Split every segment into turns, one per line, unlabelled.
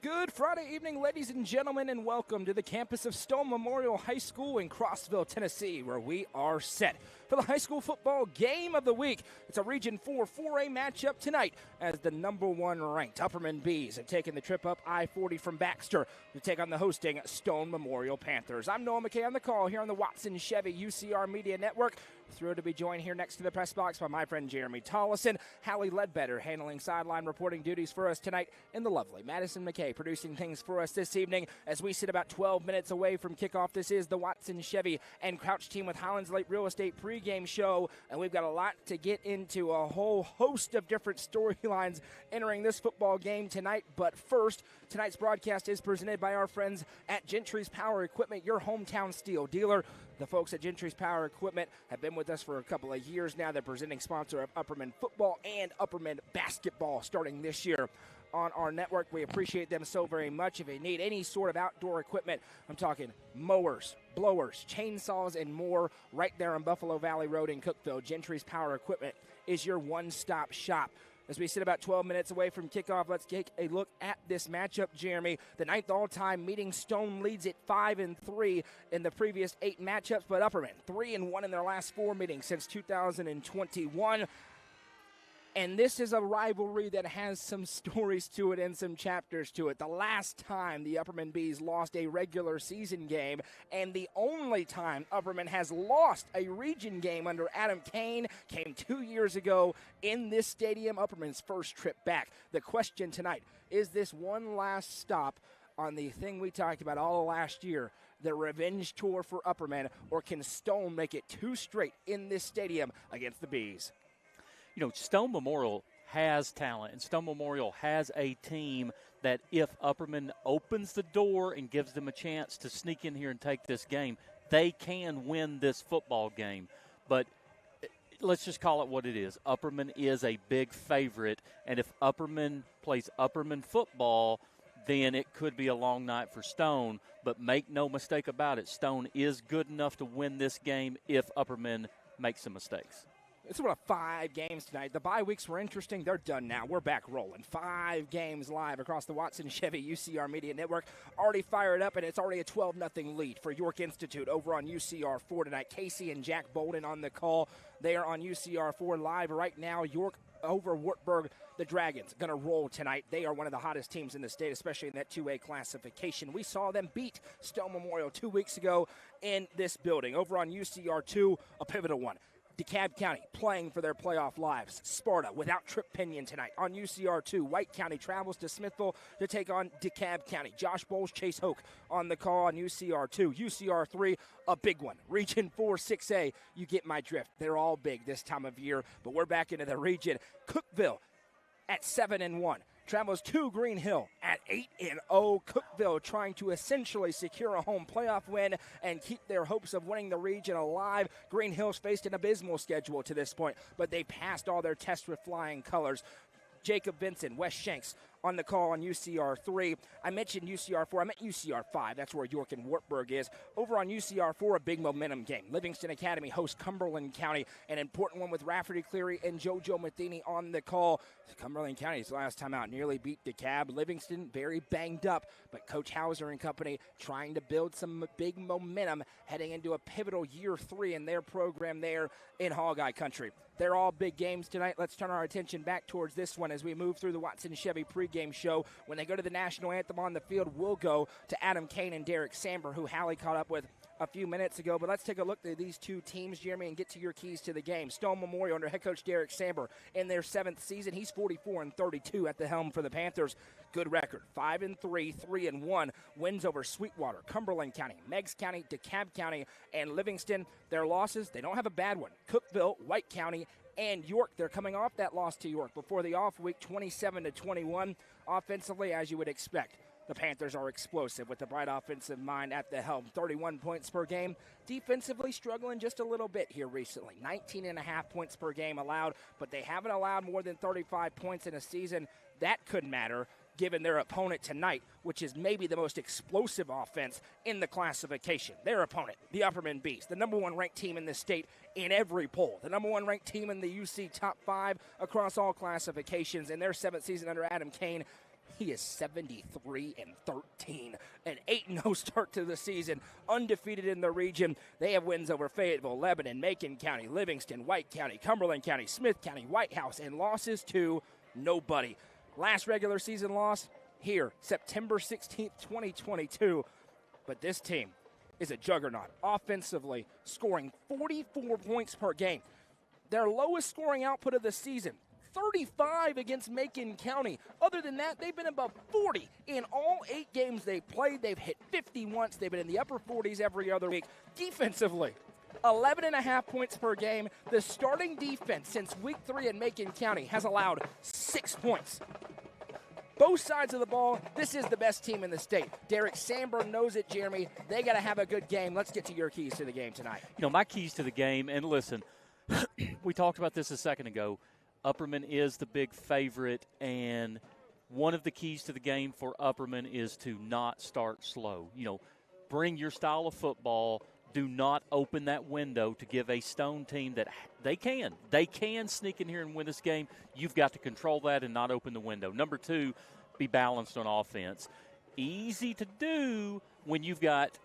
Good Friday evening, ladies and gentlemen, and welcome to the campus of Stone Memorial High School in Crossville, Tennessee, where we are set for the high school football game of the week. It's a Region 4 4A matchup tonight as the number one ranked Upperman Bees have taken the trip up I-40 from Baxter to take on the hosting Stone Memorial Panthers. I'm Noah McKay on the call here on the Watson Chevy UCR Media Network. Thrilled to be joined here next to the press box by my friend Jeremy Tollison, Hallie Ledbetter handling sideline reporting duties for us tonight, and the lovely Madison McKay producing things for us this evening as we sit about 12 minutes away from kickoff. This is the Watson Chevy and Crouch Team with Highlands Lake Real Estate pregame show, and we've got a lot to get into, a whole host of different storylines entering this football game tonight. But first, tonight's broadcast is presented by our friends at Gentry's Power Equipment, your hometown steel dealer. The folks at Gentry's Power Equipment have been with us for a couple of years now. They're presenting sponsor of Upperman football and Upperman basketball starting this year on our network. We appreciate them so very much. If you need any sort of outdoor equipment, I'm talking mowers, blowers, chainsaws, and more, right there on Buffalo Valley Road in Cookeville, Gentry's Power Equipment is your one-stop shop. As we sit about 12 minutes away from kickoff, let's take a look at this matchup, Jeremy. The ninth all-time meeting, Stone leads it 5-3 in the previous 8 matchups, but Upperman 3-1 in their last 4 meetings since 2021. And this is a rivalry that has some stories to it and some chapters to it. The last time the Upperman Bees lost a regular season game, and the only time Upperman has lost a region game under Adam Kane, came 2 years ago in this stadium, Upperman's first trip back. The question tonight, is this one last stop on the thing we talked about all last year, the revenge tour for Upperman, or can Stone make it 2 straight in this stadium against the Bees?
You know, Stone Memorial has talent, and Stone Memorial has a team that if Upperman opens the door and gives them a chance to sneak in here and take this game, they can win this football game. But let's just call it what it is. Upperman is a big favorite, and if Upperman plays Upperman football, then it could be a long night for Stone. But make no mistake about it, Stone is good enough to win this game if Upperman makes some mistakes.
It's one of 5 games tonight. The bye weeks were interesting. They're done now. We're back rolling. 5 games live across the Watson Chevy UCR Media Network. Already fired up, and it's already a 12-0 lead for York Institute over on UCR4 tonight. Casey and Jack Bolden on the call. They are on UCR4 live right now. York over Wartburg. The Dragons going to roll tonight. They are one of the hottest teams in the state, especially in that 2A classification. We saw them beat Stone Memorial 2 weeks ago in this building. Over on UCR2, a pivotal one. DeKalb County playing for their playoff lives. Sparta without Trip Pinion tonight. On UCR2, White County travels to Smithville to take on DeKalb County. Josh Bowles, Chase Hoke on the call on UCR2. UCR3, a big one. Region 4 6A, you get my drift. They're all big this time of year, but we're back into the region. Cookeville at 7-1. Travels to Green Hill at 8-0. Cookeville trying to essentially secure a home playoff win and keep their hopes of winning the region alive. Green Hill's faced an abysmal schedule to this point, but they passed all their tests with flying colors. Jacob Vinson, Wes Shanks on the call on UCR3. I mentioned UCR4. I meant UCR5. That's where York and Wartburg is. Over on UCR4, a big momentum game. Livingston Academy hosts Cumberland County, an important one with Rafferty Cleary and JoJo Matheny on the call. Cumberland County's last time out nearly beat DeKalb. Livingston very banged up, but Coach Hauser and company trying to build some big momentum heading into a pivotal year 3 in their program there in Hogeye Country. They're all big games tonight. Let's turn our attention back towards this one as we move through the Watson Chevy pregame show. When they go to the national anthem on the field, we'll go to Adam Kane and Derek Samber, who Hallie caught up with a few minutes ago. But let's take a look at these 2 teams, Jeremy, and get to your keys to the game. Stone Memorial under head coach Derek Samber in their 7th season. He's 44-32 at the helm for the Panthers. Good record, 5-3, 3-1. Wins over Sweetwater, Cumberland County, Meigs County, DeKalb County, and Livingston. Their losses, they don't have a bad one. Cookeville, White County, and York. They're coming off that loss to York before the off week, 27-21. Offensively, as you would expect, the Panthers are explosive with the bright offensive mind at the helm. 31 points per game. Defensively struggling just a little bit here recently. 19.5 points per game allowed, but they haven't allowed more than 35 points in a season. That could matter given their opponent tonight, which is maybe the most explosive offense in the classification. Their opponent, the Upperman Bees, the number 1 ranked team in the state in every poll, the number 1 ranked team in the UC top 5 across all classifications in their 7th season under Adam Kane. He is 73-13, an 8-0 start to the season, undefeated in the region. They have wins over Fayetteville, Lebanon, Macon County, Livingston, White County, Cumberland County, Smith County, White House, and losses to nobody. Last regular season loss here, September 16th, 2022. But this team is a juggernaut offensively, scoring 44 points per game. Their lowest scoring output of the season, 35 against Macon County. Other than that, they've been above 40 in all 8 games they've played. They've hit 50 once. They've been in the upper 40s every other week. Defensively, 11.5 points per game. The starting defense since week 3 in Macon County has allowed 6 points. Both sides of the ball, this is the best team in the state. Derek Sandberg knows it, Jeremy. They got to have a good game. Let's get to your keys to the game tonight.
You know, my keys to the game, and listen, we talked about this a second ago. Upperman is the big favorite, and one of the keys to the game for Upperman is to not start slow. You know, bring your style of football. Do not open that window to give a Stone team that they can sneak in here and win this game. You've got to control that and not open the window. Number 2, be balanced on offense. Easy to do when you've got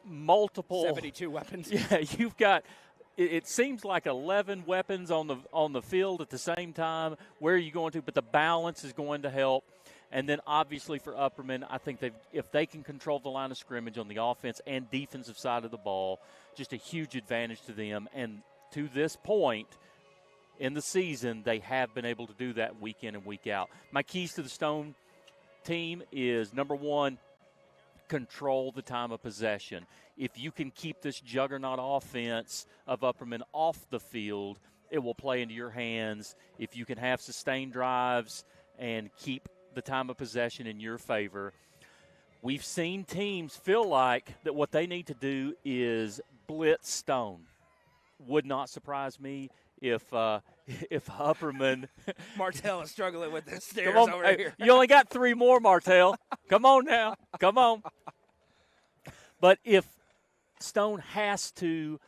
multiple
72 weapons.
Yeah, you've got. It seems like 11 weapons on the field at the same time. Where are you going to? But the balance is going to help. And then, obviously, for Upperman, I think if they can control the line of scrimmage on the offense and defensive side of the ball, just a huge advantage to them. And to this point in the season, they have been able to do that week in and week out. My keys to the Stone team is, number 1, control the time of possession. If you can keep this juggernaut offense of Upperman off the field, it will play into your hands. If you can have sustained drives and keep the time of possession in your favor. We've seen teams feel like that what they need to do is blitz Stone. Would not surprise me if Upperman.
Martell is struggling with the stairs over here.
You only got 3 more, Martell. Come on now. Come on. But if Stone has to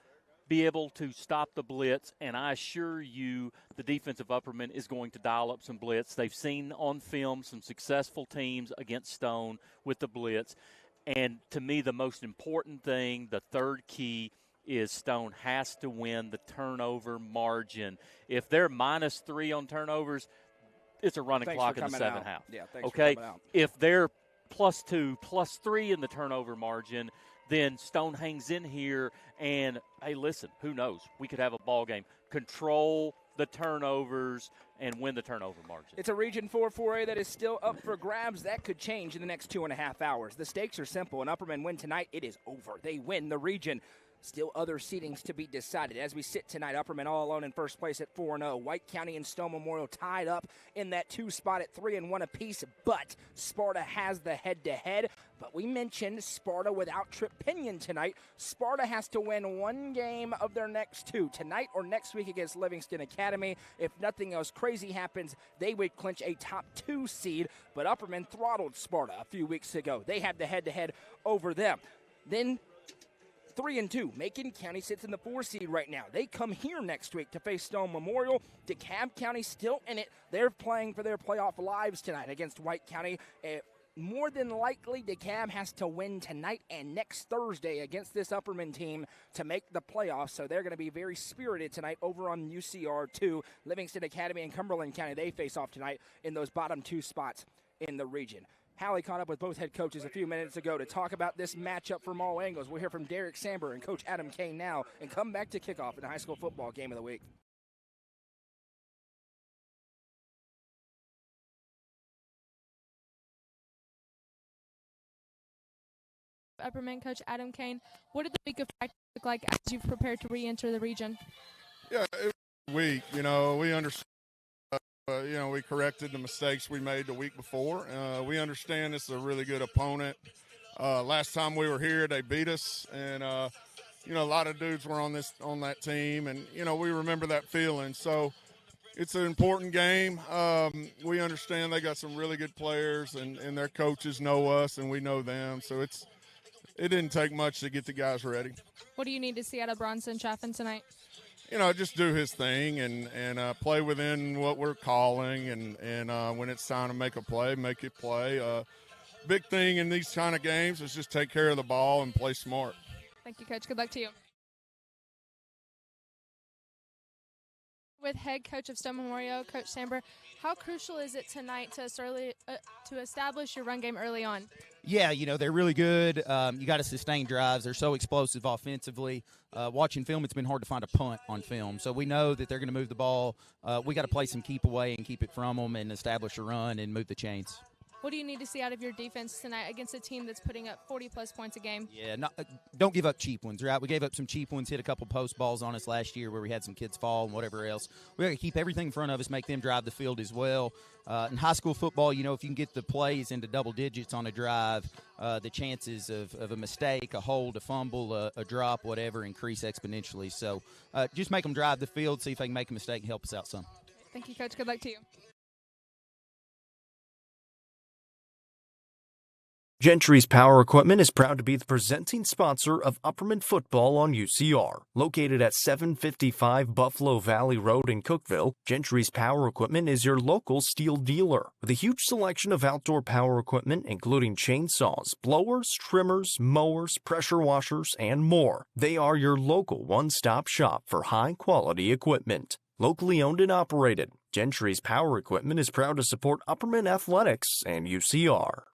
be able to stop the blitz, and I assure you the defense of Upperman is going to dial up some blitz. They've seen on film some successful teams against Stone with the blitz. And to me, the most important thing, the third key, is Stone has to win the turnover margin. If they're -3 on turnovers, it's a running clock in the 7th half.
Yeah, thanks
okay?
for coming out.
If they're +2, +3 in the turnover margin, then Stone hangs in here, and, hey, listen, who knows? We could have a ball game. Control the turnovers and win the turnover margin.
It's a Region 4 4A that is still up for grabs. That could change in the next 2.5 hours. The stakes are simple. An Upperman win tonight, it is over. They win the region. Still other seedings to be decided. As we sit tonight, Upperman all alone in first place at 4-0. White County and Stone Memorial tied up in that 2 spot at 3-1 apiece. But Sparta has the head-to-head. But we mentioned Sparta without Trip Pinion tonight. Sparta has to win 1 game of their next 2, tonight or next week against Livingston Academy. If nothing else crazy happens, they would clinch a top 2 seed. But Upperman throttled Sparta a few weeks ago. They have the head-to-head over them. Then 3-2. Macon County sits in the 4 seed right now. They come here next week to face Stone Memorial. DeKalb County still in it. They're playing for their playoff lives tonight against White County. More than likely, DeKalb has to win tonight and next Thursday against this Upperman team to make the playoffs. So they're going to be very spirited tonight over on UCR2. Livingston Academy and Cumberland County, they face off tonight in those bottom 2 spots in the region. Hallie caught up with both head coaches a few minutes ago to talk about this matchup from all angles. We'll hear from Derek Sandberg and Coach Adam Kane now and come back to kickoff in the high school football game of the week.
Upperman coach Adam Kane, what did the week of practice look like as you've prepared to re-enter the region?
Yeah, it was a week. You know, we understand. We corrected the mistakes we made the week before. We understand this is a really good opponent. Last time we were here, they beat us, and a lot of dudes were on that team, and we remember that feeling. So it's an important game. We understand they got some really good players, and their coaches know us, and we know them. So it didn't take much to get the guys ready.
What do you need to see out of Bronson Chaffin tonight?
just do his thing and play within what we're calling. And when it's time to make a play, make it play. Big thing in these kind of games is just take care of the ball and play smart.
Thank you, Coach. Good luck to you. With head coach of Stone Memorial, Coach Samber, how crucial is it tonight to establish your run game early on?
Yeah, they're really good. You got to sustain drives. They're so explosive offensively. Watching film, it's been hard to find a punt on film. So we know that they're going to move the ball. We got to play some keep away and keep it from them and establish a run and move the chains.
What do you need to see out of your defense tonight against a team that's putting up 40-plus points a game?
Yeah, don't give up cheap ones, right? We gave up some cheap ones, hit a couple post balls on us last year where we had some kids fall and whatever else. We got to keep everything in front of us, make them drive the field as well. In high school football, if you can get the plays into double digits on a drive, the chances of a mistake, a hold, a fumble, a drop, whatever, increase exponentially. So just make them drive the field, see if they can make a mistake and help us out some.
Thank you, Coach. Good luck to you.
Gentry's Power Equipment is proud to be the presenting sponsor of Upperman football on UCR. Located at 755 Buffalo Valley Road in Cookeville, Gentry's Power Equipment is your local steel dealer. With a huge selection of outdoor power equipment, including chainsaws, blowers, trimmers, mowers, pressure washers, and more. They are your local one-stop shop for high-quality equipment. Locally owned and operated, Gentry's Power Equipment is proud to support Upperman Athletics and UCR.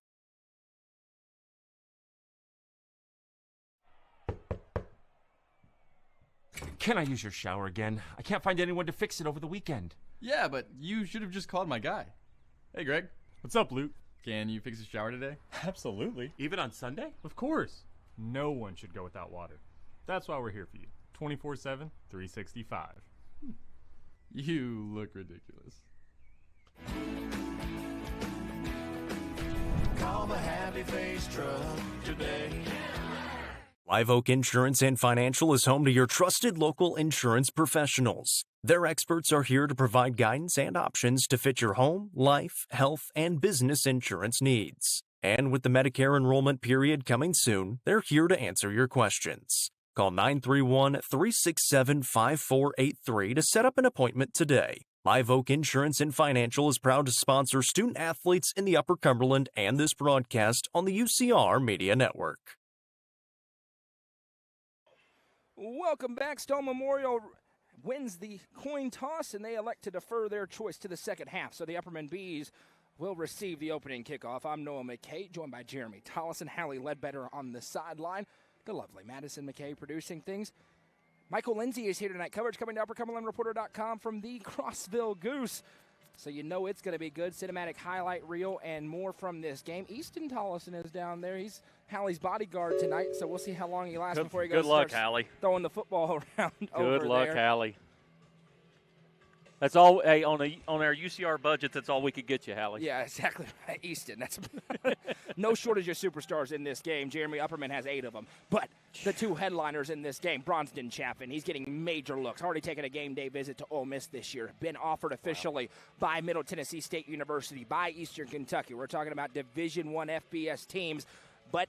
Can I use your shower again? I can't find anyone to fix it over the weekend.
Yeah, but you should have just called my guy. Hey, Greg.
What's up, Luke?
Can you fix the shower today?
Absolutely.
Even on Sunday?
Of course. No one should go without water. That's why we're here for you. 24/7, 365.
You look ridiculous.
Call the Happy Face Truck today.
Live Oak Insurance and Financial is home to your trusted local insurance professionals. Their experts are here to provide guidance and options to fit your home, life, health, and business insurance needs. And with the Medicare enrollment period coming soon, they're here to answer your questions. Call 931-367-5483 to set up an appointment today. Live Oak Insurance and Financial is proud to sponsor student athletes in the Upper Cumberland and this broadcast on the UCR Media Network.
Welcome back. Stone Memorial wins the coin toss, and they elect to defer their choice to the second half. So the Upperman Bees will receive the opening kickoff. I'm Noah McKay, joined by Jeremy Tollison, Hallie Ledbetter on the sideline. The lovely Madison McKay producing things. Michael Lindsay is here tonight. Coverage coming to UpperCumberlandReporter.com from the Crossville Goose. So you know it's going to be good. Cinematic highlight reel and more from this game. Easton Tollison is down there. He's Hallie's bodyguard tonight, so we'll see how long he lasts before he goes.
Good luck, Hallie.
Throwing the football around over there.
Good luck, Hallie. That's all. Hey, on our UCR budget, that's all we could get you, Hallie.
Yeah, exactly right, Easton. That's no shortage of superstars in this game. Jeremy Upperman has 8 of them. But the 2 headliners in this game, Bronston Chaffin, he's getting major looks. Already taken a game day visit to Ole Miss this year. Been offered officially by Middle Tennessee State University, by Eastern Kentucky. We're talking about Division I FBS teams. But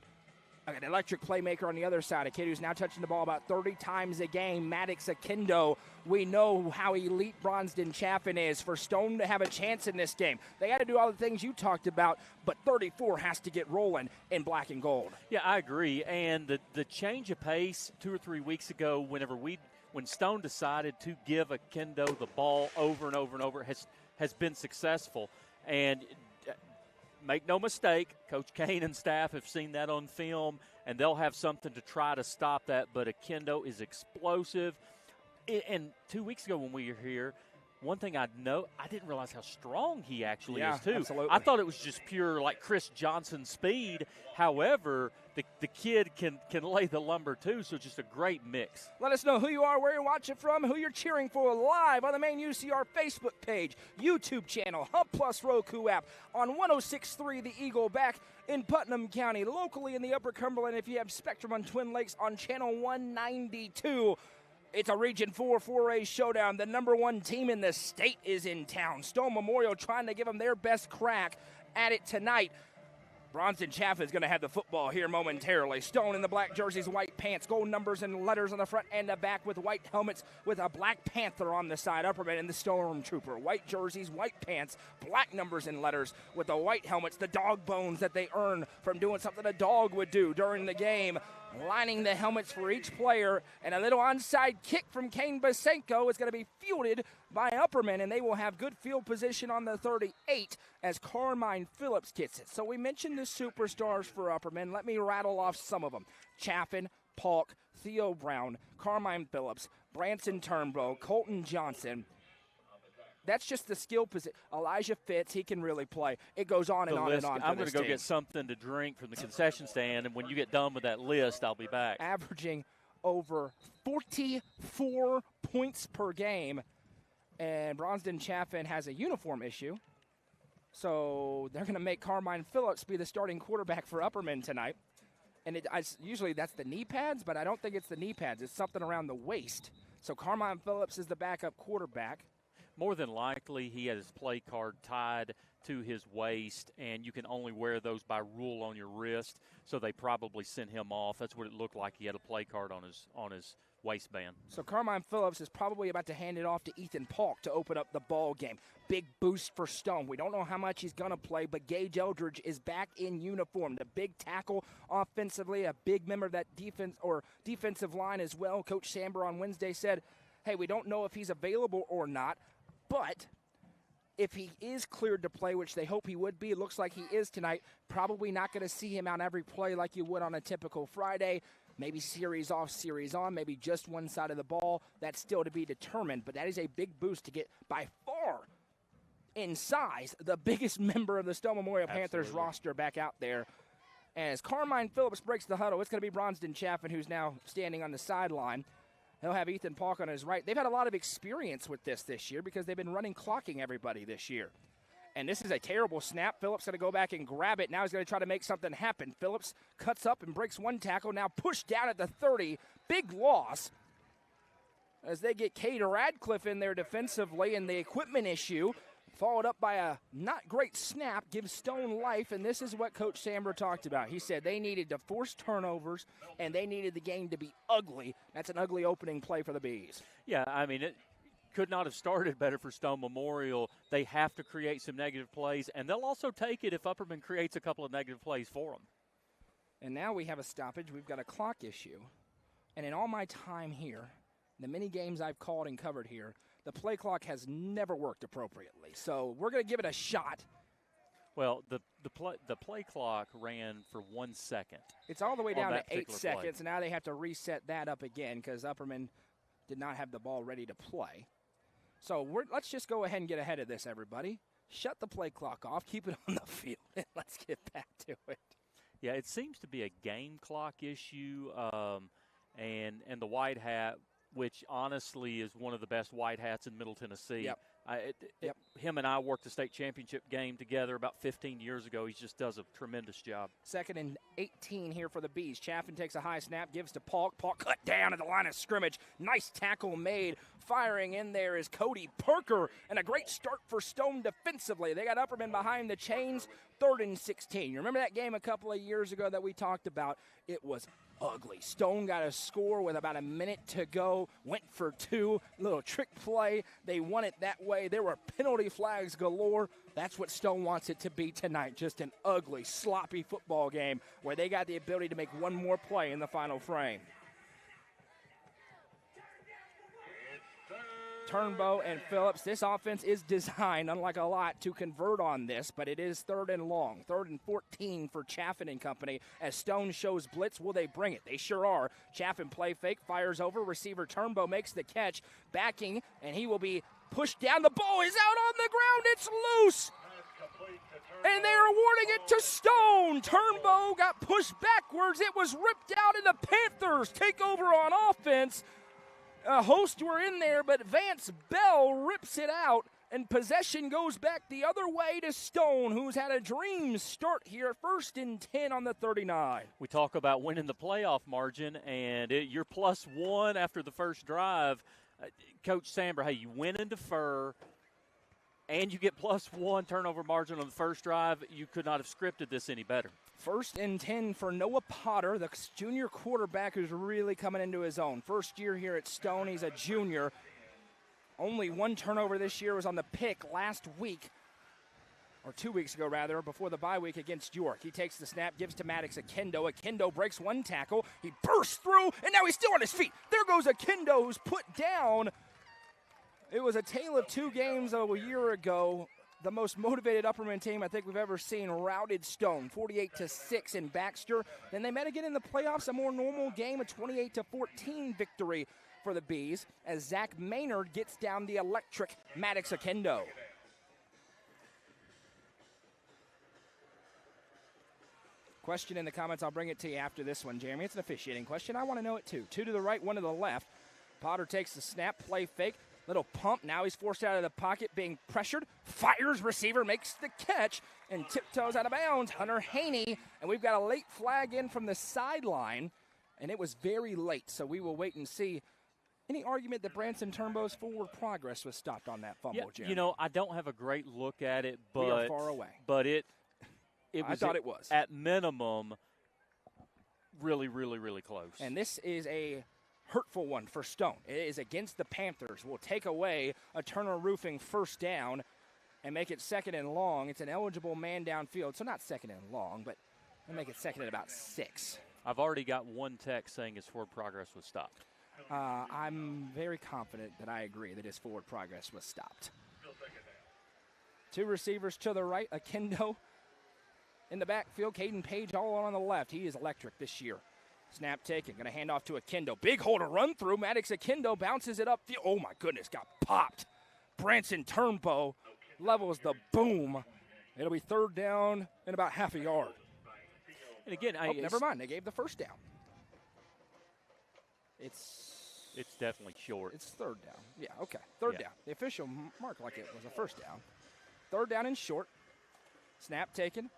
an electric playmaker on the other side, a kid who's now touching the ball about 30 times a game, Maddox Akendo. We know how elite Bronston Chaffin is. For Stone to have a chance in this game, they got to do all the things you talked about, but 34 has to get rolling in black and gold.
Yeah, I agree. And the change of pace 2 or 3 weeks ago, when Stone decided to give Akendo the ball over and over and over, has been successful. And make no mistake, Coach Kane and staff have seen that on film, and they'll have something to try to stop that. But Akendo is explosive. And 2 weeks ago when we were here, one thing I didn't realize how strong he actually is, too.
Absolutely.
I thought it was just pure, like, Chris Johnson speed. However, the kid can lay the lumber, too, so just a great mix.
Let us know who you are, where you're watching from, who you're cheering for live on the main UCR Facebook page, YouTube channel, Hub Plus Roku app, on 106.3 The Eagle, back in Putnam County, locally in the Upper Cumberland, if you have Spectrum on Twin Lakes on channel 192. It's a Region 4 4A showdown. The number 1 team in the state is in town. Stone Memorial trying to give them their best crack at it tonight. Bronson Chaffin is going to have the football here momentarily. Stone in the black jerseys, white pants, gold numbers and letters on the front and the back with white helmets with a Black Panther on the side. Upperman and the Stormtrooper. White jerseys, white pants, black numbers and letters with the white helmets, the dog bones that they earn from doing something a dog would do during the game. Lining the helmets for each player, and a little onside kick from Kane Basenko is going to be fielded by Upperman, and they will have good field position on the 38 as Carmine Phillips gets it. So we mentioned the superstars for Upperman. Let me rattle off some of them. Chaffin, Polk, Theo Brown, Carmine Phillips, Branson Turnbow, Colton Johnson. That's just the skill position. Elijah Fitz, he can really play. It goes on and on and on.
I'm going to go get something to drink from the concession stand, and when you get done with that list, I'll be back.
Averaging over 44 points per game, and Bronston Chaffin has a uniform issue. So they're going to make Carmine Phillips be the starting quarterback for Upperman tonight. And usually that's the knee pads, but I don't think it's the knee pads. It's something around the waist. So Carmine Phillips is the backup quarterback.
More than likely, he has his play card tied to his waist, and you can only wear those by rule on your wrist, so they probably sent him off. That's what it looked like. He had a play card on his waistband.
So Carmine Phillips is probably about to hand it off to Ethan Polk to open up the ball game. Big boost for Stone. We don't know how much he's going to play, but Gage Eldridge is back in uniform. The big tackle offensively, a big member of that defensive line as well. Coach Samber on Wednesday said, hey, we don't know if he's available or not, but if he is cleared to play, which they hope he would be, it looks like he is tonight, probably not going to see him out every play like you would on a typical Friday. Maybe series off, series on, maybe just one side of the ball. That's still to be determined, but that is a big boost to get by far in size the biggest member of the Stone Memorial Panthers roster back out there. As Carmine Phillips breaks the huddle, it's going to be Bronston Chaffin who's now standing on the sideline. He'll have Ethan Polk on his right. They've had a lot of experience with this year because they've been running clocking everybody this year. And this is a terrible snap. Phillips going to go back and grab it. Now he's going to try to make something happen. Phillips cuts up and breaks one tackle. Now pushed down at the 30. Big loss as they get Cade Radcliffe in there defensively, and the equipment issue followed up by a not great snap gives Stone life, and this is what Coach Samber talked about. He said they needed to force turnovers, and they needed the game to be ugly. That's an ugly opening play for the Bees.
Yeah, I mean, it could not have started better for Stone Memorial. They have to create some negative plays, and they'll also take it if Upperman creates a couple of negative plays for them.
And now we have a stoppage. We've got a clock issue. And in all my time here, the many games I've called and covered here, the play clock has never worked appropriately. So we're going to give it a shot.
Well, the play clock ran for 1 second.
It's all the way down to 8
play.
seconds, and now they have to reset that up again because Upperman did not have the ball ready to play. So let's just go ahead and get ahead of this, everybody. Shut the play clock off, keep it on the field, and let's get back to it.
Yeah, it seems to be a game clock issue, and the white hat, which honestly is one of the best white hats in Middle Tennessee.
Yep.
Him and I worked the state championship game together about 15 years ago. He just does a tremendous job.
2nd and 18 here for the Bees. Chaffin takes a high snap, gives to Polk. Polk cut down at the line of scrimmage. Nice tackle made. Firing in there is Cody Parker, and a great start for Stone defensively. They got Upperman behind the chains, 3rd and 16. You remember that game a couple of years ago that we talked about? It was ugly. Stone got a score with about a minute to go, went for 2, little trick play. They won it that way. There were penalty flags galore. That's what Stone wants it to be tonight, just an ugly, sloppy football game where they got the ability to make one more play in the final frame. Turnbow and Phillips. This offense is designed, unlike a lot, to convert on this, but it is 3rd and long. 3rd and 14 for Chaffin and company. As Stone shows blitz, will they bring it? They sure are. Chaffin play fake, fires over. Receiver Turnbow makes the catch, backing, and he will be pushed down. The ball is out on the ground. It's loose. And they are awarding it to Stone. Turnbow got pushed backwards. It was ripped out, and the Panthers take over on offense. A host were in there, but Vance Bell rips it out, and possession goes back the other way to Stone, who's had a dream start here, 1st and 10 on the 39.
We talk about winning the playoff margin, and you're +1 after the first drive. Coach Samber, hey, you win and defer. and you get +1 turnover margin on the first drive. You could not have scripted this any better.
1st and 10 for Noah Potter, the junior quarterback who's really coming into his own. First year here at Stone, he's a junior. Only 1 turnover this year, was on the pick last week, or 2 weeks ago rather, before the bye week against York. He takes the snap, gives to Maddox Akendo. Akendo breaks 1 tackle. He bursts through, and now he's still on his feet. There goes Akendo, who's put down. It was a tale of 2 games a year ago. The most motivated Upperman team I think we've ever seen routed Stone, 48-6 in Baxter. Then they met again in the playoffs, a more normal game, a 28-14 victory for the Bees, as Zach Maynard gets down the electric Maddox Akendo. Question in the comments, I'll bring it to you after this one, Jeremy. It's an officiating question. I want to know it too. 2 to the right, 1 to the left. Potter takes the snap, play fake. Little pump, now he's forced out of the pocket, being pressured. Fires, receiver makes the catch, and tiptoes out of bounds. Hunter Haney, and we've got a late flag in from the sideline, and it was very late, so we will wait and see. Any argument that Branson Turnbow's forward progress was stopped on that fumble, Jeremy?
You know, I don't have a great look at it, but
we are far away.
But it was,
I thought it was.
At minimum, really, really, really close.
And this is a hurtful one for Stone. It is against the Panthers. We'll take away a Turner Roofing first down and make it 2nd and long. It's an eligible man downfield, so not 2nd and long, but we'll make it 2nd and about 6.
I've already got 1 text saying his forward progress was stopped.
I'm very confident that I agree that his forward progress was stopped. 2 receivers to the right, Akendo in the backfield, Caden Page all on the left. He is electric this year. Snap taken, going to hand off to Akendo. Big hole to run through. Maddox Akendo bounces it up. Oh, my goodness, got popped. Branson Turnbow levels the boom. It'll be 3rd down and about half a yard.
And again,
never mind. They gave the first down.
It's definitely short.
It's 3rd down. Yeah, okay. 3rd down. The official marked like it was a first down. 3rd down and short. Snap taken.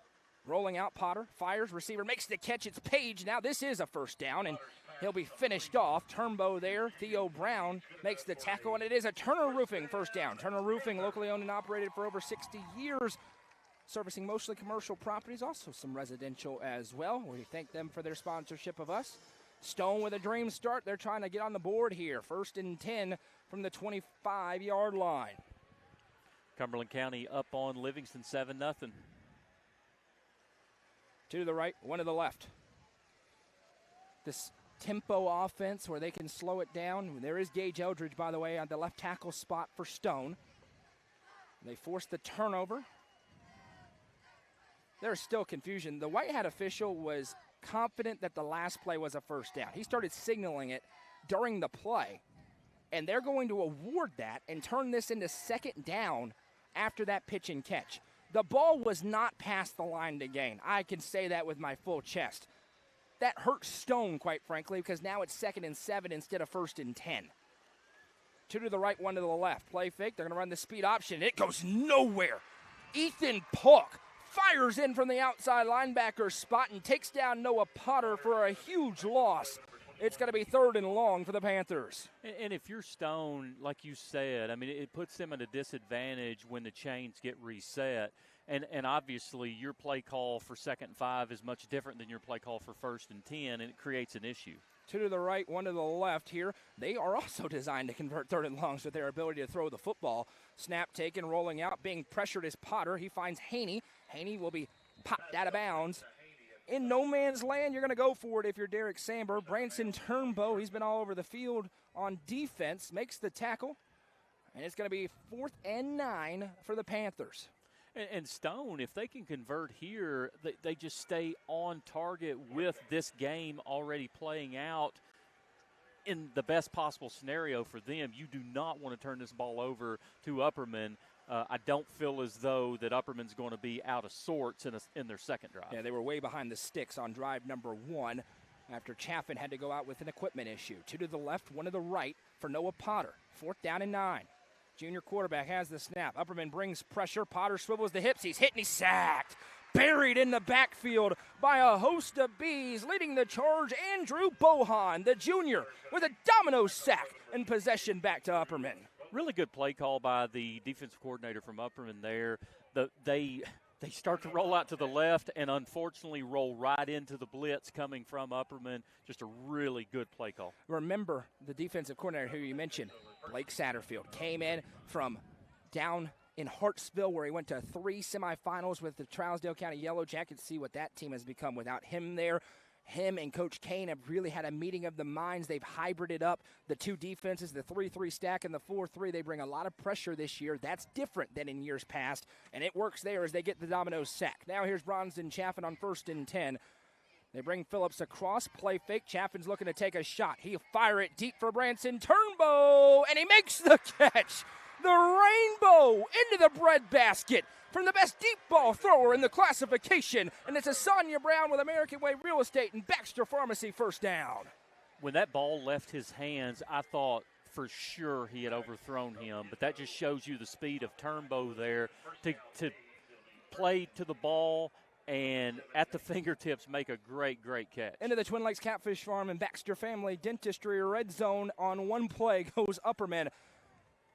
Rolling out, Potter fires, receiver makes the catch. It's Page. Now this is a first down, and he'll be finished off. Turnbow there. Theo Brown makes the tackle, and it is a Turner Roofing first down. Turner Roofing, locally owned and operated for over 60 years, servicing mostly commercial properties, also some residential as well. We thank them for their sponsorship of us. Stone with a dream start. They're trying to get on the board here. 1st and 10 from the 25-yard line.
Cumberland County up on Livingston 7-0.
2 to the right, 1 to the left. This tempo offense where they can slow it down. There is Gage Eldridge, by the way, on the left tackle spot for Stone. They force the turnover. There's still confusion. The White Hat official was confident that the last play was a first down. He started signaling it during the play, and they're going to award that and turn this into 2nd down after that pitch and catch. The ball was not past the line to gain. I can say that with my full chest. That hurts Stone, quite frankly, because now it's 2nd and 7 instead of 1st and 10. 2 to the right, 1 to the left. Play fake. They're going to run the speed option. It goes nowhere. Ethan Polk fires in from the outside linebacker spot and takes down Noah Potter for a huge loss. It's going to be 3rd and long for the Panthers.
And if you're Stone, like you said, I mean, it puts them at a disadvantage when the chains get reset. And obviously your play call for 2nd and 5 is much different than your play call for 1st and 10, and it creates an issue.
2 to the right, 1 to the left here. They are also designed to convert 3rd and longs with their ability to throw the football. Snap taken, rolling out, being pressured is Potter. He finds Haney. Haney will be popped out of bounds. In no man's land, you're going to go for it if you're Derek Samber. Branson Turnbow, he's been all over the field on defense, makes the tackle. And it's going to be 4th and 9 for the Panthers.
And Stone, if they can convert here, they just stay on target with this game already playing out in the best possible scenario for them. You do not want to turn this ball over to Upperman. I don't feel as though that Upperman's going to be out of sorts in their 2nd drive.
Yeah, they were way behind the sticks on drive number 1 after Chaffin had to go out with an equipment issue. 2 to the left, 1 to the right for Noah Potter. 4th down and 9. Junior quarterback has the snap. Upperman brings pressure. Potter swivels the hips. He's hit and he's sacked. Buried in the backfield by a host of Bees. Leading the charge, Andrew Bohan, the junior, with a domino sack and possession back to Upperman.
Really good play call by the defensive coordinator from Upperman there. They start to roll out to the left and unfortunately roll right into the blitz coming from Upperman. Just a really good play call.
Remember, the defensive coordinator who you mentioned, Blake Satterfield, came in from down in Hartsville where he went to 3 semifinals with the Trousdale County Yellow Jackets. See what that team has become without him there. Him and Coach Kane have really had a meeting of the minds. They've hybrided up the two defenses, the 3-3 stack and the 4-3. They bring a lot of pressure this year. That's different than in years past, and it works there as they get the Dominoes sack. Now here's Bronston Chaffin on 1st and 10. They bring Phillips across, play fake. Chaffin's looking to take a shot. He'll fire it deep for Branson Turnbow, and he makes the catch. The rainbow into the breadbasket from the best deep ball thrower in the classification, and it's a Sonia Brown with American Way Real Estate and Baxter Pharmacy first down.
When that ball left his hands, I thought for sure he had overthrown him, but that just shows you the speed of Turnbow there to play to the ball and at the fingertips make a great, great catch.
Into the Twin Lakes Catfish Farm and Baxter Family Dentistry red zone on one play goes Upperman.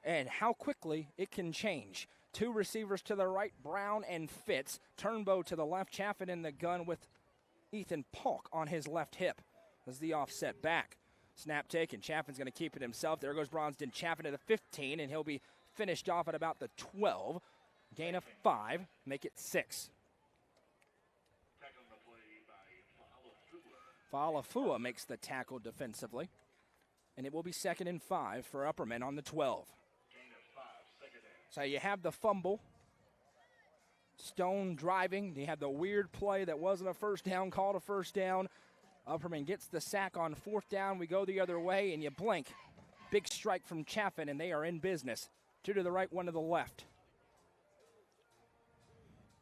And how quickly it can change. 2 receivers to the right, Brown and Fitz. Turnbow to the left, Chaffin in the gun with Ethan Polk on his left hip. As the offset back. Snap taken. Chaffin's going to keep it himself. There goes Bronston Chaffin to the 15, and he'll be finished off at about the 12. Gain of 5, make it 6. Falafua makes the tackle defensively. And it will be 2nd and 5 for Upperman on the 12. So you have the fumble. Stone driving. You have the weird play that wasn't a first down, called a first down. Upperman gets the sack on 4th down. We go the other way, and you blink. Big strike from Chaffin, and they are in business. 2 to the right, 1 to the left.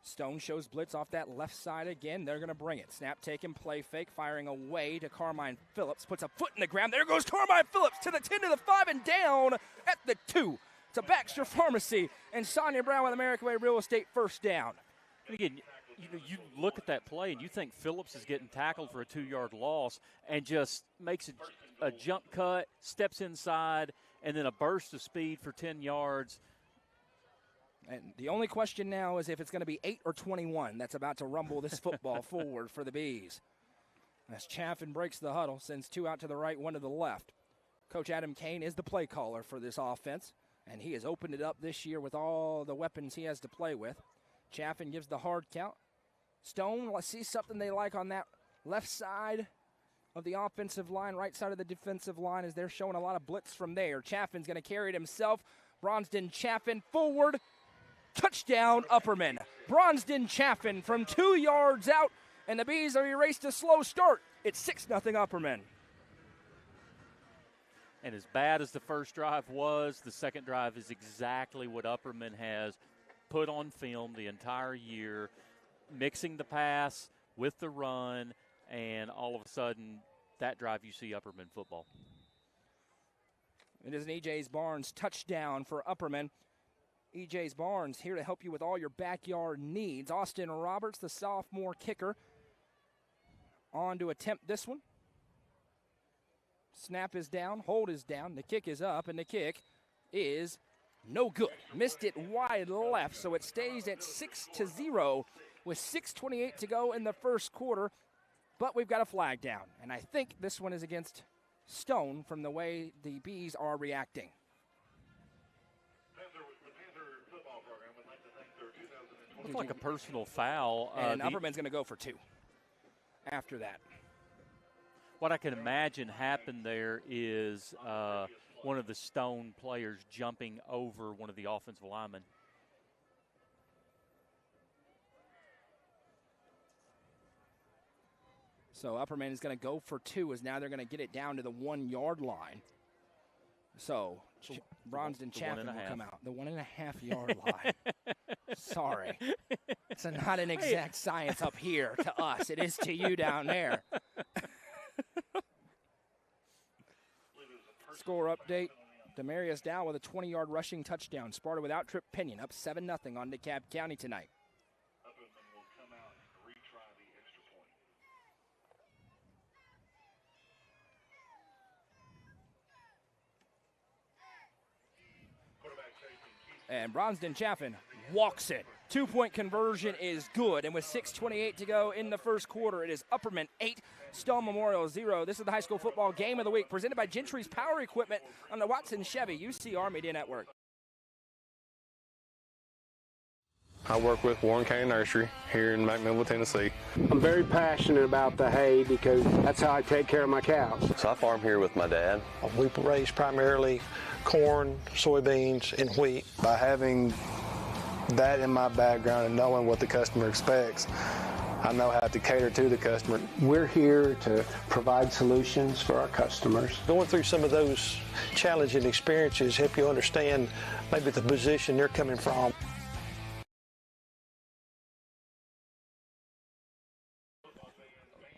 Stone shows blitz off that left side again. They're going to bring it. Snap taken, play fake, firing away to Carmine Phillips. Puts a foot in the ground. There goes Carmine Phillips to the 10 to the 5 and down at the 2. To Baxter Pharmacy and Sonia Brown with American Way Real Estate first down.
And again, you look at that play and you think Phillips is getting tackled for a 2-yard loss and just makes a jump cut, steps inside, and then a burst of speed for 10 yards.
And the only question now is if it's going to be 8 or 21 that's about to rumble this football forward for the Bees. As Chaffin breaks the huddle, sends 2 out to the right, 1 to the left. Coach Adam Kane is the play caller for this offense. And he has opened it up this year with all the weapons he has to play with. Chaffin gives the hard count. Stone, let's see something they like on that left side of the offensive line, right side of the defensive line, as they're showing a lot of blitz from there. Chaffin's going to carry it himself. Bronston Chaffin forward. Touchdown, Upperman. Bronston Chaffin from 2 yards out, and the Bees are erased a slow start. It's 6-0 Upperman.
And as bad as the first drive was, the second drive is exactly what Upperman has put on film the entire year, mixing the pass with the run, and all of a sudden, that drive you see Upperman football.
It is an E.J.'s Barnes touchdown for Upperman. E.J.'s Barnes here to help you with all your backyard needs. Austin Roberts, the sophomore kicker, on to attempt this one. Snap is down, hold is down, the kick is up, and the kick is no good. Missed it wide left, so it stays at 6-0 with 6:28 to go in the first quarter. But we've got a flag down, and I think this one is against Stone from the way the Bees are reacting.
Looks like a personal foul.
And Upperman's going to go for 2 after that.
What I can imagine happened there is one of the Stone players jumping over one of the offensive linemen.
So Upperman is going to go for 2 as now they're going to get it down to the 1 yard line. So Bronston Chaffin will come out. The 1.5 yard line. Sorry. It's not an exact science up here to us. It is to you down there. Score update. Demarius Dow with a 20-yard rushing touchdown. Sparta without Trip Pinion, up 7-0 on DeKalb County tonight. And Bronston Chaffin walks it. 2-point conversion is good. And with 6:28 to go in the first quarter, it is Upperman 8, Stone Memorial 0. This is the high school football game of the week presented by Gentry's Power Equipment on the Watson Chevy UCR Media Network.
I work with Warren County Nursery here in McMinnville, Tennessee.
I'm very passionate about the hay because that's how I take care of my cows.
So I farm here with my dad.
We raise primarily corn, soybeans, and wheat.
By having that in my background and knowing what the customer expects, I know how to cater to the customer.
We're here to provide solutions for our customers.
Going through some of those challenging experiences help you understand maybe the position they're coming from.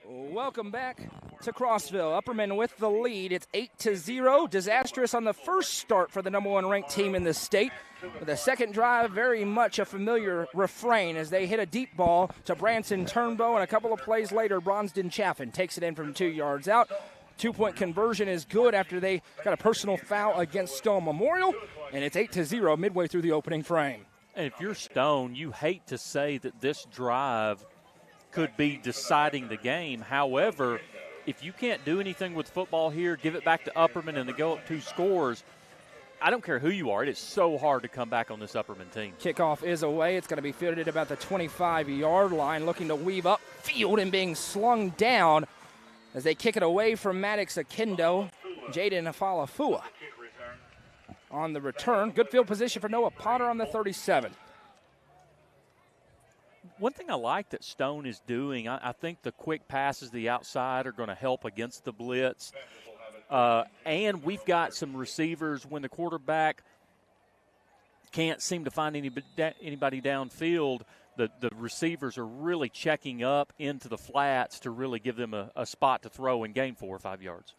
Welcome back to Crossville. Upperman with the lead. It's 8-0. Disastrous on the first start for the number one ranked team in the state. With the second drive, very much a familiar refrain as they hit a deep ball to Branson Turnbow, and a couple of plays later, Bronston Chaffin takes it in from 2 yards out. 2-point conversion is good after they got a personal foul against Stone Memorial, and it's 8-0 midway through the opening frame.
And if you're Stone, you hate to say that this drive could be deciding the game. However, if you can't do anything with football here, give it back to Upperman and they go up 2 scores. I don't care who you are. It is so hard to come back on this Upperman team.
Kickoff is away. It's going to be fielded at about the 25-yard line, looking to weave up field and being slung down as they kick it away from Maddox Akindo. Jaden Afalafua on the return. Good field position for Noah Potter on the 37.
One thing I like that Stone is doing, I think the quick passes to the outside are going to help against the blitz. And we've got some receivers when the quarterback can't seem to find anybody downfield. The receivers are really checking up into the flats to really give them a spot to throw and gain 4 or 5 yards.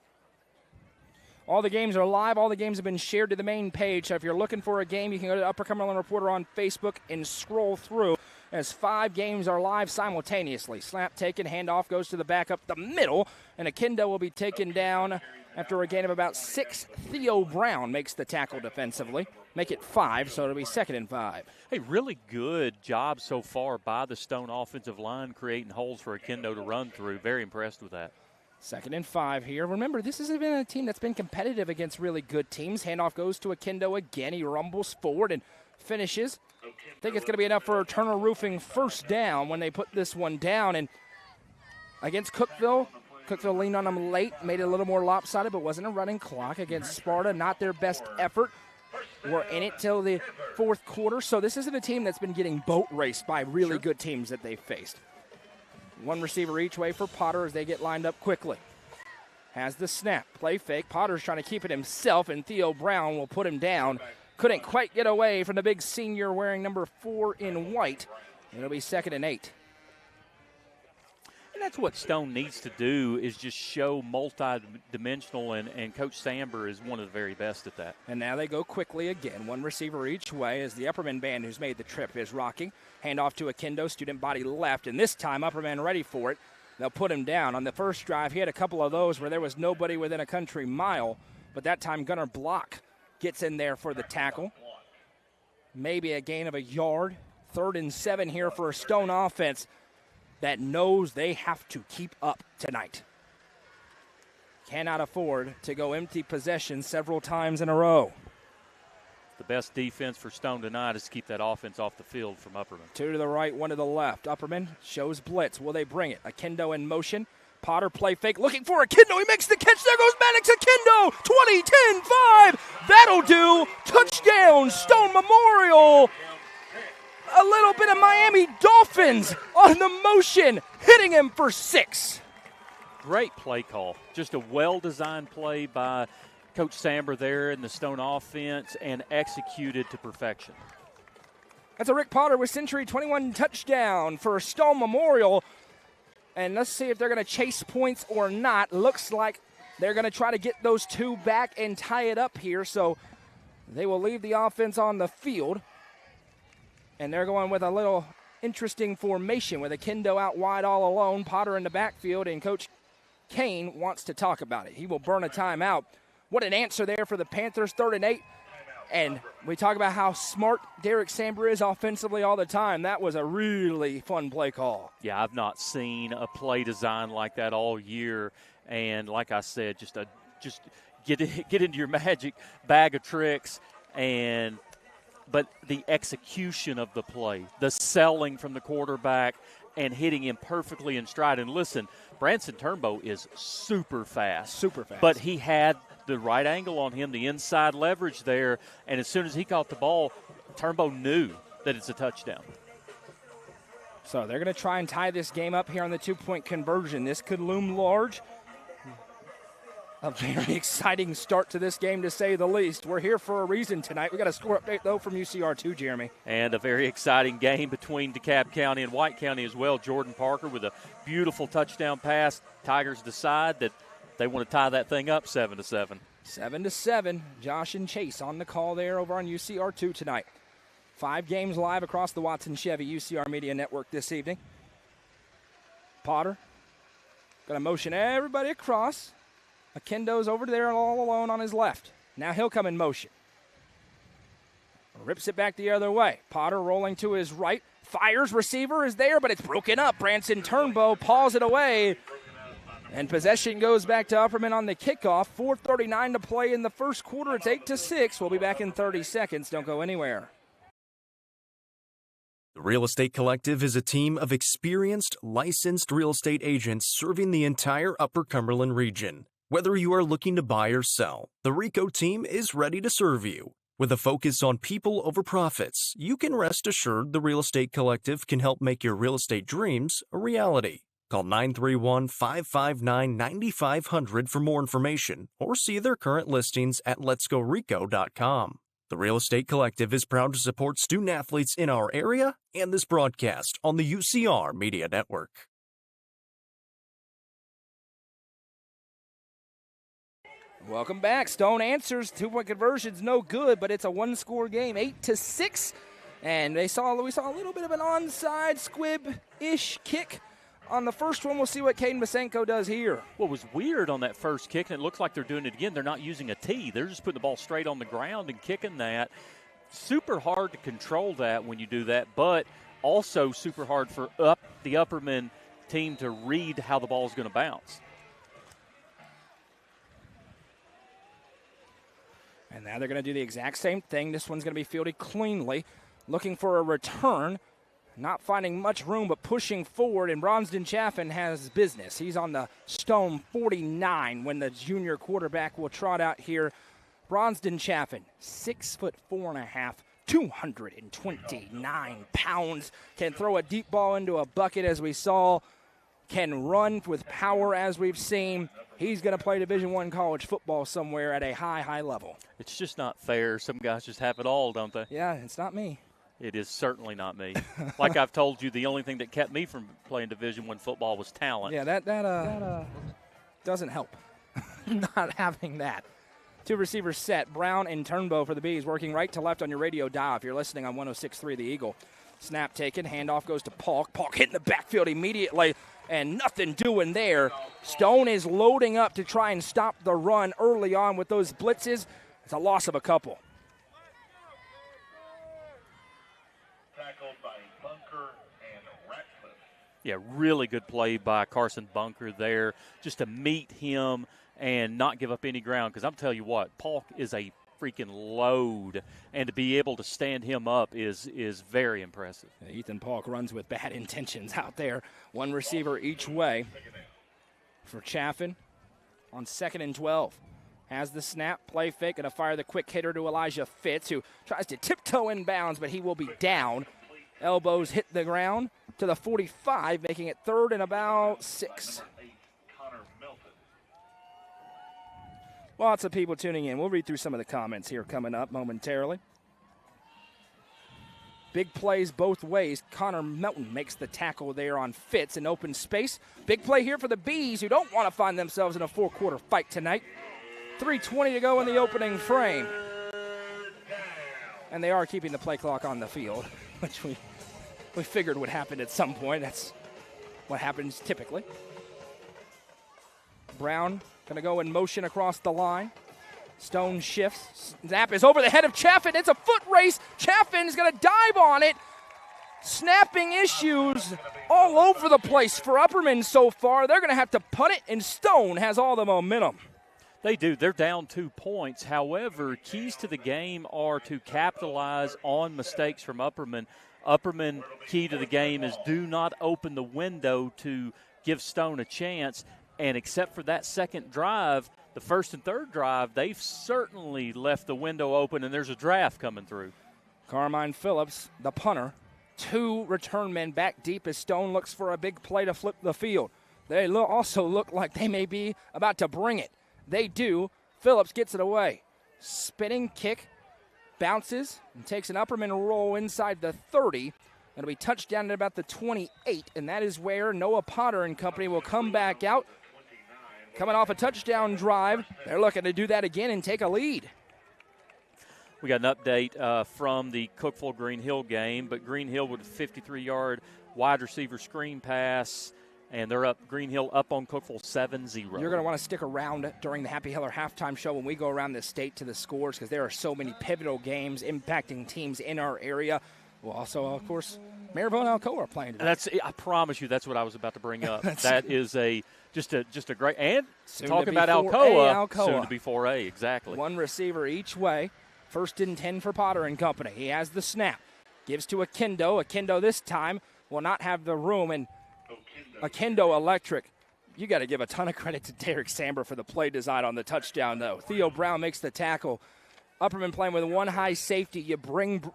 All the games are live. All the games have been shared to the main page. So if you're looking for a game, you can go to Upper Cumberland Reporter on Facebook and scroll through as 5 games are live simultaneously. Snap taken, handoff goes to the back up the middle, and Akindo will be taken down after a gain of about 6. Theo Brown makes the tackle defensively. Make it 5, so it'll be 2nd and 5.
Hey, really good job so far by the Stone offensive line creating holes for Akindo to run through. Very impressed with that.
2nd and 5 here. Remember, this has been a team that's been competitive against really good teams. Handoff goes to Akindo again. He rumbles forward and finishes. I think it's going to be enough for a Turner Roofing first down when they put this one down. And against Cookville leaned on them late, made it a little more lopsided, but wasn't a running clock. Against Sparta, not their best effort. We're in it till the 4th quarter. So this isn't a team that's been getting boat raced by really good teams that they've faced. 1 receiver each way for Potter as they get lined up quickly. Has the snap. Play fake. Potter's trying to keep it himself, and Theo Brown will put him down. Couldn't quite get away from the big senior wearing number 4 in white. It'll be 2nd and 8.
And that's what Stone needs to do, is just show multi-dimensional, and Coach Samber is one of the very best at that.
And now they go quickly again. 1 receiver each way as the Upperman band who's made the trip is rocking. Handoff to Akindo, student body left, and this time Upperman ready for it. They'll put him down. On the first drive, he had a couple of those where there was nobody within a country mile, but that time Gunnar Block gets in there for the tackle. Maybe a gain of a yard. 3rd and 7 here for a Stone offense that knows they have to keep up tonight. Cannot afford to go empty possession several times in a row.
The best defense for Stone tonight is to keep that offense off the field from Upperman.
2 to the right, 1 to the left. Upperman shows blitz. Will they bring it? Akindo in motion. Potter play fake, looking for Akindo. He makes the catch. There goes Maddox Akindo. 20, 10, 5. That'll do. Touchdown, Stone Memorial. A little bit of Miami Dolphins on the motion, hitting him for 6.
Great play call. Just a well-designed play by Coach Samber there in the Stone offense and executed to perfection.
That's a Rick Potter with Century 21 touchdown for Stone Memorial. And let's see if they're going to chase points or not. Looks like they're going to try to get those 2 back and tie it up here. So they will leave the offense on the field. And they're going with a little interesting formation with Akindo out wide all alone, Potter in the backfield, and Coach Kane wants to talk about it. He will burn a timeout. What an answer there for the Panthers. 3rd and 8. And we talk about how smart Derek Samber is offensively all the time. That was a really fun play call.
Yeah, I've not seen a play design like that all year. And like I said, just get into your magic bag of tricks. But the execution of the play, the selling from the quarterback and hitting him perfectly in stride. And listen, Branson Turnbow is super fast.
Super fast.
But he had the right angle on him, the inside leverage there, and as soon as he caught the ball, Turnbow knew that it's a touchdown.
So they're going to try and tie this game up here on the 2-point conversion. This could loom large. A very exciting start to this game, to say the least. We're here for a reason tonight. We got a score update, though, from UCR2, Jeremy.
And a very exciting game between DeKalb County and White County as well. Jordan Parker with a beautiful touchdown pass. Tigers decide that they want to tie that thing up 7-7.
7-7. Josh and Chase on the call there over on UCR2 tonight. 5 games live across the Watson Chevy UCR Media Network this evening. Potter going to motion everybody across. Akendo's over there all alone on his left. Now he'll come in motion. Rips it back the other way. Potter rolling to his right. Fires. Receiver is there, but it's broken up. Branson Turnbow paws it away. And possession goes back to Upperman on the kickoff. 4:39 to play in the first quarter. It's 8-6. We'll be back in 30 seconds. Don't go anywhere.
The Real Estate Collective is a team of experienced, licensed real estate agents serving the entire Upper Cumberland region. Whether you are looking to buy or sell, the RICO team is ready to serve you. With a focus on people over profits, you can rest assured the Real Estate Collective can help make your real estate dreams a reality. Call 931-559-9500 for more information or see their current listings at letsgorico.com. The Real Estate Collective is proud to support student athletes in our area and this broadcast on the UCR Media Network.
Welcome back. Stone answers. 2-point conversion's no good, but it's a one-score game, 8-6. And we saw a little bit of an onside squib-ish kick on the first one. We'll see what Caden Masenko does here.
What was weird on that first kick, and it looks like they're doing it again, they're not using a tee. They're just putting the ball straight on the ground and kicking that. Super hard to control that when you do that, but also super hard for the Upperman team to read how the ball is going to bounce.
And now they're going to do the exact same thing. This one's going to be fielded cleanly, looking for a return. Not finding much room, but pushing forward, and Bronston Chaffin has business. He's on the Stone 49 when the junior quarterback will trot out here. Bronston Chaffin, 6'4.5", 229 pounds, can throw a deep ball into a bucket as we saw, can run with power as we've seen. He's going to play Division I college football somewhere at a high level.
It's just not fair. Some guys just have it all, don't they?
Yeah, it's not me.
It is certainly not me. Like I've told you, the only thing that kept me from playing Division I football was talent.
Yeah, that doesn't help, not having that. 2 receivers set. Brown and Turnbow for the Bees, working right to left on your radio dial if you're listening on 106.3 The Eagle. Snap taken. Handoff goes to Paulk. Paulk hitting the backfield immediately, and nothing doing there. Stone is loading up to try and stop the run early on with those blitzes. It's a loss of a couple.
Tackled by Bunker and Ratcliffe.
Yeah, really good play by Carson Bunker there, just to meet him and not give up any ground. Because I'm telling you what, Paulk is a freaking load, and to be able to stand him up is very impressive.
Ethan Paulk runs with bad intentions out there. 1 receiver each way for Chaffin on 2nd and 12. Has the snap, play fake, going to fire the quick hitter to Elijah Fitz, who tries to tiptoe in bounds, but he will be down. Elbows hit the ground to the 45, making it 3rd and about 6. Lots of people tuning in. We'll read through some of the comments here coming up momentarily. Big plays both ways. Connor Melton makes the tackle there on Fitz in open space. Big play here for the Bees, who don't want to find themselves in a 4-quarter fight tonight. 3:20 to go in the opening frame. And they are keeping the play clock on the field, which we figured would happen at some point. That's what happens typically. Brown going to go in motion across the line. Stone shifts. Snap is over the head of Chaffin. It's a foot race. Chaffin is going to dive on it. Snapping issues all over the place for Upperman so far. They're going to have to punt it, and Stone has all the momentum.
They do. They're down 2 points. However, keys to the game are to capitalize on mistakes from Upperman. Upperman, key to the game is do not open the window to give Stone a chance. And except for that second drive, the first and third drive, they've certainly left the window open, and there's a draft coming through.
Carmine Phillips, the punter. 2 return men back deep as Stone looks for a big play to flip the field. They also look like they may be about to bring it. They do. Phillips gets it away. Spinning kick, bounces, and takes an Upperman roll inside the 30. It'll be touchdown at about the 28, and that is where Noah Potter and company will come back out. Coming off a touchdown drive, they're looking to do that again and take a lead.
We got an update from the Cookeville Green Hill game, but Green Hill with a 53-yard wide receiver screen pass, and they're up. Green Hill up on Cookeville 7-0.
You're going to want to stick around during the Happy Heller halftime show when we go around the state to the scores, because there are so many pivotal games impacting teams in our area. Well, also, of course, Maryville and Alcoa are playing today.
I promise you, that's what I was about to bring up. That is just a great, and
soon
talking about
Alcoa,
soon to be 4A, exactly.
1 receiver each way. 1st and 10 for Potter and company. He has the snap. Gives to Akendo. Akendo this time will not have the room, and Akendo electric. You got to give a ton of credit to Derek Samber for the play design on the touchdown, though. Theo Brown makes the tackle. Upperman playing with 1 high safety. You bring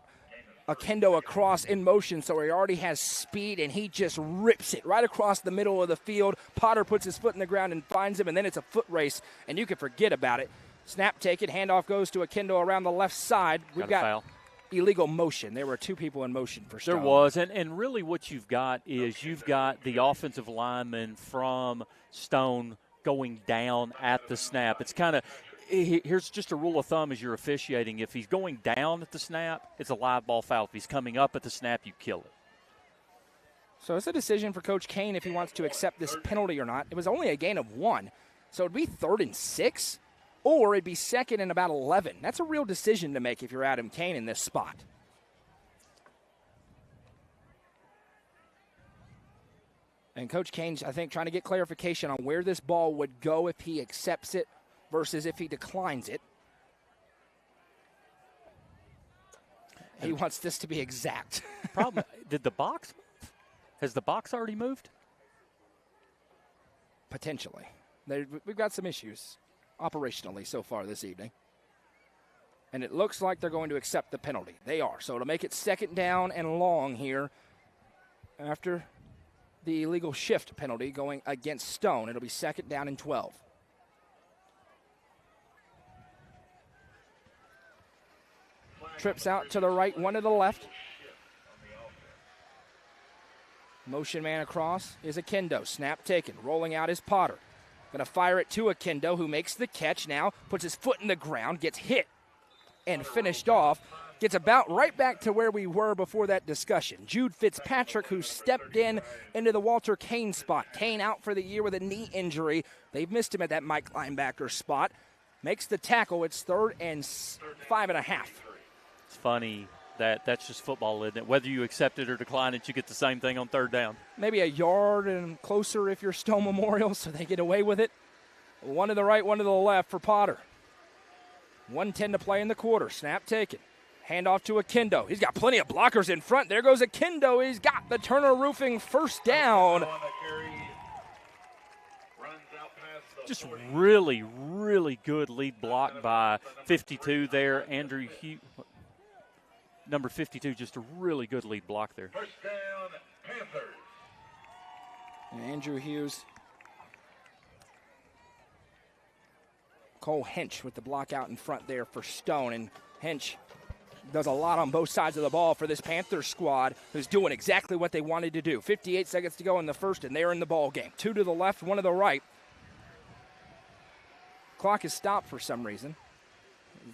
Akendo across in motion, so he already has speed, and he just rips it right across the middle of the field. Potter puts his foot in the ground and finds him, and then it's a foot race, and you can forget about it. Snap taken, handoff goes to Akendo around the left side. We've got
foul.
Illegal motion. There were 2 people in motion for Stone.
There was, and really what you've got is you've got the offensive lineman from Stone going down at the snap. It's kind of, here's just a rule of thumb as you're officiating. If he's going down at the snap, it's a live ball foul. If he's coming up at the snap, you kill it.
So it's a decision for Coach Kane if he wants to accept this penalty or not. It was only a gain of 1, so it'd be 3rd and 6. Or it'd be 2nd and about 11. That's a real decision to make if you're Adam Kane in this spot. And Coach Kane's, I think, trying to get clarification on where this ball would go if he accepts it versus if he declines it. He wants this to be exact.
Problem, did the box move? Has the box already moved?
Potentially. We've got some issues operationally so far this evening. And it looks like they're going to accept the penalty. They are. So to make it 2nd down and long here after the illegal shift penalty going against Stone, it'll be 2nd down and 12. Trips out to the right, 1 to the left. Motion man across is Akendo. Snap taken. Rolling out is Potter. Going to fire it to Akendo, who makes the catch now, puts his foot in the ground, gets hit and finished off. Gets about right back to where we were before that discussion. Jude Fitzpatrick, who stepped into the Walter Kane spot. Kane out for the year with a knee injury. They've missed him at that Mike linebacker spot. Makes the tackle. It's 3rd and 5.5.
It's funny. That's just football, isn't it? Whether you accept it or decline it, you get the same thing on 3rd down.
Maybe a yard and closer if you're Stone Memorial, so they get away with it. 1 to the right, 1 to the left for Potter. 1:10 to play in the quarter. Snap taken. Handoff to Akendo. He's got plenty of blockers in front. There goes Akendo. He's got the Turner Roofing 1st down.
Just really, really good lead block by 52 there. Andrew Hughes. Number 52, just a really good lead block there.
1st down, Panthers.
And Andrew Hughes. Cole Hench with the block out in front there for Stone. And Hench does a lot on both sides of the ball for this Panthers squad, who's doing exactly what they wanted to do. 58 seconds to go in the 1st, and they're in the ball game. 2 to the left, 1 to the right. Clock is stopped for some reason.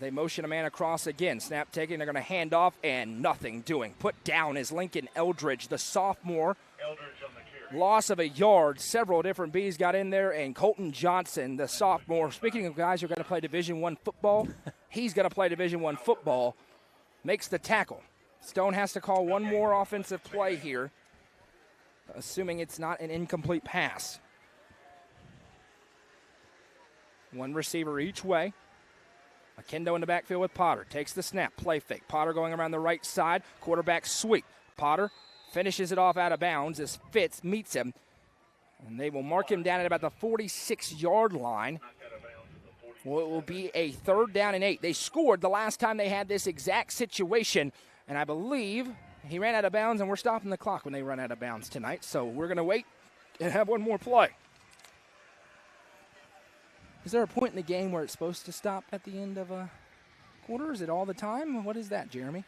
They motion a man across again. Snap taking. They're going to hand off, and nothing doing. Put down is Lincoln Eldridge, the sophomore.
Eldridge on the carry.
loss of a yard. Several different Bs got in there, and Colton Johnson, the sophomore, speaking of guys who are going to play Division I football, he's going to play Division I football, makes the tackle. Stone has to call one more offensive play here, assuming it's not an incomplete pass. One receiver each way. Akendo in the backfield with Potter. Takes the snap, play fake. Potter going around the right side, quarterback sweep. Potter finishes it off out of bounds as Fitz meets him. And they will mark him down at about the 46-yard line. Well, it will be a 3rd down and 8. They scored the last time they had this exact situation, and I believe he ran out of bounds, and we're stopping the clock when they run out of bounds tonight. So we're going to wait and have one more play. Is there a point in the game where it's supposed to stop at the end of a quarter? Is it all the time? What is that, Jeremy?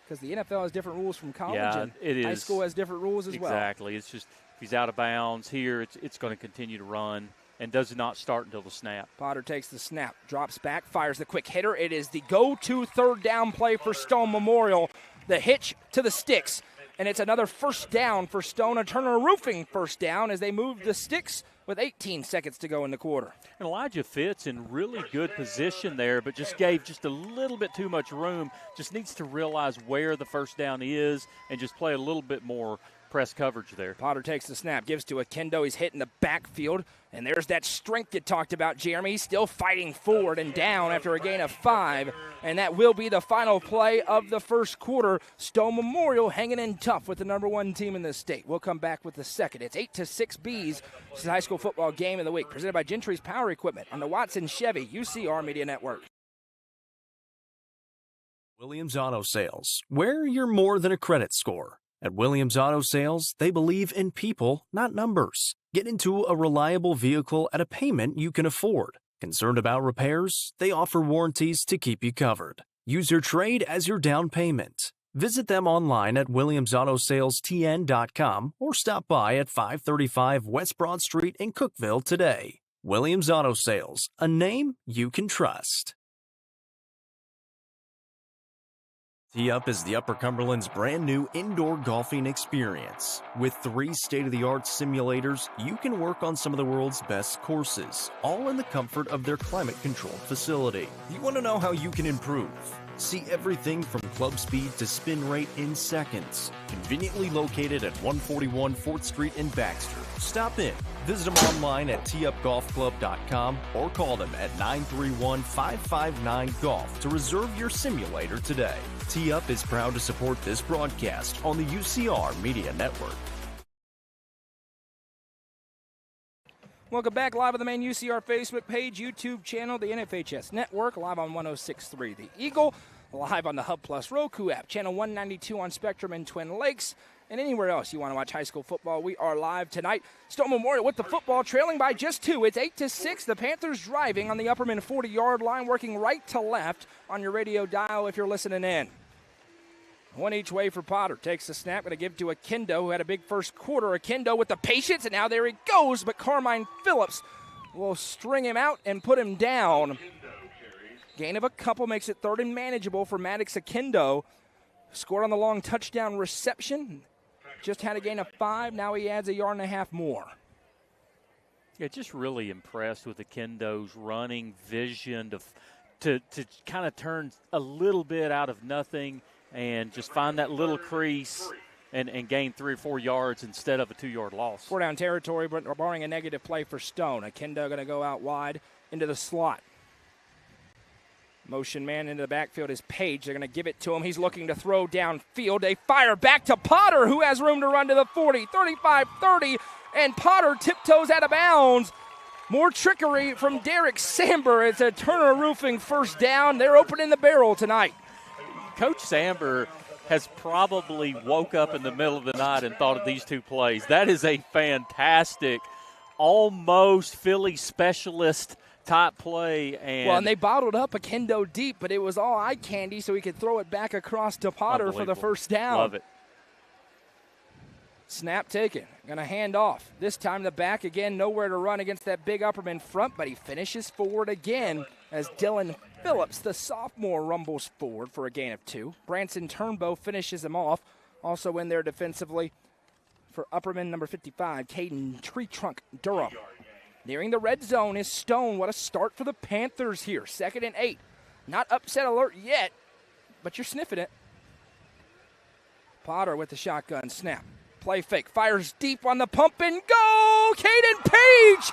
Because the NFL has different rules from college, and
it is.
High school has different rules as well.
Exactly. It's just if he's out of bounds here, it's going to continue to run and does not start until the snap.
Potter takes the snap, drops back, fires the quick hitter. It is the go-to 3rd down play for Stone Memorial. The hitch to the sticks, and it's another 1st down for Stone, a Turner Roofing 1st down as they move the sticks with 18 seconds to go in the quarter.
And Elijah Fitz in really good position there, but just gave just a little bit too much room. Just needs to realize where the 1st down is and just play a little bit more press coverage there.
Potter takes the snap, gives to Akendo. He's hitting the backfield, and there's that strength you talked about, Jeremy. He's still fighting forward and down after a gain of 5, and that will be the final play of the first quarter. Stone Memorial hanging in tough with the number 1 team in the state. We'll come back with the second. It's 8-6 Bs. This is the high school football game of the week, presented by Gentry's Power Equipment on the Watson Chevy UCR Media Network.
Williams Auto Sales, where you're more than a credit score. At Williams Auto Sales, they believe in people, not numbers. Get into a reliable vehicle at a payment you can afford. Concerned about repairs? They offer warranties to keep you covered. Use your trade as your down payment. Visit them online at WilliamsAutoSalesTN.com or stop by at 535 West Broad Street in Cookeville today. Williams Auto Sales, a name you can trust. Tee Up is the Upper Cumberland's brand new indoor golfing experience. With 3 state-of-the-art simulators, you can work on some of the world's best courses, all in the comfort of their climate-controlled facility. You want to know how you can improve? See everything from club speed to spin rate in seconds. Conveniently located at 141 4th Street in Baxter. Stop in. Visit them online at teupgolfclub.com or call them at 931-559-GOLF to reserve your simulator today. Tee Up is proud to support this broadcast on the UCR Media Network.
Welcome back live on the main UCR Facebook page, YouTube channel, the NFHS Network, live on 106.3 The Eagle, live on the Hub Plus Roku app, channel 192 on Spectrum in Twin Lakes, and anywhere else you want to watch high school football. We are live tonight. Stone Memorial with the football, trailing by just 2. It's 8-6. The Panthers driving on the Upperman 40-yard line, working right to left on your radio dial if you're listening in. One each way for Potter. Takes the snap, going to give to Akendo, who had a big first quarter. Akendo with the patience, and now there he goes, but Carmine Phillips will string him out and put him down. Gain of a couple makes it 3rd and manageable for Maddox Akendo. Scored on the long touchdown reception. Just had a gain of 5. Now he adds 1.5 yards more.
Yeah, just really impressed with Akendo's running vision to kind of turn a little bit out of nothing and just find that little crease and gain 3 or 4 yards instead of a 2-yard loss.
4 down territory, but barring a negative play for Stone. Akendo going to go out wide into the slot. Motion man into the backfield is Page. They're going to give it to him. He's looking to throw downfield. They fire back to Potter, who has room to run to the 40, 35, 30, and Potter tiptoes out of bounds. More trickery from Derek Samber. It's a Turner Roofing 1st down. They're opening the barrel tonight.
Coach Samber has probably woke up in the middle of the night and thought of these 2 plays. That is a fantastic, almost Philly specialist type play.
And they bottled up Akendo deep, but it was all eye candy so he could throw it back across to Potter for the 1st down.
Love it.
Snap taken. Going to hand off. This time the back again, nowhere to run against that big Upperman front, but he finishes forward again as Dylan Phillips, the sophomore, rumbles forward for a gain of 2. Branson Turnbow finishes him off. Also in there defensively for Upperman, number 55, Caden Tree Trunk Durham. Nearing the red zone is Stone. What a start for the Panthers here. 2nd and 8. Not upset alert yet, but you're sniffing it. Potter with the shotgun snap. Play fake. Fires deep on the pump and go! Caden Page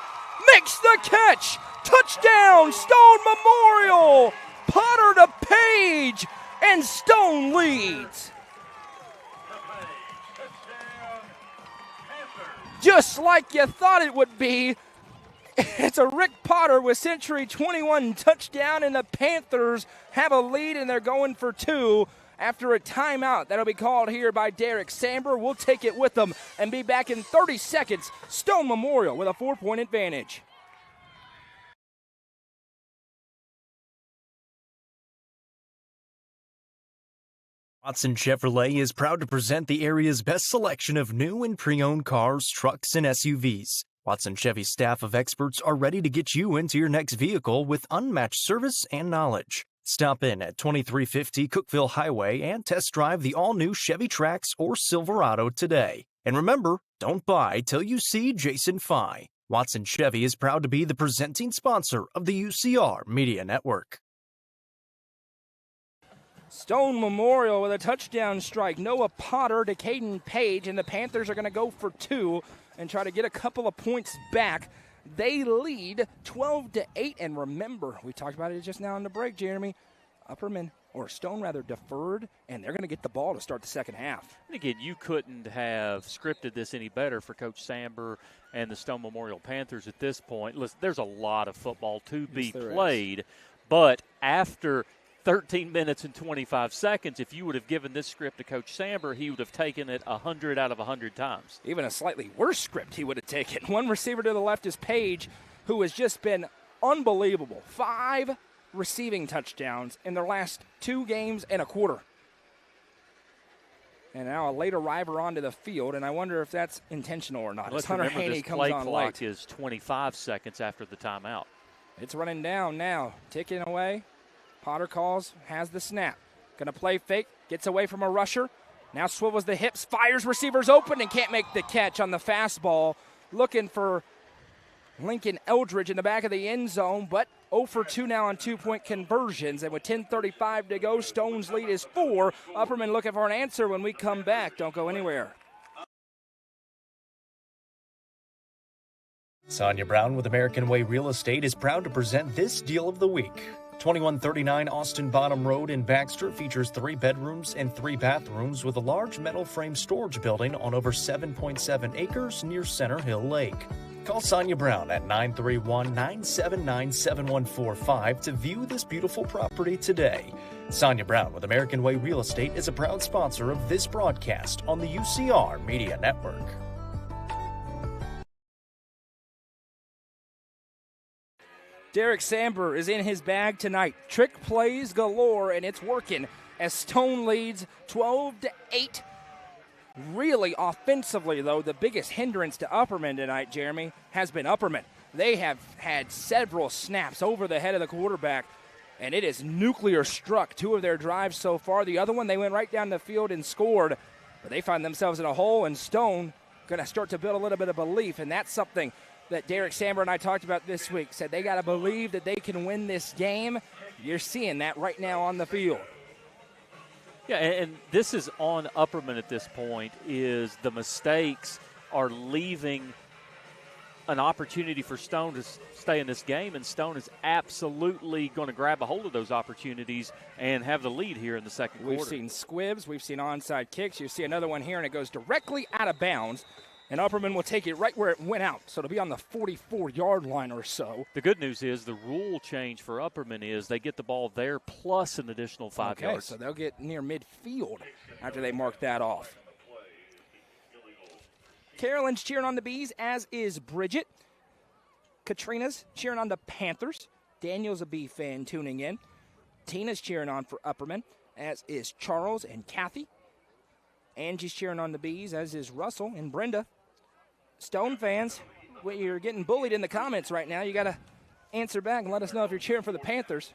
makes the catch. Touchdown, Stone Memorial. Potter to Page, and Stone leads. Just like you thought it would be. It's a Rick Potter with Century 21 touchdown, and the Panthers have a lead, and they're going for 2 after a timeout. That'll be called here by Derek Samber. We'll take it with them and be back in 30 seconds. Stone Memorial with a 4-point advantage.
Watson Chevrolet is proud to present the area's best selection of new and pre-owned cars, trucks, and SUVs. Watson Chevy's staff of experts are ready to get you into your next vehicle with unmatched service and knowledge. Stop in at 2350 Cookeville Highway and test drive the all-new Chevy Trax or Silverado today. And remember, don't buy till you see Jason Fye. Watson Chevy is proud to be the presenting sponsor of the UCR Media Network.
Stone Memorial with a touchdown strike. Noah Potter to Caden Page, and the Panthers are going to go for 2 and try to get a couple of points back. They lead 12-8, and remember, we talked about it just now in the break, Jeremy. Stone deferred, and they're going to get the ball to start the second half.
And again, you couldn't have scripted this any better for Coach Samber and the Stone Memorial Panthers at this point. Listen, there's a lot of football to be played, but after 13 minutes and 25 seconds, if you would have given this script to Coach Samber, he would have taken it 100 out of 100 times.
Even a slightly worse script he would have taken. One receiver to the left is Page, who has just been unbelievable. 5 receiving touchdowns in their last 2 games and a quarter. And now a late arriver onto the field, and I wonder if that's intentional or not.
Let's
Hunter
remember
Haney
this
comes
play
on
clock
late.
is 25 seconds after the timeout.
It's running down now, ticking away. Potter calls, has the snap. Going to play fake, gets away from a rusher. Now swivels the hips, fires receivers open, and can't make the catch on the fastball. Looking for Lincoln Eldridge in the back of the end zone, but 0 for 2 now on 2-point conversions. And with 10:35 to go, Stone's lead is 4. Upperman looking for an answer when we come back. Don't go anywhere.
Sonia Brown with American Way Real Estate is proud to present this deal of the week. 2139 Austin Bottom Road in Baxter features 3 bedrooms and 3 bathrooms with a large metal frame storage building on over 7.7 acres near Center Hill Lake. Call Sonia Brown at 931-979-7145 to view this beautiful property today. Sonia Brown with American Way Real Estate is a proud sponsor of this broadcast on the UCR Media Network.
Derek Samber is in his bag tonight. Trick plays galore, and it's working as Stone leads 12-8. Really offensively, though, the biggest hindrance to Upperman tonight, Jeremy, has been Upperman. They have had several snaps over the head of the quarterback, and it is nuclear struck 2 of their drives so far. The other one, they went right down the field and scored, but they find themselves in a hole, and Stone going to start to build a little bit of belief, and that's something that Derek Samber and I talked about this week. Said they got to believe that they can win this game. You're seeing that right now on the field.
Yeah, and this is on Upperman at this point, is the mistakes are leaving an opportunity for Stone to stay in this game, and Stone is absolutely going to grab a hold of those opportunities and have the lead here in the second quarter.
We've seen squibs. We've seen onside kicks. You see another one here, and it goes directly out of bounds. And Upperman will take it right where it went out. So it'll be on the 44-yard line or so.
The good news is the rule change for Upperman is they get the ball there plus an additional 5 yards.
So they'll get near midfield after they mark that off. Carolyn's cheering on the Bees, as is Bridget. Katrina's cheering on the Panthers. Daniel's a Bee fan tuning in. Tina's cheering on for Upperman, as is Charles and Kathy. Angie's cheering on the Bees, as is Russell and Brenda. Stone fans, you're getting bullied in the comments right now. You got to answer back and let us know if you're cheering for the Panthers.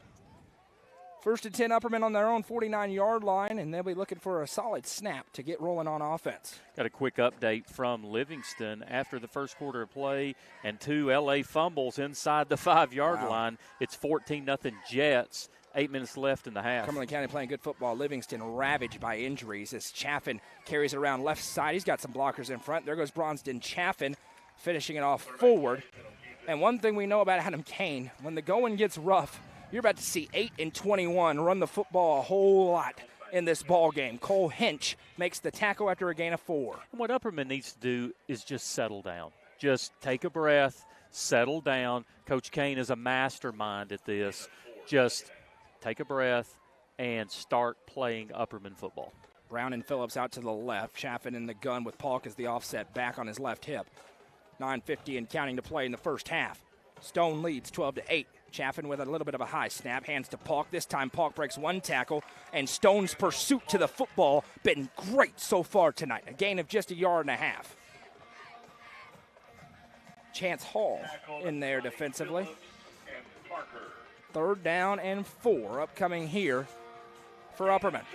First and 10, Upperman on their own 49-yard line, and they'll be looking for a solid snap to get rolling on offense.
Got a quick update from Livingston after the first quarter of play and 2 L.A. fumbles inside the 5-yard line. It's 14-0 Jets. 8 minutes left in the half.
Cumberland County playing good football. Livingston ravaged by injuries as Chaffin carries it around left side. He's got some blockers in front. There goes Bronston Chaffin finishing it off forward. And one thing we know about Adam Kane, when the going gets rough, you're about to see 8 and 21 run the football a whole lot in this ball game. Cole Hinch makes the tackle after a gain of 4.
And what Upperman needs to do is just settle down. Just take a breath, settle down. Coach Kane is a mastermind at this. Just take a breath and start playing Upperman football.
Brown and Phillips out to the left. Chaffin in the gun with Polk as the offset back on his left hip. 9:50 and counting to play in the first half. Stone leads 12-8. Chaffin with a little bit of a high snap. Hands to Polk. This time Polk breaks one tackle. And Stone's pursuit to the football been great so far tonight. A gain of just 1.5 yards. Chance Hall in there defensively. 3rd down and 4 upcoming here for Upperman.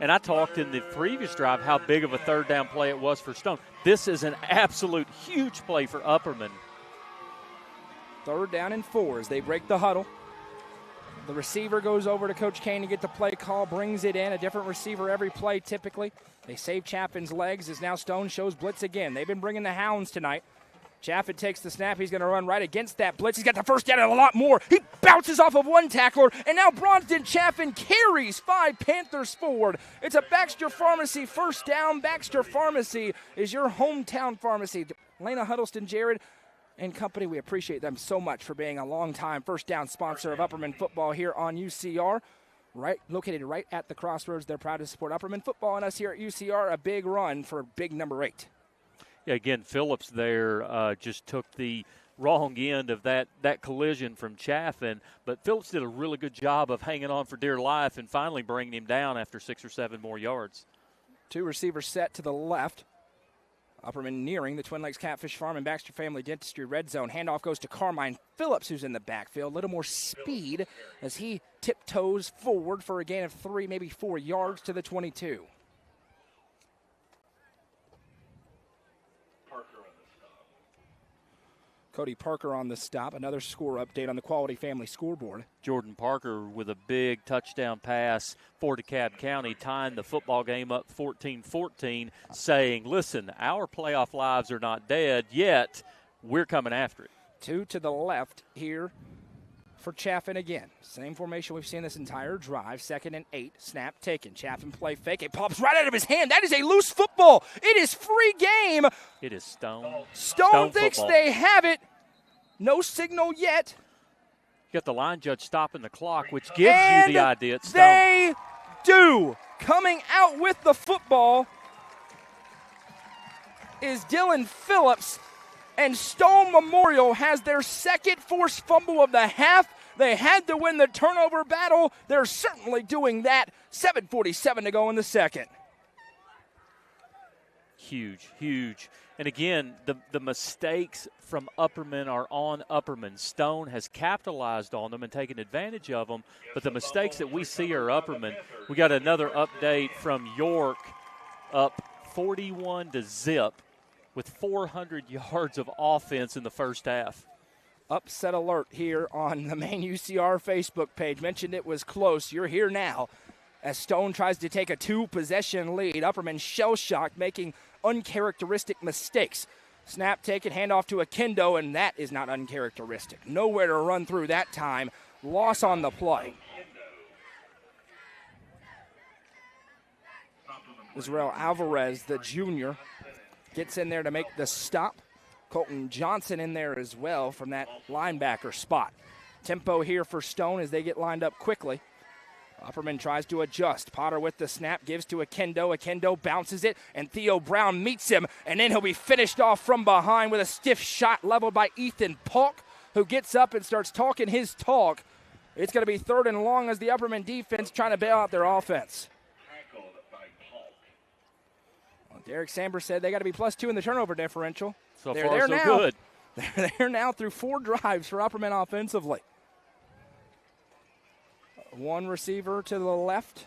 And I talked in the previous drive how big of a 3rd down play it was for Stone. This is an absolute huge play for Upperman.
3rd down and 4 as they break the huddle. The receiver goes over to Coach Kane to get the play call, brings it in. A different receiver every play typically. They save Chaffin's legs as now Stone shows blitz again. They've been bringing the hounds tonight. Chaffin takes the snap. He's going to run right against that blitz. He's got the first down and a lot more. He bounces off of one tackler, and now Bronston Chaffin carries 5 Panthers forward. It's a Baxter Pharmacy first down. Baxter Pharmacy is your hometown pharmacy. Lena Huddleston, Jared, and company, we appreciate them so much for being a long-time first down sponsor of Upperman football here on UCR. Located right at the crossroads. They're proud to support Upperman football and us here at UCR. A big run for big number 8.
Yeah, again, Phillips there just took the wrong end of that collision from Chaffin, but Phillips did a really good job of hanging on for dear life and finally bringing him down after 6 or 7 more yards.
2 receivers set to the left. Upperman nearing the Twin Lakes Catfish Farm and Baxter Family Dentistry red zone. Handoff goes to Carmine Phillips, who's in the backfield. A little more speed as he tiptoes forward for a gain of 3, maybe 4 yards to the 22. Cody Parker on the stop. Another score update on the Quality Family scoreboard.
Jordan Parker with a big touchdown pass for DeKalb County, tying the football game up 14-14, saying, listen, our playoff lives are not dead yet. We're coming after it.
2 to the left here for Chaffin again. Same formation we've seen this entire drive. 2nd and 8. Snap taken. Chaffin play fake. It pops right out of his hand. That is a loose football. It is free game.
It is Stone.
Stone thinks football. They have it. No signal yet.
You got the line judge stopping the clock, which gives you the idea it's Stone.
They do. Coming out with the football is Dylan Phillips. And Stone Memorial has their second forced fumble of the half. They had to win the turnover battle. They're certainly doing that. 7:47 to go in the second.
Huge, huge. And again, the mistakes from Upperman are on Upperman. Stone has capitalized on them and taken advantage of them, but the mistakes that we see are Upperman. We got another update from York, up 41-0 with 400 yards of offense in the first half.
Upset alert here on the main UCR Facebook page. Mentioned it was close. You're here now as Stone tries to take a 2-possession lead. Upperman shell-shocked, making uncharacteristic mistakes. Snap taken, handoff to Akendo, and that is not uncharacteristic. Nowhere to run through that time. Loss on the play. Israel Alvarez, the junior, gets in there to make the stop. Colton Johnson in there as well from that linebacker spot. Tempo here for Stone as they get lined up quickly. Upperman tries to adjust. Potter with the snap, gives to Akendo. Akendo bounces it, and Theo Brown meets him, and then he'll be finished off from behind with a stiff shot leveled by Ethan Polk, who gets up and starts talking his talk. It's going to be 3rd and long as the Upperman defense trying to bail out their offense. Well, Derek Samber said they got to be +2 in the turnover differential.
So far, so good.
They're there now through 4 drives for Upperman offensively. One receiver to the left.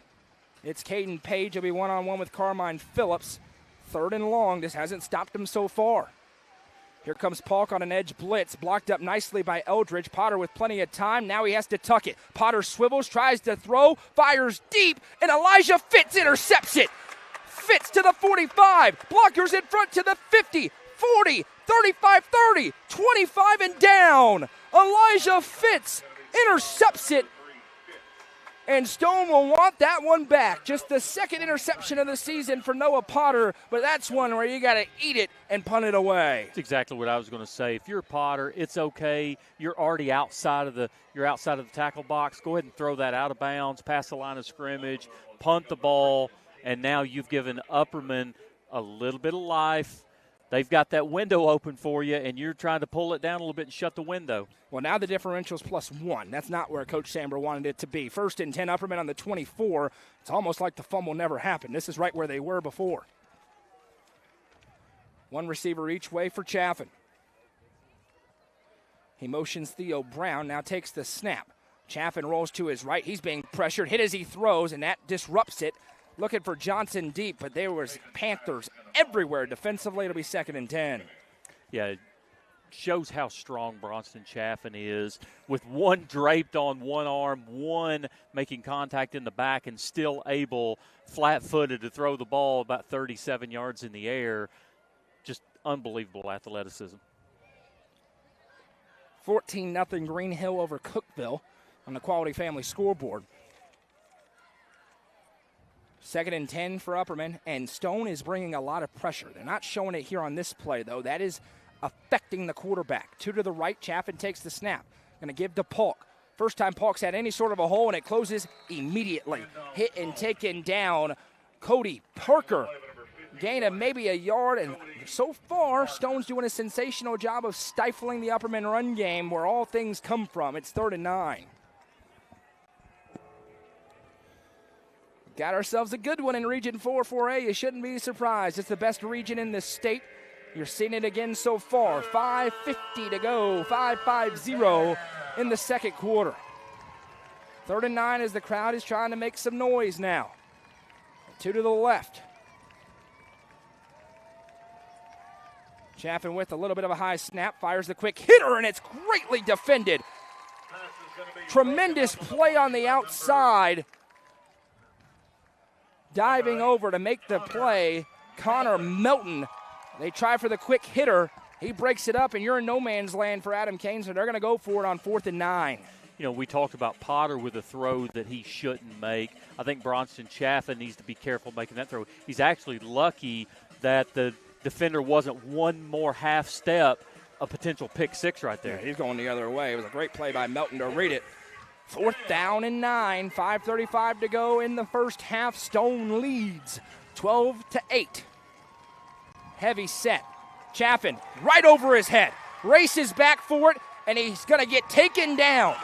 It's Caden Page. He'll be one-on-one with Carmine Phillips. 3rd and long. This hasn't stopped him so far. Here comes Polk on an edge blitz, blocked up nicely by Eldridge. Potter with plenty of time. Now he has to tuck it. Potter swivels, tries to throw, fires deep, and Elijah Fitz intercepts it. Fitz to the 45. Blockers in front to the 50, 40, 35, 30, 25, and down. Elijah Fitz intercepts it. And Stone will want that one back. Just the 2nd interception of the season for Noah Potter, but that's one where you got to eat it and punt it away.
That's exactly what I was going to say. If you're Potter, it's okay. You're already outside of the tackle box. Go ahead and throw that out of bounds, past the line of scrimmage, punt the ball, and now you've given Upperman a little bit of life. They've got that window open for you, and you're trying to pull it down a little bit and shut the window.
Well, now the differential's +1. That's not where Coach Samber wanted it to be. 1st and 10, Upperman on the 24. It's almost like the fumble never happened. This is right where they were before. One receiver each way for Chaffin. He motions Theo Brown, now takes the snap. Chaffin rolls to his right. He's being pressured, hit as he throws, and that disrupts it. Looking for Johnson deep, but there was Panthers everywhere defensively. It'll be 2nd and 10.
Yeah, it shows how strong Bronson Chaffin is, with one draped on one arm, one making contact in the back, and still able, flat-footed, to throw the ball about 37 yards in the air. Just unbelievable athleticism.
14-0 Green Hill over Cookeville on the Quality Family scoreboard. 2nd and 10 for Upperman, and Stone is bringing a lot of pressure. They're not showing it here on this play, though. That is affecting the quarterback. 2 to the right, Chaffin takes the snap. Going to give to Polk. First time Polk's had any sort of a hole, and it closes immediately. Hit and taken down. Cody Parker, gain of maybe a yard, and so far, Stone's doing a sensational job of stifling the Upperman run game where all things come from. It's 3rd and 9. Got ourselves a good one in Region 4 4A. You shouldn't be surprised. It's the best region in the state. You're seeing it again so far. 5:50 to go. 5-5-0 in the 2nd quarter. 3rd and 9 as the crowd is trying to make some noise now. 2 to the left. Chaffin with a little bit of a high snap. Fires the quick hitter, and it's greatly defended. Tremendous play on the outside. Diving over to make the play, Connor Melton. They try for the quick hitter. He breaks it up, and you're in no man's land for Adam Kane, so they're going to go for it on 4th and 9.
You know, we talked about Potter with a throw that he shouldn't make. I think Bronson Chaffin needs to be careful making that throw. He's actually lucky that the defender wasn't one more half step, a potential pick 6 right there.
Yeah, he's going the other way. It was a great play by Melton to read it. 4th down and 9, 5:35 to go in the first half. Stone leads 12-8. Heavy set. Chaffin right over his head. Races back for it, and he's going to get taken down.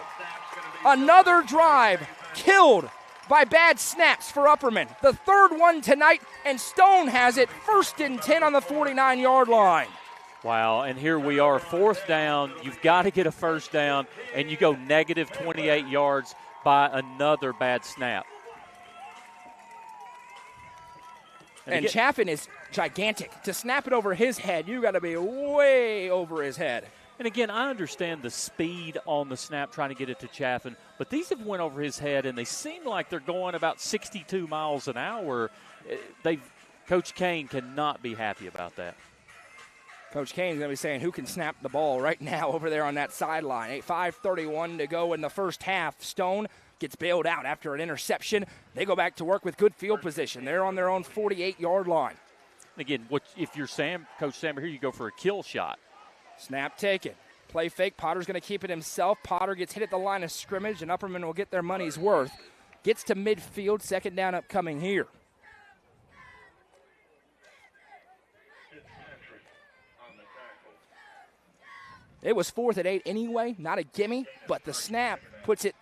Another drive killed by bad snaps for Upperman. The 3rd one tonight, and Stone has it 1st and 10 on the 49-yard line.
Wow, and here we are, 4th down. You've got to get a 1st down, and you go negative 28 yards by another bad snap.
And Chaffin is gigantic. To snap it over his head, you got to be way over his head.
And again, I understand the speed on the snap trying to get it to Chaffin, but these have went over his head, and they seem like they're going about 62 miles an hour. Coach Kane cannot be happy about that.
Coach Kane's going to be saying who can snap the ball right now over there on that sideline. 5:31 to go in the first half. Stone gets bailed out after an interception. They go back to work with good field position. They're on their own 48-yard line.
Again, if you're Coach Samber here, you go for a kill shot.
Snap taken. Play fake. Potter's going to keep it himself. Potter gets hit at the line of scrimmage, and Upperman will get their money's worth. Gets to midfield. 2nd down upcoming here. It was 4th and 8 anyway, not a gimme, but the snap puts it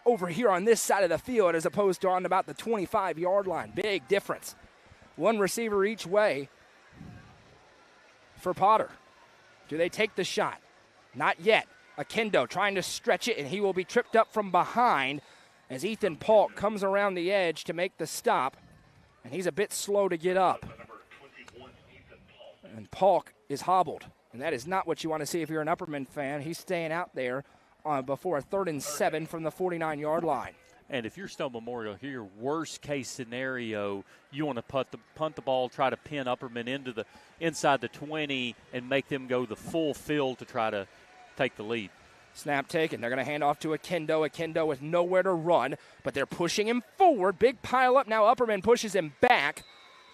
over here on this side of the field as opposed to on about the 25-yard line. Big difference. One receiver each way for Potter. Do they take the shot? Not yet. Akendo trying to stretch it, and he will be tripped up from behind, as Ethan Polk comes around the edge to make the stop, and he's a bit slow to get up. And Polk is hobbled, and that is not what you want to see if you're an Upperman fan. He's staying out there before a 3rd and 7 from the 49-yard line.
And if you're Stone Memorial here, worst case scenario, you want to punt the ball, try to pin Upperman into inside the 20 and make them go the full field to try to take the lead.
Snap taken. They're going to hand off to Akendo. Akendo with nowhere to run, but they're pushing him forward. Big pile up. Now Upperman pushes him back.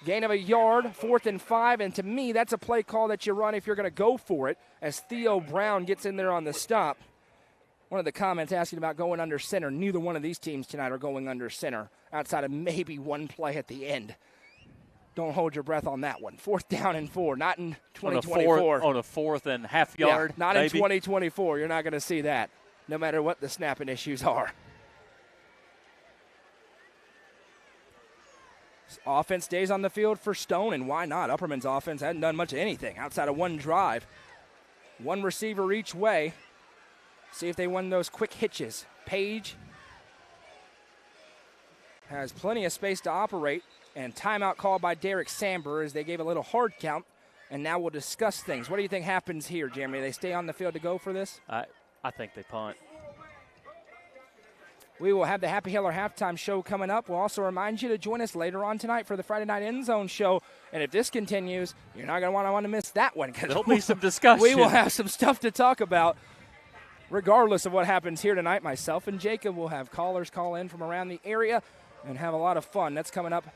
Gain of a yard, 4th and 5, and to me, that's a play call that you run if you're going to go for it, as Theo Brown gets in there on the stop. One of the comments asking about going under center. Neither one of these teams tonight are going under center, outside of maybe one play at the end. Don't hold your breath on that one. 4th down and 4, not in 2024.
On a 4th and half yard,
not
maybe.
In 2024. You're not going to see that, no matter what the snapping issues are. Offense stays on the field for Stone, and why not? Upperman's offense hadn't done much of anything outside of one drive. One receiver each way. See if they win those quick hitches. Page has plenty of space to operate, and timeout called by Derek Samber as they gave a little hard count, and now we'll discuss things. What do you think happens here, Jeremy? They stay on the field to go for this?
I think they punt.
We will have the Happy Heller halftime show coming up. We'll also remind you to join us later on tonight for the Friday Night End Zone show. And if this continues, you're not going to want to miss that one.
There'll be some discussion.
We will have some stuff to talk about. Regardless of what happens here tonight, myself and Jacob will have callers call in from around the area and have a lot of fun. That's coming up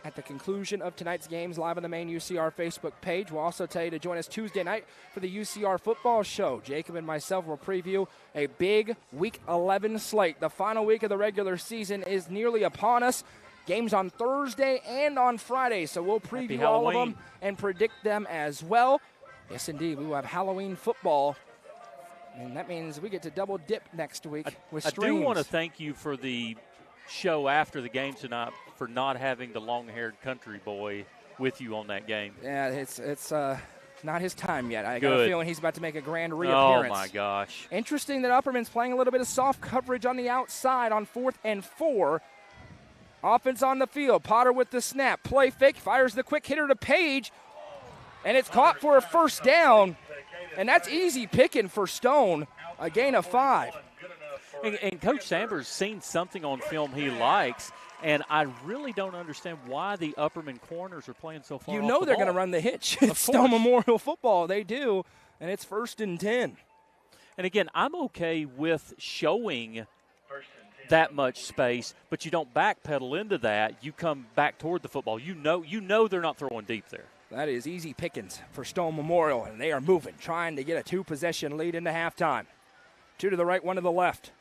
at the conclusion of tonight's games live on the main UCR Facebook page. We'll also tell you to join us Tuesday night for the UCR football show. Jacob and myself will preview a big Week 11 slate. The final week of the regular season is nearly upon us. Games on Thursday and on Friday, so we'll preview all of them and predict them as well. Yes, indeed, we will have Halloween football, and that means we get to double dip next week with streams.
I do want to thank you for the show after the game tonight for not having the long-haired country boy with you on that game.
Yeah, it's not his time yet. I got a feeling he's about to make a grand reappearance.
Oh, my gosh.
Interesting that Upperman's playing a little bit of soft coverage on the outside on 4th and 4. Offense on the field. Potter with the snap. Play fake. Fires the quick hitter to Page. And it's caught for a 1st down. And that's easy picking for Stone. A gain of 5.
And Coach Samber's seen something on film he likes, and I really don't understand why the Upperman corners are playing so far.
You know they're going to run the hitch. It's Stone Memorial football. They do, and it's 1st and 10.
And again, I'm okay with showing that much space, but you don't backpedal into that. You come back toward the football. You know they're not throwing deep there.
That is easy pickings for Stone Memorial, and they are moving, trying to get a 2-possession lead into halftime. 2 to the right, 1 to the left.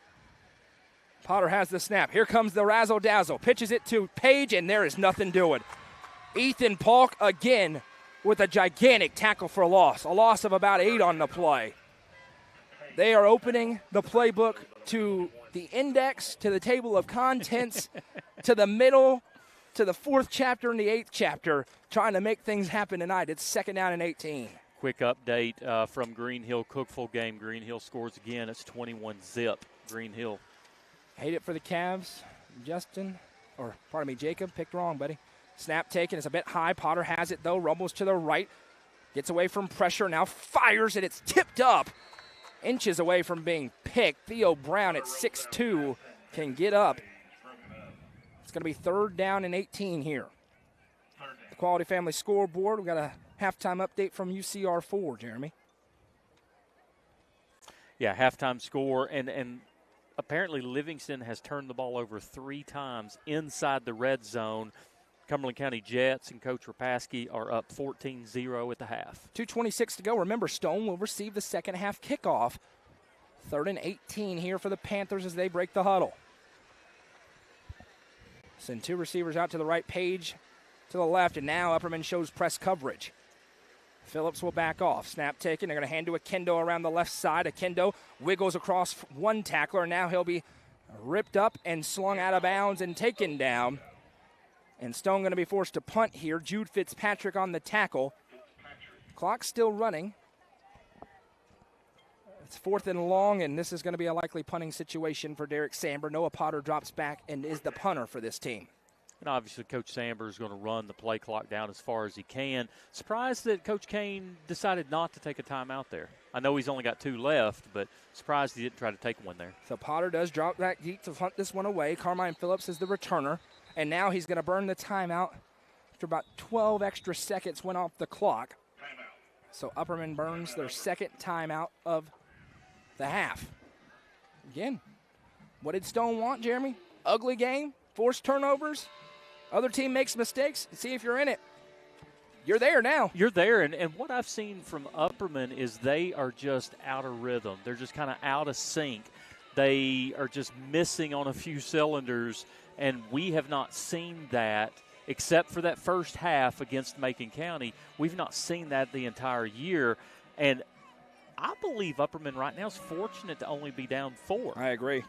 Potter has the snap. Here comes the razzle-dazzle. Pitches it to Page, and there is nothing doing. Ethan Polk again with a gigantic tackle for a loss of about 8 on the play. They are opening the playbook to the index, to the table of contents, to the middle, to the 4th chapter and the 8th chapter, trying to make things happen tonight. It's 2nd down and 18.
Quick update from Green Hill Cookeville game. Green Hill scores again. It's 21-0. Green Hill.
Hate it for the Cavs. Jacob, picked wrong, buddy. Snap taken. It's a bit high. Potter has it, though. Rumbles to the right. Gets away from pressure. Now fires, and it's tipped up. Inches away from being picked. Theo Brown at 6'2" can get up. It's going to be 3rd down and 18 here. The Quality Family scoreboard. We've got a halftime update from UCR 4, Jeremy.
Yeah, halftime score, and apparently Livingston has turned the ball over 3 times inside the red zone. Cumberland County Jets and Coach Rapaski are up 14-0 at the half.
2:26 to go. Remember, Stone will receive the second half kickoff. 3rd and 18 here for the Panthers as they break the huddle. Send 2 receivers out to the right, Page to the left, and now Upperman shows press coverage. Phillips will back off. Snap taken. They're going to hand to Akendo around the left side. Akendo wiggles across one tackler. Now he'll be ripped up and slung out of bounds and taken down. And Stone going to be forced to punt here. Jude Fitzpatrick on the tackle. Clock still running. It's 4th and long, and this is going to be a likely punting situation for Derek Samber. Noah Potter drops back and is the punter for this team.
And obviously, Coach Samber is going to run the play clock down as far as he can. Surprised that Coach Kane decided not to take a timeout there. I know he's only got 2 left, but surprised he didn't try to take one there.
So Potter does drop back deep to punt this one away. Carmine Phillips is the returner, and now he's going to burn the timeout after about 12 extra seconds went off the clock. So Upperman burns their second timeout of the half. Again, what did Stone want, Jeremy? Ugly game, forced turnovers. Other team makes mistakes. See if you're in it. You're there now.
You're there, and what I've seen from Upperman is they are just out of rhythm. They're just kind of out of sync. They are just missing on a few cylinders, and we have not seen that except for that first half against Macon County. We've not seen that the entire year, and I believe Upperman right now is fortunate to only be down 4.
I agree.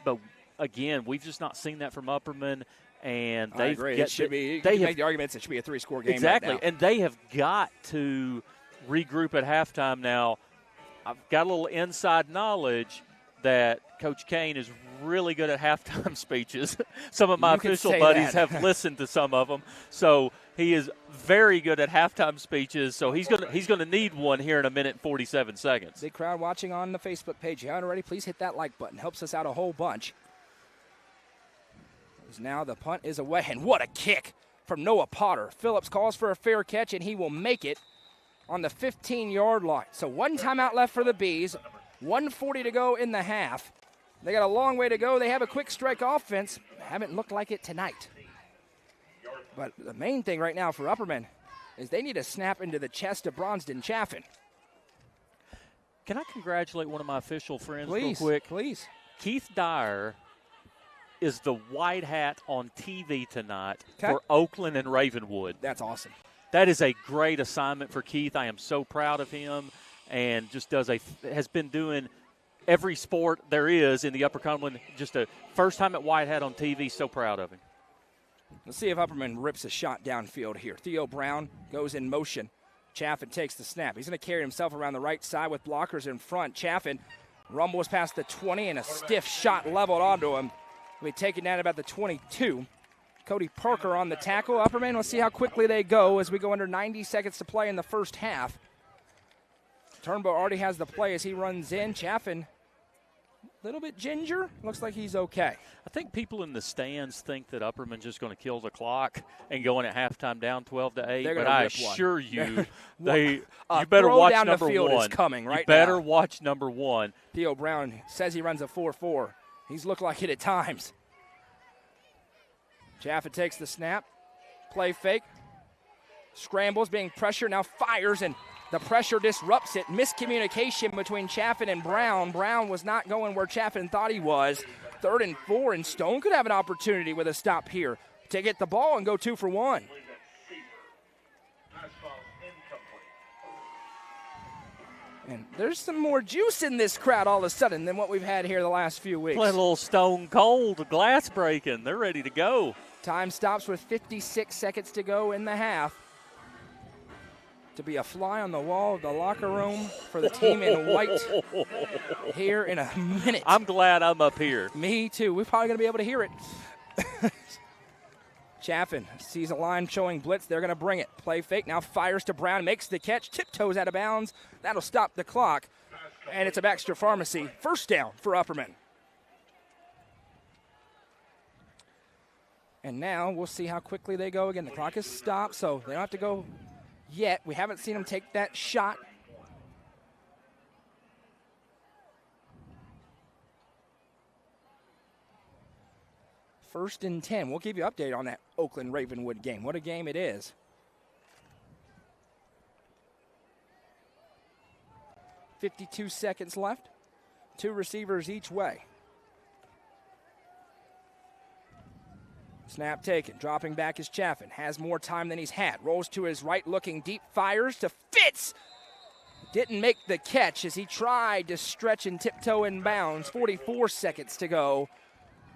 But again, we've just not seen that from Upperman, and
I agree. It should be. You make the arguments it should be a 3-score game.
Exactly,
right now.
and they have got to regroup at halftime now. I've got a little inside knowledge that Coach Kane is really good at halftime speeches. Some of my official buddies have listened to some of them, so he is very good at halftime speeches. So he's going to need one here in a minute and 47 seconds.
Big crowd watching on the Facebook page. If you haven't already, please hit that like button. Helps us out a whole bunch. As now the punt is away, and what a kick from Noah Potter. Phillips calls for a fair catch, and he will make it on the 15-yard line. So 1 timeout left for the Bees. 1:40 to go in the half. They got a long way to go. They have a quick strike offense. Haven't looked like it tonight. But the main thing right now for Upperman is they need to snap into the chest of Bronston Chaffin.
Can I congratulate one of my official friends real
Please,
quick?
please.
Keith Dyer is the white hat on TV tonight
Okay.
for Oakland and Ravenwood.
That's awesome.
That is a great assignment for Keith. I am so proud of him, and just has been doing every sport there is in the Upper Cumberland. Just a first time at white hat on TV. So proud of him.
Let's see if Upperman rips a shot downfield here. Theo Brown goes in motion. Chaffin takes the snap. He's going to carry himself around the right side with blockers in front. Chaffin rumbles past the 20 and a stiff shot leveled onto him. He'll be taken down about the 22. Cody Parker on the tackle. Upperman, let's see how quickly they go as we go under 90 seconds to play in the first half. Turnbow already has the play as he runs in. Chaffin, a little bit ginger. Looks like he's okay.
I think people in the stands think that Upperman's just going to kill the clock and go in at halftime down 12-8. But I assure you, you better watch
down
number
the field
1.
Is coming right
you better
now.
watch number 1.
Theo Brown says he runs a 4.4. He's looked like it at times. Chaffin takes the snap. Play fake. Scrambles, being pressured, now fires, and the pressure disrupts it. Miscommunication between Chaffin and Brown. Brown was not going where Chaffin thought he was. 3rd and 4, and Stone could have an opportunity with a stop here to get the ball and go 2 for 1. And there's some more juice in this crowd all of a sudden than what we've had here the last few weeks.
Playing a little Stone Cold, glass breaking. They're ready to go.
Time stops with 56 seconds to go in the half. To be a fly on the wall of the locker room for the team in white here in a minute.
I'm glad I'm up here.
Me too. We're probably going to be able to hear it. Chaffin sees a line showing blitz. They're going to bring it. Play fake. Now fires to Brown. Makes the catch. Tiptoes out of bounds. That'll stop the clock. And it's a Baxter Pharmacy. First down for Upperman. And now we'll see how quickly they go again. The clock is stopped, so they don't have to go yet. We haven't seen them take that shot. First and 10. We'll give you an update on that Oakland Ravenwood game. What a game it is. .52 seconds left. 2 receivers each way. Snap taken. Dropping back is Chaffin. Has more time than he's had. Rolls to his right, looking deep. Fires to Fitz. Didn't make the catch as he tried to stretch and tiptoe in bounds. 44 seconds to go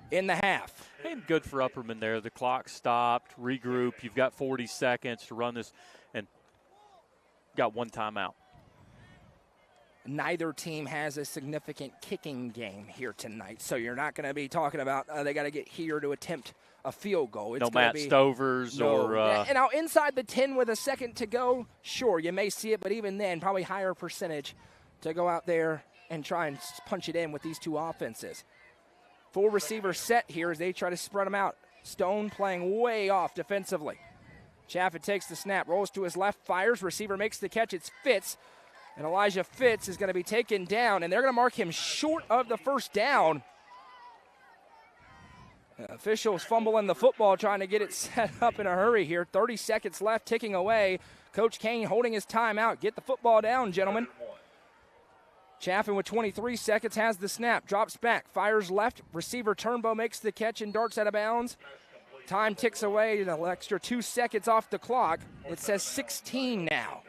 in the half.
And good for Upperman there. The clock stopped, regroup. You've got 40 seconds to run this and got 1 timeout.
neither team has a significant kicking game here tonight. So you're not going to be talking about they got to get here to attempt a field goal. It's
no Matt Stovers or
and now inside the 10 with a second to go, sure, you may see it, but even then, probably higher percentage to go out there and try and punch it in with these two offenses. 4 receivers set here as they try to spread them out. Stone playing way off defensively. Chaffin takes the snap, rolls to his left, fires. Receiver makes the catch. It's Fitz. And Elijah Fitz is going to be taken down, and they're going to mark him short of the first down. Officials fumbling the football, trying to get it set up in a hurry here. 30 seconds left, ticking away. Coach Kane holding his timeout. Get the football down, gentlemen. Chaffin with 23 seconds has the snap, drops back, fires left. Receiver Turnbow makes the catch and darts out of bounds. Time ticks away, an extra 2 seconds off the clock. It says 16 now.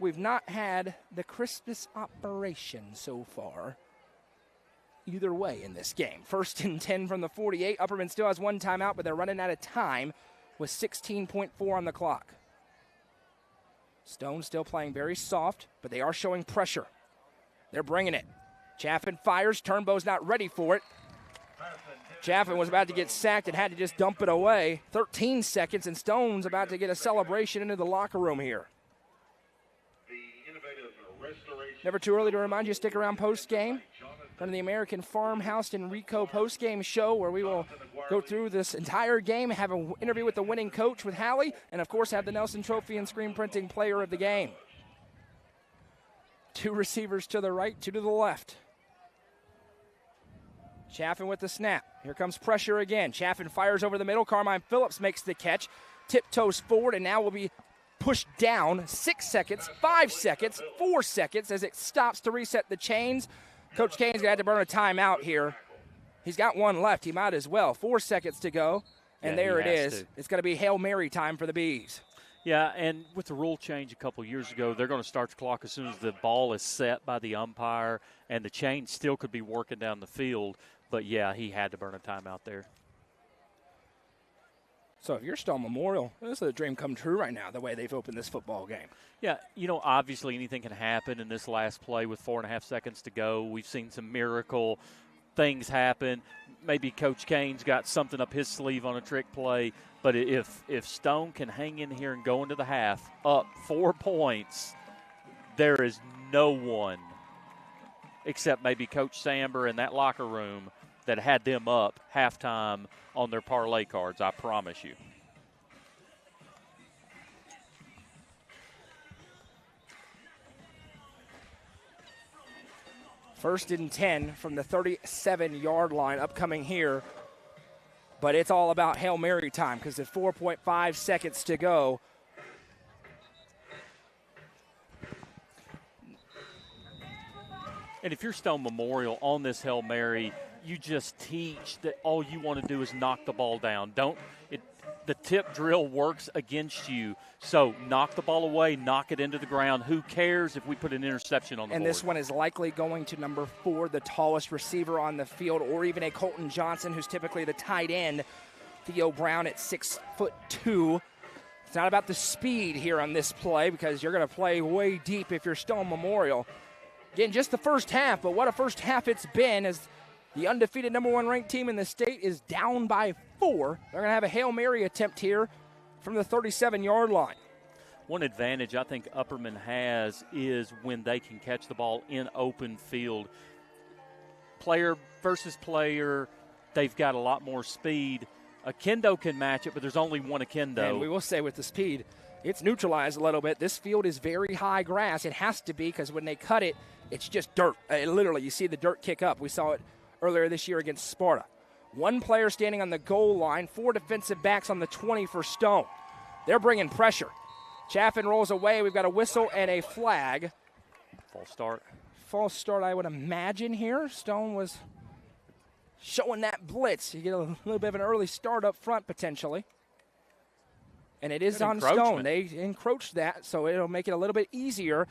We've not had the crispest operation so far either way in this game. 1st and 10 from the 48. Upperman still has 1 timeout, but they're running out of time with 16.4 on the clock. Stone still playing very soft, but they are showing pressure. They're bringing it. Chaffin fires. Turnbow's not ready for it. Chaffin was about to get sacked and had to just dump it away. 13 seconds, and Stone's about to get a celebration into the locker room here. Never too early to remind you, stick around post-game. From the American Farmhouse and Rico post-game show, where we will go through this entire game, have an interview with the winning coach with Hallie, and of course have the Nelson Trophy and screen printing player of the game. 2 receivers to the right, 2 to the left. Chaffin with the snap. Here comes pressure again. Chaffin fires over the middle. Carmine Phillips makes the catch, tiptoes forward, and now will be pushed down. 6 seconds, 5 seconds, 4 seconds as it stops to reset the chains. Coach Kane's going to have to burn a timeout here. He's got 1 left. He might as well. 4 seconds to go, and there it is. It's going to be Hail Mary time for the Bees.
Yeah, and with the rule change a couple years ago, they're going to start the clock as soon as the ball is set by the umpire, and the chain still could be working down the field. But, yeah, he had to burn a timeout there.
So if you're Stone Memorial, this is a dream come true right now, the way they've opened this football game.
Yeah, obviously anything can happen in this last play with 4.5 seconds to go. We've seen some miracle things happen. Maybe Coach Kane's got something up his sleeve on a trick play. But if Stone can hang in here and go into the half up 4 points, there is no one except maybe Coach Samber in that locker room that had them up halftime on their parlay cards, I promise you.
First and 10 from the 37-yard line upcoming here. But it's all about Hail Mary time because there's 4.5 seconds to go.
And if you're Stone Memorial on this Hail Mary, you just teach that all you want to do is knock the ball down. The tip drill works against you. So knock the ball away, knock it into the ground. Who cares if we put an interception on the board?
And this one is likely going to number 4, the tallest receiver on the field, or even a Colton Johnson, who's typically the tight end. Theo Brown at 6'2". It's not about the speed here on this play because you're going to play way deep if you're Stone Memorial. Again, just the first half, but what a first half it's been as the undefeated number 1 ranked team in the state is down by 4. They're going to have a Hail Mary attempt here from the 37-yard line.
One advantage I think Upperman has is when they can catch the ball in open field. Player versus player, they've got a lot more speed. Akendo can match it, but there's only one Akendo.
And we will say with the speed, it's neutralized a little bit. This field is very high grass. It has to be because when they cut it, it's just dirt. Literally, you see the dirt kick up. We saw it earlier this year against Sparta. 1 player standing on the goal line, 4 defensive backs on the 20 for Stone. They're bringing pressure. Chaffin rolls away. We've got a whistle and a flag.
False start.
False start, I would imagine here. Stone was showing that blitz. You get a little bit of an early start up front potentially. And it is on Stone. They encroached that, so it'll make it a little bit easier.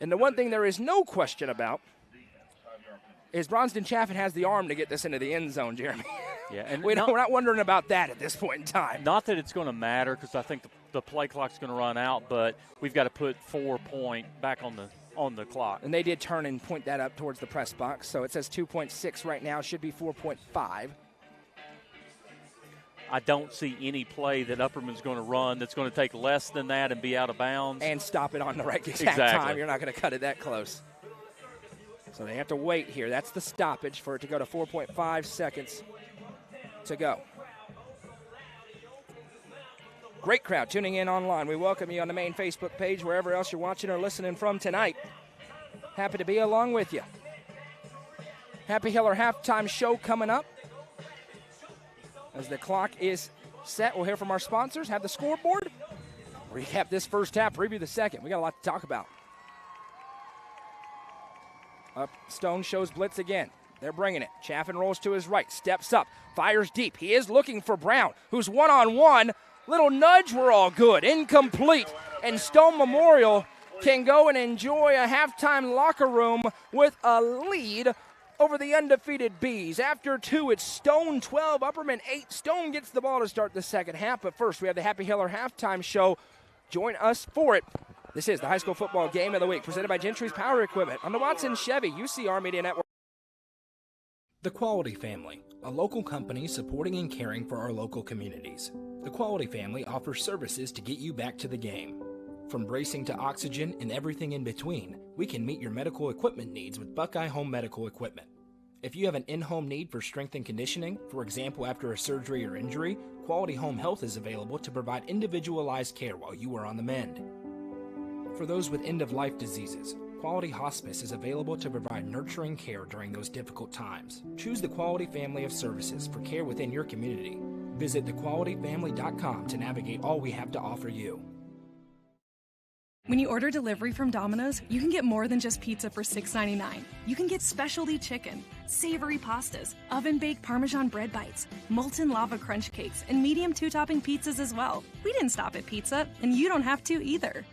And the one thing there is no question about is Bronston Chaffin has the arm to get this into the end zone, Jeremy.
Yeah, and
we're not wondering about that at this point in time.
Not that it's going to matter because I think the play clock's going to run out, but we've got to put 4 point back on on the clock.
And they did turn and point that up towards the press box. So it says 2.6 right now, should be 4.5.
I don't see any play that Upperman's going to run that's going to take less than that and be out of bounds.
And stop it on the right exact time. You're not going to cut it that close. So they have to wait here. That's the stoppage for it to go to 4.5 seconds to go. Great crowd tuning in online. We welcome you on the main Facebook page, wherever else you're watching or listening from tonight. Happy to be along with you. Happy Hiller halftime show coming up. As the clock is set, we'll hear from our sponsors, have the scoreboard, recap this first half, preview the second. We got a lot to talk about. Stone shows blitz again. They're bringing it. Chaffin rolls to his right, steps up, fires deep. He is looking for Brown, who's one-on-one. Little nudge, we're all good. Incomplete. And Stone Memorial can go and enjoy a halftime locker room with a lead over the undefeated Bees. After 2, it's Stone 12, Upperman 8. Stone gets the ball to start the second half. But first, we have the Happy Hiller halftime show. Join us for it. This is the high school football game of the week, presented by Gentry's Power Equipment on the Watson Chevy UCR Media Network. The Quality Family, a local company supporting and caring for our local communities. The Quality Family offers services to get you back to the game. From bracing to oxygen and everything in between, we can meet your medical equipment needs with Buckeye Home Medical Equipment. If you have an in-home need for strength and conditioning, for example after a surgery or injury, Quality Home Health is available to provide individualized care while you are on the mend. For those with end-of-life diseases, Quality Hospice is available to provide nurturing care during those difficult times. Choose the Quality family of services for care within your community. Visit thequalityfamily.com to navigate all we have to offer you.
When you order delivery from Domino's, you can get more than just pizza for $6.99. You can get specialty chicken, savory pastas, oven-baked Parmesan bread bites, molten lava crunch cakes, and medium 2-topping pizzas as well. We didn't stop at pizza, and you don't have to either.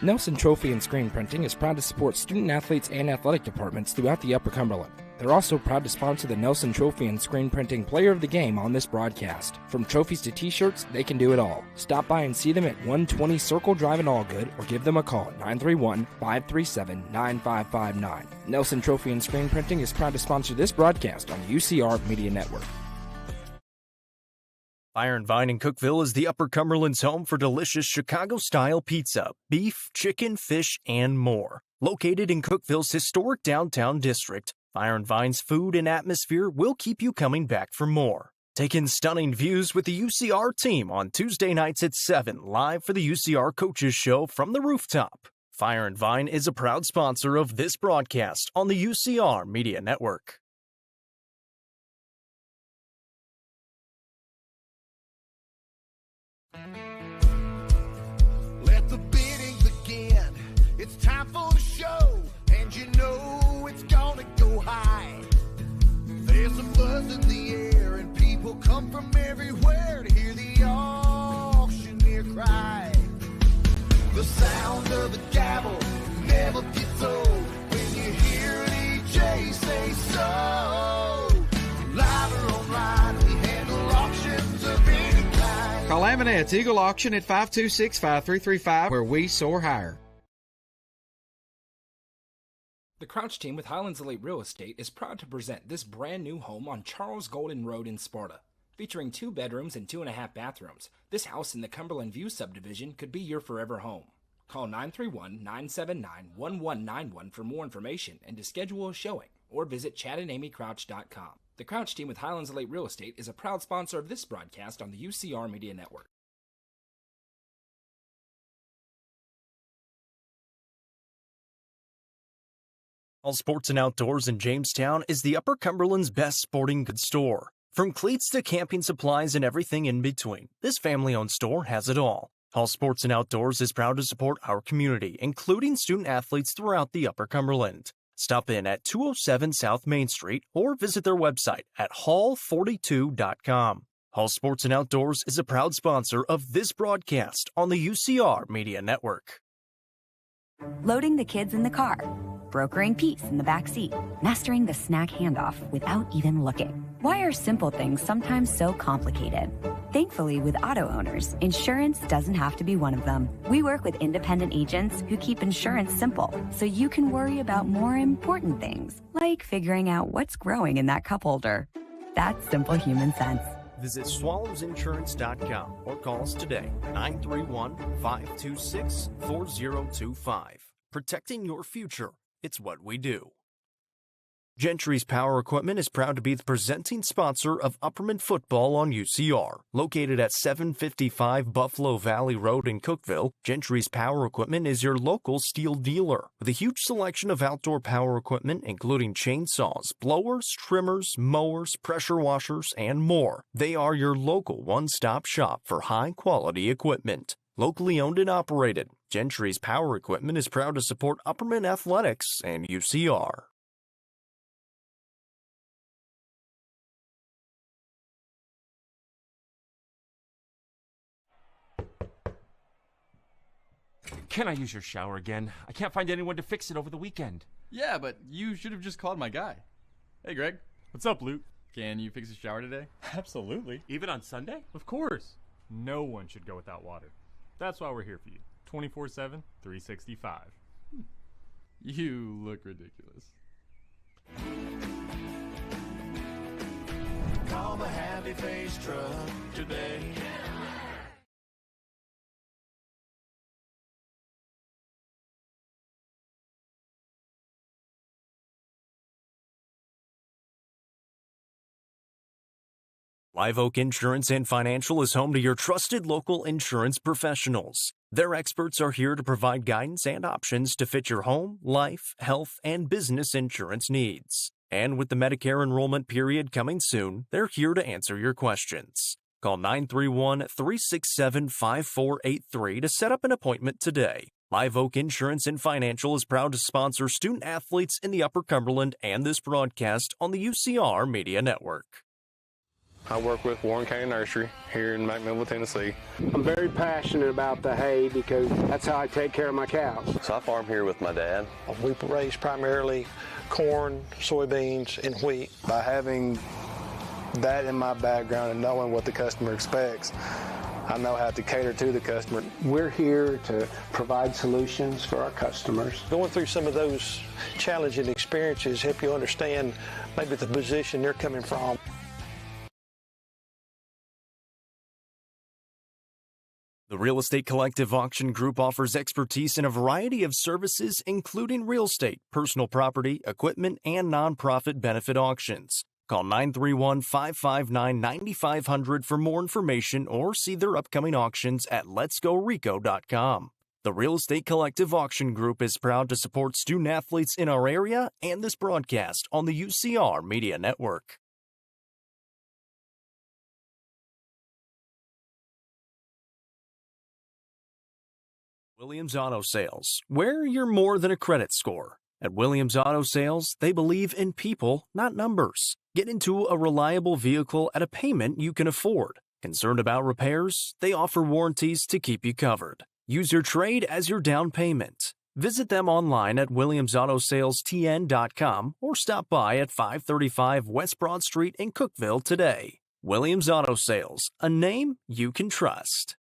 Nelson Trophy and Screen Printing is proud to support student athletes and athletic departments throughout the Upper Cumberland. They're also proud to sponsor the Nelson Trophy and Screen Printing Player of the Game on this broadcast. From trophies to t-shirts, they can do it all. Stop by and see them at 120 Circle Drive in Allgood or give them a call at 931-537-9559. Nelson Trophy and Screen Printing is proud to sponsor this broadcast on the UCR Media Network.
Fire and Vine in Cookeville is the Upper Cumberland's home for delicious Chicago-style pizza, beef, chicken, fish, and more. Located in Cookeville's historic downtown district, Fire and Vine's food and atmosphere will keep you coming back for more. Take in stunning views with the UCR team on Tuesday nights at 7, live for the UCR Coaches Show from the rooftop. Fire and Vine is a proud sponsor of this broadcast on the UCR Media Network.
Let the bidding begin. It's time for the show, and you know it's gonna go high. There's a buzz in the air, and people come from everywhere to hear the auctioneer cry. The sound of the gavel never gets old when you hear an EJ say so. Live or online, we handle auctions of any kind.
Call Amanette's Eagle Auction at 526-5335, where we soar higher.
The Crouch team with Highlands Elite Real Estate is proud to present this brand new home on Charles Golden Road in Sparta. Featuring 2 bedrooms and 2.5 bathrooms, this house in the Cumberland View subdivision could be your forever home. Call 931-979-1191 for more information and to schedule a showing, or visit chadandamycrouch.com. The Crouch team with Highlands Elite Real Estate is a proud sponsor of this broadcast on the UCR Media Network.
All Sports and Outdoors in Jamestown is the Upper Cumberland's best sporting goods store. From cleats to camping supplies and everything in between, this family-owned store has it all. All Sports and Outdoors is proud to support our community, including student athletes throughout the Upper Cumberland. Stop in at 207 South Main Street or visit their website at hall42.com. All Sports and Outdoors is a proud sponsor of this broadcast on the UCR Media Network.
Loading the kids in the car, brokering peace in the back seat, mastering the snack handoff without even looking. Why are simple things sometimes so complicated? Thankfully, with auto owners, insurance doesn't have to be one of them. We work with independent agents who keep insurance simple, so you can worry about more important things, like figuring out what's growing in that cup holder. That's simple human sense.
Visit swallowsinsurance.com or call us today, 931-526-4025. Protecting your future. It's what we do. Gentry's Power Equipment is proud to be the presenting sponsor of Upperman football on UCR. Located at 755 Buffalo Valley Road in Cookeville, Gentry's Power Equipment is your local steel dealer. With a huge selection of outdoor power equipment, including chainsaws, blowers, trimmers, mowers, pressure washers, and more. They are your local one-stop shop for high-quality equipment. Locally owned and operated, Gentry's Power Equipment is proud to support Upperman Athletics and UCR.
Can I use your shower again? I can't find anyone to fix it over the weekend.
Yeah, but you should have just called my guy. Hey, Greg.
What's up, Luke?
Can you fix the shower today?
Absolutely.
Even on Sunday?
Of course. No one should go without water. That's why we're here for you. 24/7, 365.
You look ridiculous.
Call the Happy Face Truck today.
Live Oak Insurance and Financial is home to your trusted local insurance professionals. Their experts are here to provide guidance and options to fit your home, life, health, and business insurance needs. And with the Medicare enrollment period coming soon, they're here to answer your questions. Call 931-367-5483 to set up an appointment today. Live Oak Insurance and Financial is proud to sponsor student athletes in the Upper Cumberland and this broadcast on the UCR Media Network.
I work with Warren County Nursery here in McMinnville, Tennessee.
I'm very passionate about the hay because that's how I take care of my cows.
So I farm here with my dad.
We raise primarily corn, soybeans, and wheat.
By having that in my background and knowing what the customer expects, I know how to cater to the customer.
We're here to provide solutions for our customers.
Going through some of those challenging experiences help you understand maybe the position they're coming from.
The Real Estate Collective Auction Group offers expertise in a variety of services, including real estate, personal property, equipment, and nonprofit benefit auctions. Call 931-559-9500 for more information or see their upcoming auctions at letsgorico.com. The Real Estate Collective Auction Group is proud to support student athletes in our area and this broadcast on the UCR Media Network. Williams Auto Sales, where you're more than a credit score. At Williams Auto Sales, they believe in people, not numbers. Get into a reliable vehicle at a payment you can afford. Concerned about repairs? They offer warranties to keep you covered. Use your trade as your down payment. Visit them online at WilliamsAutoSalesTN.com or stop by at 535 West Broad Street in Cookeville today. Williams Auto Sales, a name you can trust.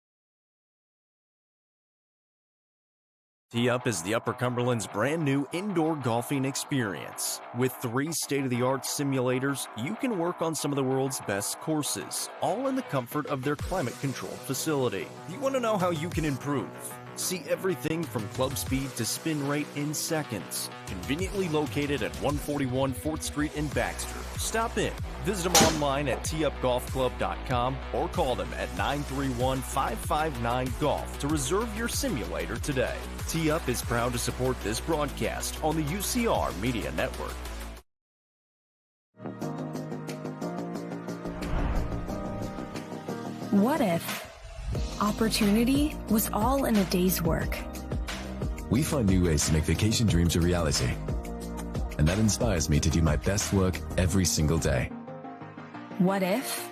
Tee Up is the Upper Cumberland's brand new indoor golfing experience. With 3 state-of-the-art simulators, you can work on some of the world's best courses, all in the comfort of their climate-controlled facility. You want to know how you can improve? See everything from club speed to spin rate in seconds. Conveniently located at 141 4th Street in Baxter. Stop in. Visit them online at teupgolfclub.com or call them at 931-559-GOLF to reserve your simulator today. Tee Up is proud to support this broadcast on the UCR Media Network.
What if opportunity was all in a day's work?
We find new ways to make vacation dreams a reality. And that inspires me to do my best work every single day.
What if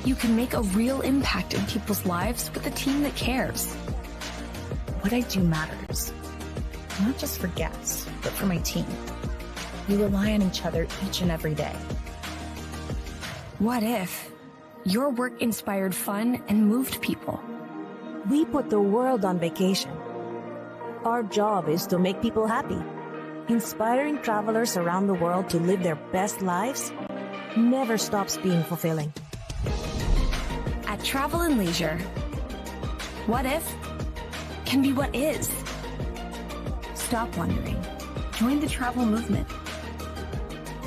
you can make a real impact in people's lives with a team that cares?
What I do matters, not just for guests, but for my team. We rely on each other each and every day.
What if Your work inspired fun and moved people.
We put the world on vacation. Our job is to make people happy. Inspiring travelers around the world to live their best lives never stops being fulfilling.
At Travel and Leisure, what if can be what is. Stop wondering. Join the travel movement.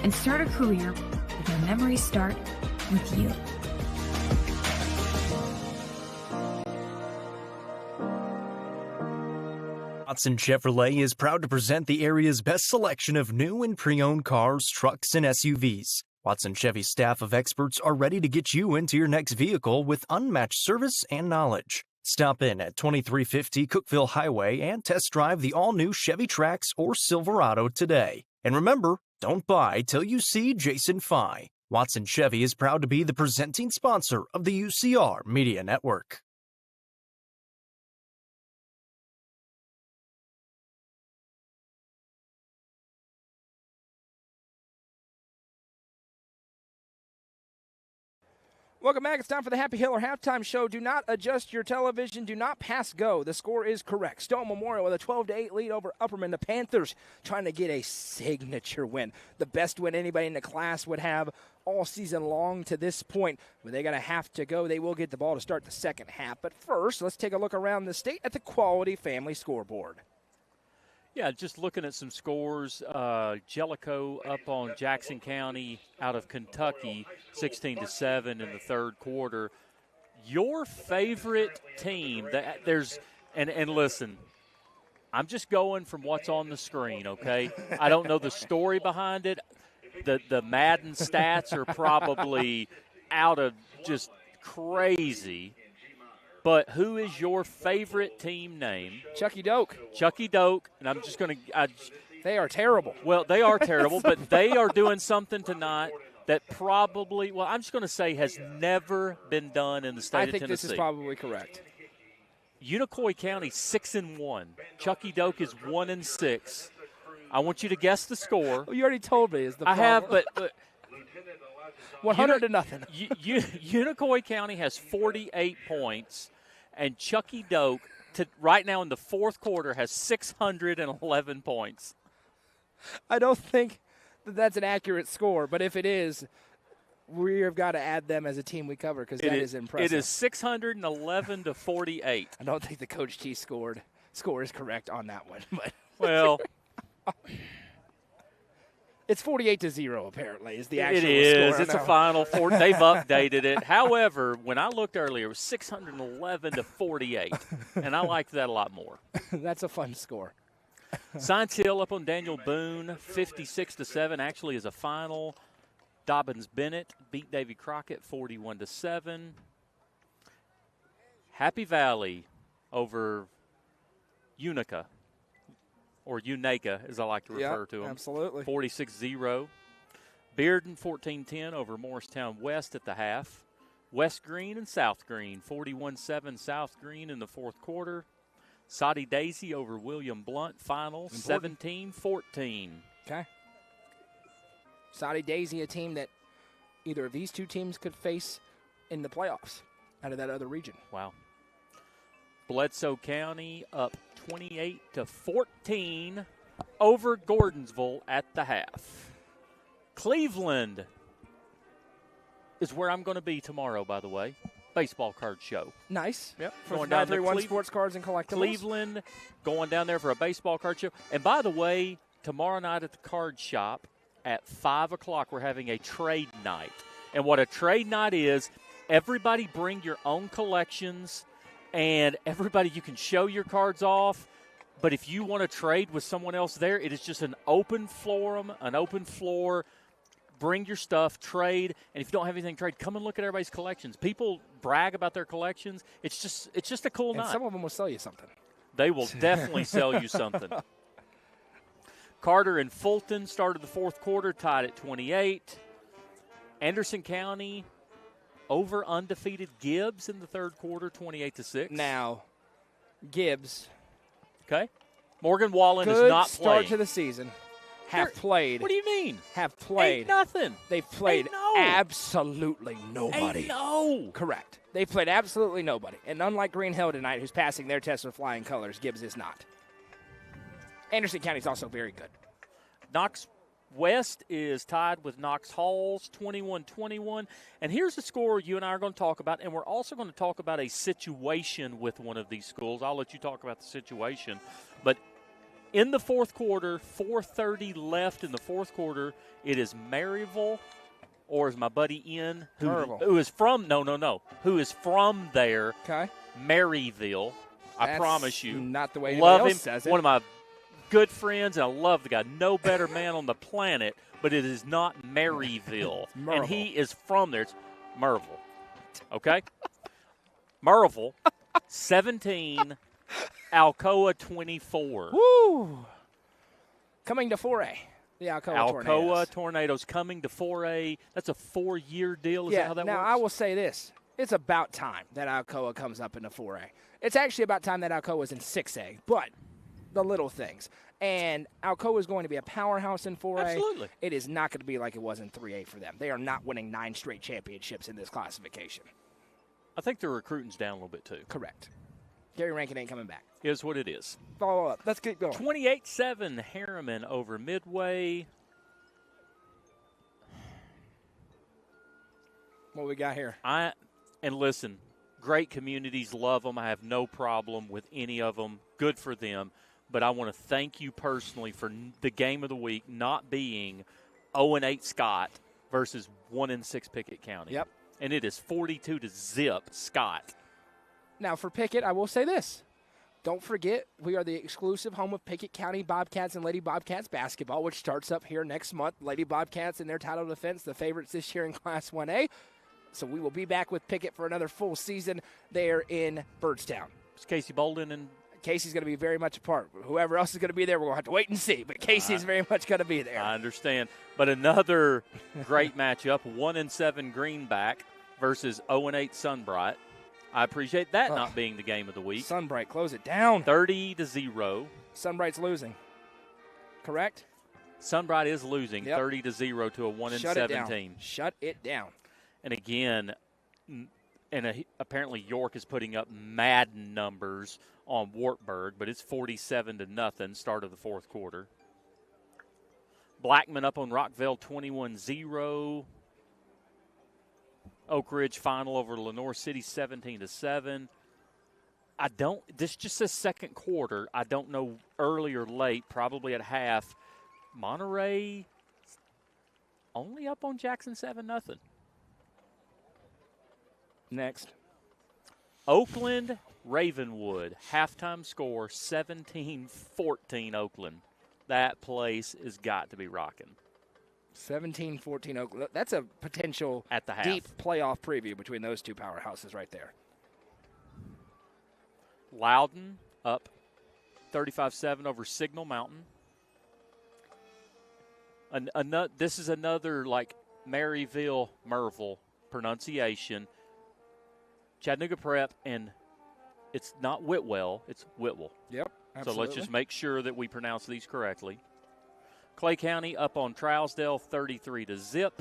And start a career where memories start with you.
Watson Chevrolet is proud to present the area's best selection of new and pre-owned cars, trucks, and SUVs. Watson Chevy's staff of experts are ready to get you into your next vehicle with unmatched service and knowledge. Stop in at 2350 Cookeville Highway and test drive the all-new Chevy Trax or Silverado today. And remember, don't buy till you see Jason Fye. Watson Chevy is proud to be the presenting sponsor of the UCR Media Network.
Welcome back. It's time for the Happy Hiller Halftime Show. Do not adjust your television. Do not pass go. The score is correct. Stone Memorial with a 12-8 lead over Upperman. The Panthers trying to get a signature win. The best win anybody in the class would have all season long to this point. But they're going to have to go. They will get the ball to start the second half. But first, let's take a look around the state at the Quality Family Scoreboard.
Yeah, just looking at some scores, Jellicoe up on Jackson County out of Kentucky, 16-7 in the third quarter. Your favorite team, and listen, I'm just going from what's on the screen, okay? I don't know the story behind it. The Madden stats are probably out of just crazy. But who is your favorite team name?
Chucky Doak.
Chucky Doak, and I'm just going to
they are terrible.
Well, they are terrible, but they are doing something tonight that probably, well, I'm just going to say has never been done in the state of Tennessee.
I think this is probably correct.
Unicoi County 6-1. Chucky Doak is 1-6. I want you to guess the score.
Well, you already told me. Is the
I have, but
100-0.
Unicoi County has 48 points, and Chucky Doak, right now in the fourth quarter, has 611 points.
I don't think that's an accurate score, but if it is, we have got to add them as a team we cover because that is impressive.
It is 611 to 48.
I don't think the Coach T score is correct on that one. But
well,
it's 48-0 apparently is the actual
score. It is.
Score.
It's a final four. They've updated it. However, when I looked earlier, it was 611 to 48, and I liked that a lot more.
That's a fun score.
Science Hill up on Daniel Boone, 56-7, actually is a final. Dobbins Bennett beat Davy Crockett 41-7. Happy Valley over Unica, or Unaka, as I like to refer to them.
Absolutely.
46-0. Bearden 14-10 over Morristown West at the half. West Green and South Green, 41-7 South Green in the fourth quarter. Soddy Daisy over William Blunt, final 17-14.
Okay. Soddy Daisy, a team that either of these two teams could face in the playoffs out of that other region.
Wow. Bledsoe County up 28-14 over Gordonsville at the half. Cleveland is where I'm going to be tomorrow, by the way. Baseball card show.
Nice. Yep.
Going down there.
Sports Cards and Collectibles.
Cleveland going down there for a baseball card show. And by the way, tomorrow night at the card shop at 5 o'clock, we're having a trade night. And what a trade night is, everybody bring your own collections, and everybody, you can show your cards off. But if you want to trade with someone else there, it is just an open forum, an open floor. Bring your stuff, trade, and if you don't have anything to trade, come and look at everybody's collections. People brag about their collections. It's just a cool night.
Some of them will sell you something.
They will definitely sell you something. Carter and Fulton started the fourth quarter, tied at 28. Anderson County over undefeated Gibbs in the third quarter, 28-6.
Now, Gibbs.
Okay. Morgan Wallen is not playing.
Good start to the season. have played.
What do you mean?
Have played.
Ain't nothing.
They've played
Ain't no.
absolutely nobody.
Ain't no.
Correct. They've played absolutely nobody. And unlike Green Hill tonight, who's passing their test with flying colors, Gibbs is not. Anderson County's also very good.
Knox West is tied with Knox Halls, 21-21. And here's the score you and I are going to talk about, and we're also going to talk about a situation with one of these schools. I'll let you talk about the situation. But in the fourth quarter, 4:30 left in the fourth quarter, it is Maryville, or is my buddy Ian, who is from, who is from there, Maryville. I promise you.
Not the way
love
anybody
him.
else says it.
One of my good friends, and I love the guy. No better man on the planet, but it is not Maryville. And he is from there. It's Merville. Okay? Merville, 17, Alcoa 24.
Woo! Coming to 4A. The
Alcoa Tornadoes coming to 4A. That's a 4-year deal. Is that how that
now
works?
I will say this. It's about time that Alcoa comes up into 4A. It's actually about time that Alcoa is in 6A, but the little things. And Alcoa is going to be a powerhouse in 4A.
Absolutely.
It is not going to be like it was in 3A for them. They are not winning 9 straight championships in this classification.
I think their recruiting's down a little bit, too.
Correct. Gary Rankin ain't coming back.
Is what it is.
Follow up. Let's keep going.
28-7 Harriman over Midway.
What we got here?
And listen, great communities, love them. I have no problem with any of them. Good for them. But I want to thank you personally for the game of the week not being 0-8 Scott versus 1-6 Pickett County.
Yep.
And it is 42-0 Scott.
Now, for Pickett, I will say this. Don't forget, we are the exclusive home of Pickett County Bobcats and Lady Bobcats basketball, which starts up here next month. Lady Bobcats in their title defense, the favorites this year in Class 1A. So we will be back with Pickett for another full season there in Byrdstown.
Is Casey Bolden and
Casey's going to be very much a part. Whoever else is going to be there, we're going to have to wait and see. But Casey's very much going to be there.
I understand. But another great matchup, 1-7 Greenback versus 0-8 Sunbright. I appreciate that not being the game of the week.
Sunbright, close it down.
30-0.
Sunbright's losing. Correct?
Sunbright is losing 30-0 to a 1-7 team.
Shut it down.
And again, apparently York is putting up Madden numbers on Wartburg, but it's 47-0 start of the fourth quarter. Blackman up on Rockville 21-0. Oak Ridge final over Lenore City 17-7. This just says second quarter. I don't know early or late, probably at half. Monterey only up on Jackson 7-0.
Next.
Oakland, Ravenwood, halftime score 17-14 Oakland. That place has got to be rocking.
17-14 Oakland. That's a potential
at the half.
Deep playoff preview between those two powerhouses right there.
Loudon up 35-7 over Signal Mountain. This is another like Maryville, Merville pronunciation. Chattanooga Prep, and it's not Whitwell, it's Whitwell.
Yep, absolutely.
So let's just make sure that we pronounce these correctly. Clay County up on Trousdale 33-0.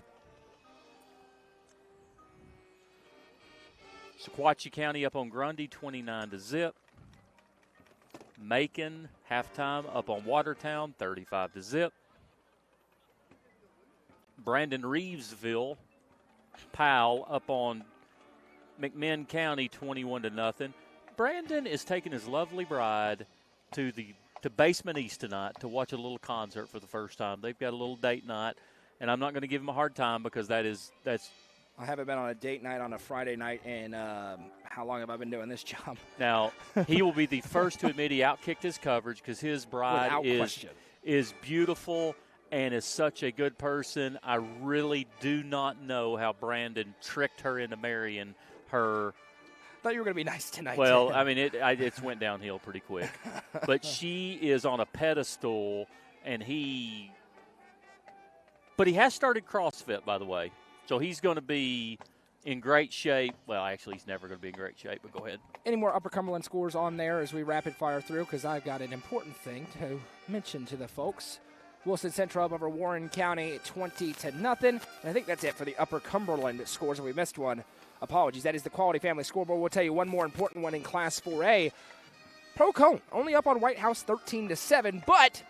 Sequatchie County up on Grundy 29-0. Macon halftime up on Watertown 35-0. Brandon Reevesville, Powell up on McMinn County 21-0. Brandon is taking his lovely bride to Basement East tonight to watch a little concert for the first time. They've got a little date night, and I'm not going to give him a hard time because that's.
I haven't been on a date night on a Friday night in how long have I been doing this job?
Now, he will be the first to admit he outkicked his coverage because his bride is beautiful and is such a good person. I really do not know how Brandon tricked her into marrying her.
Thought you were going to be nice tonight.
Well, I mean, it's went downhill pretty quick. But she is on a pedestal, and he has started CrossFit, by the way. So he's going to be in great shape. Well, actually, he's never going to be in great shape, but go ahead.
Any more Upper Cumberland scores on there as we rapid fire through? Because I've got an important thing to mention to the folks. Wilson Central up over Warren County 20-0. And I think that's it for the Upper Cumberland scores. If we missed one, apologies. That is the Quality Family scoreboard. We'll tell you one more important one in Class 4A. Pro-Cone only up on White House 13-7, but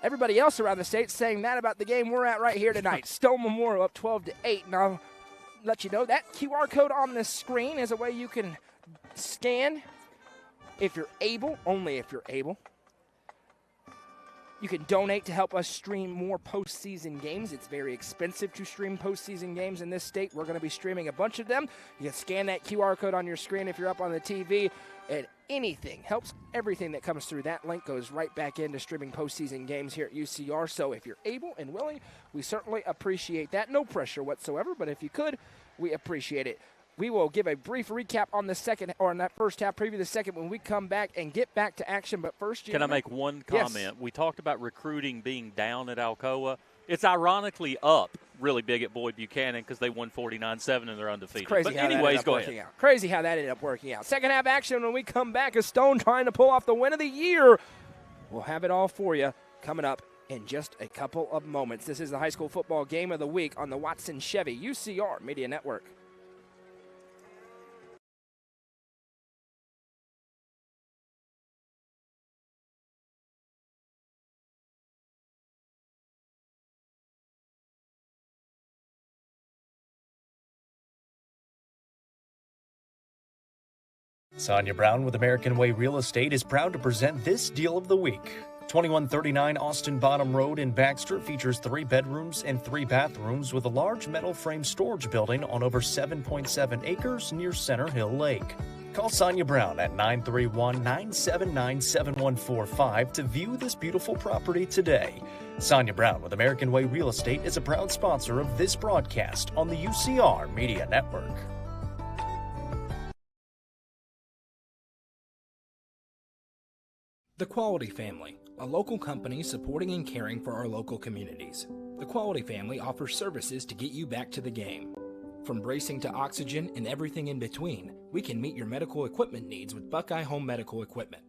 everybody else around the state saying that about the game we're at right here tonight. Stone Memorial up 12-8. And I'll let you know that QR code on the screen is a way you can scan if you're able, only if you're able. You can donate to help us stream more postseason games. It's very expensive to stream postseason games in this state. We're going to be streaming a bunch of them. You can scan that QR code on your screen if you're up on the TV. And anything helps. Everything that comes through that link goes right back into streaming postseason games here at UCR. So if you're able and willing, we certainly appreciate that. No pressure whatsoever, but if you could, we appreciate it. We will give a brief recap on the second, or on that first half, preview the second when we come back and get back to action. But first,
can I make one comment? Yes. We talked about recruiting being down at Alcoa. It's ironically up really big at Boyd Buchanan because they won 49-7 and they're undefeated.
It's crazy
but
how
anyways,
that
go
ahead.
out.
Crazy how that ended up working out. Second half action when we come back. A Stone trying to pull off the win of the year. We'll have it all for you coming up in just a couple of moments. This is the high school football game of the week on the Watson Chevy UCR Media Network.
Sonia Brown with American Way Real Estate is proud to present this deal of the week. 2139 Austin Bottom Road in Baxter features 3 bedrooms and 3 bathrooms with a large metal frame storage building on over 7.7 acres near Center Hill Lake. Call Sonia Brown at 931-979-7145 to view this beautiful property today. Sonia Brown with American Way Real Estate is a proud sponsor of this broadcast on the UCR Media Network.
The Quality Family, a local company supporting and caring for our local communities. The Quality Family offers services to get you back to the game. From bracing to oxygen and everything in between, we can meet your medical equipment needs with Buckeye Home Medical Equipment.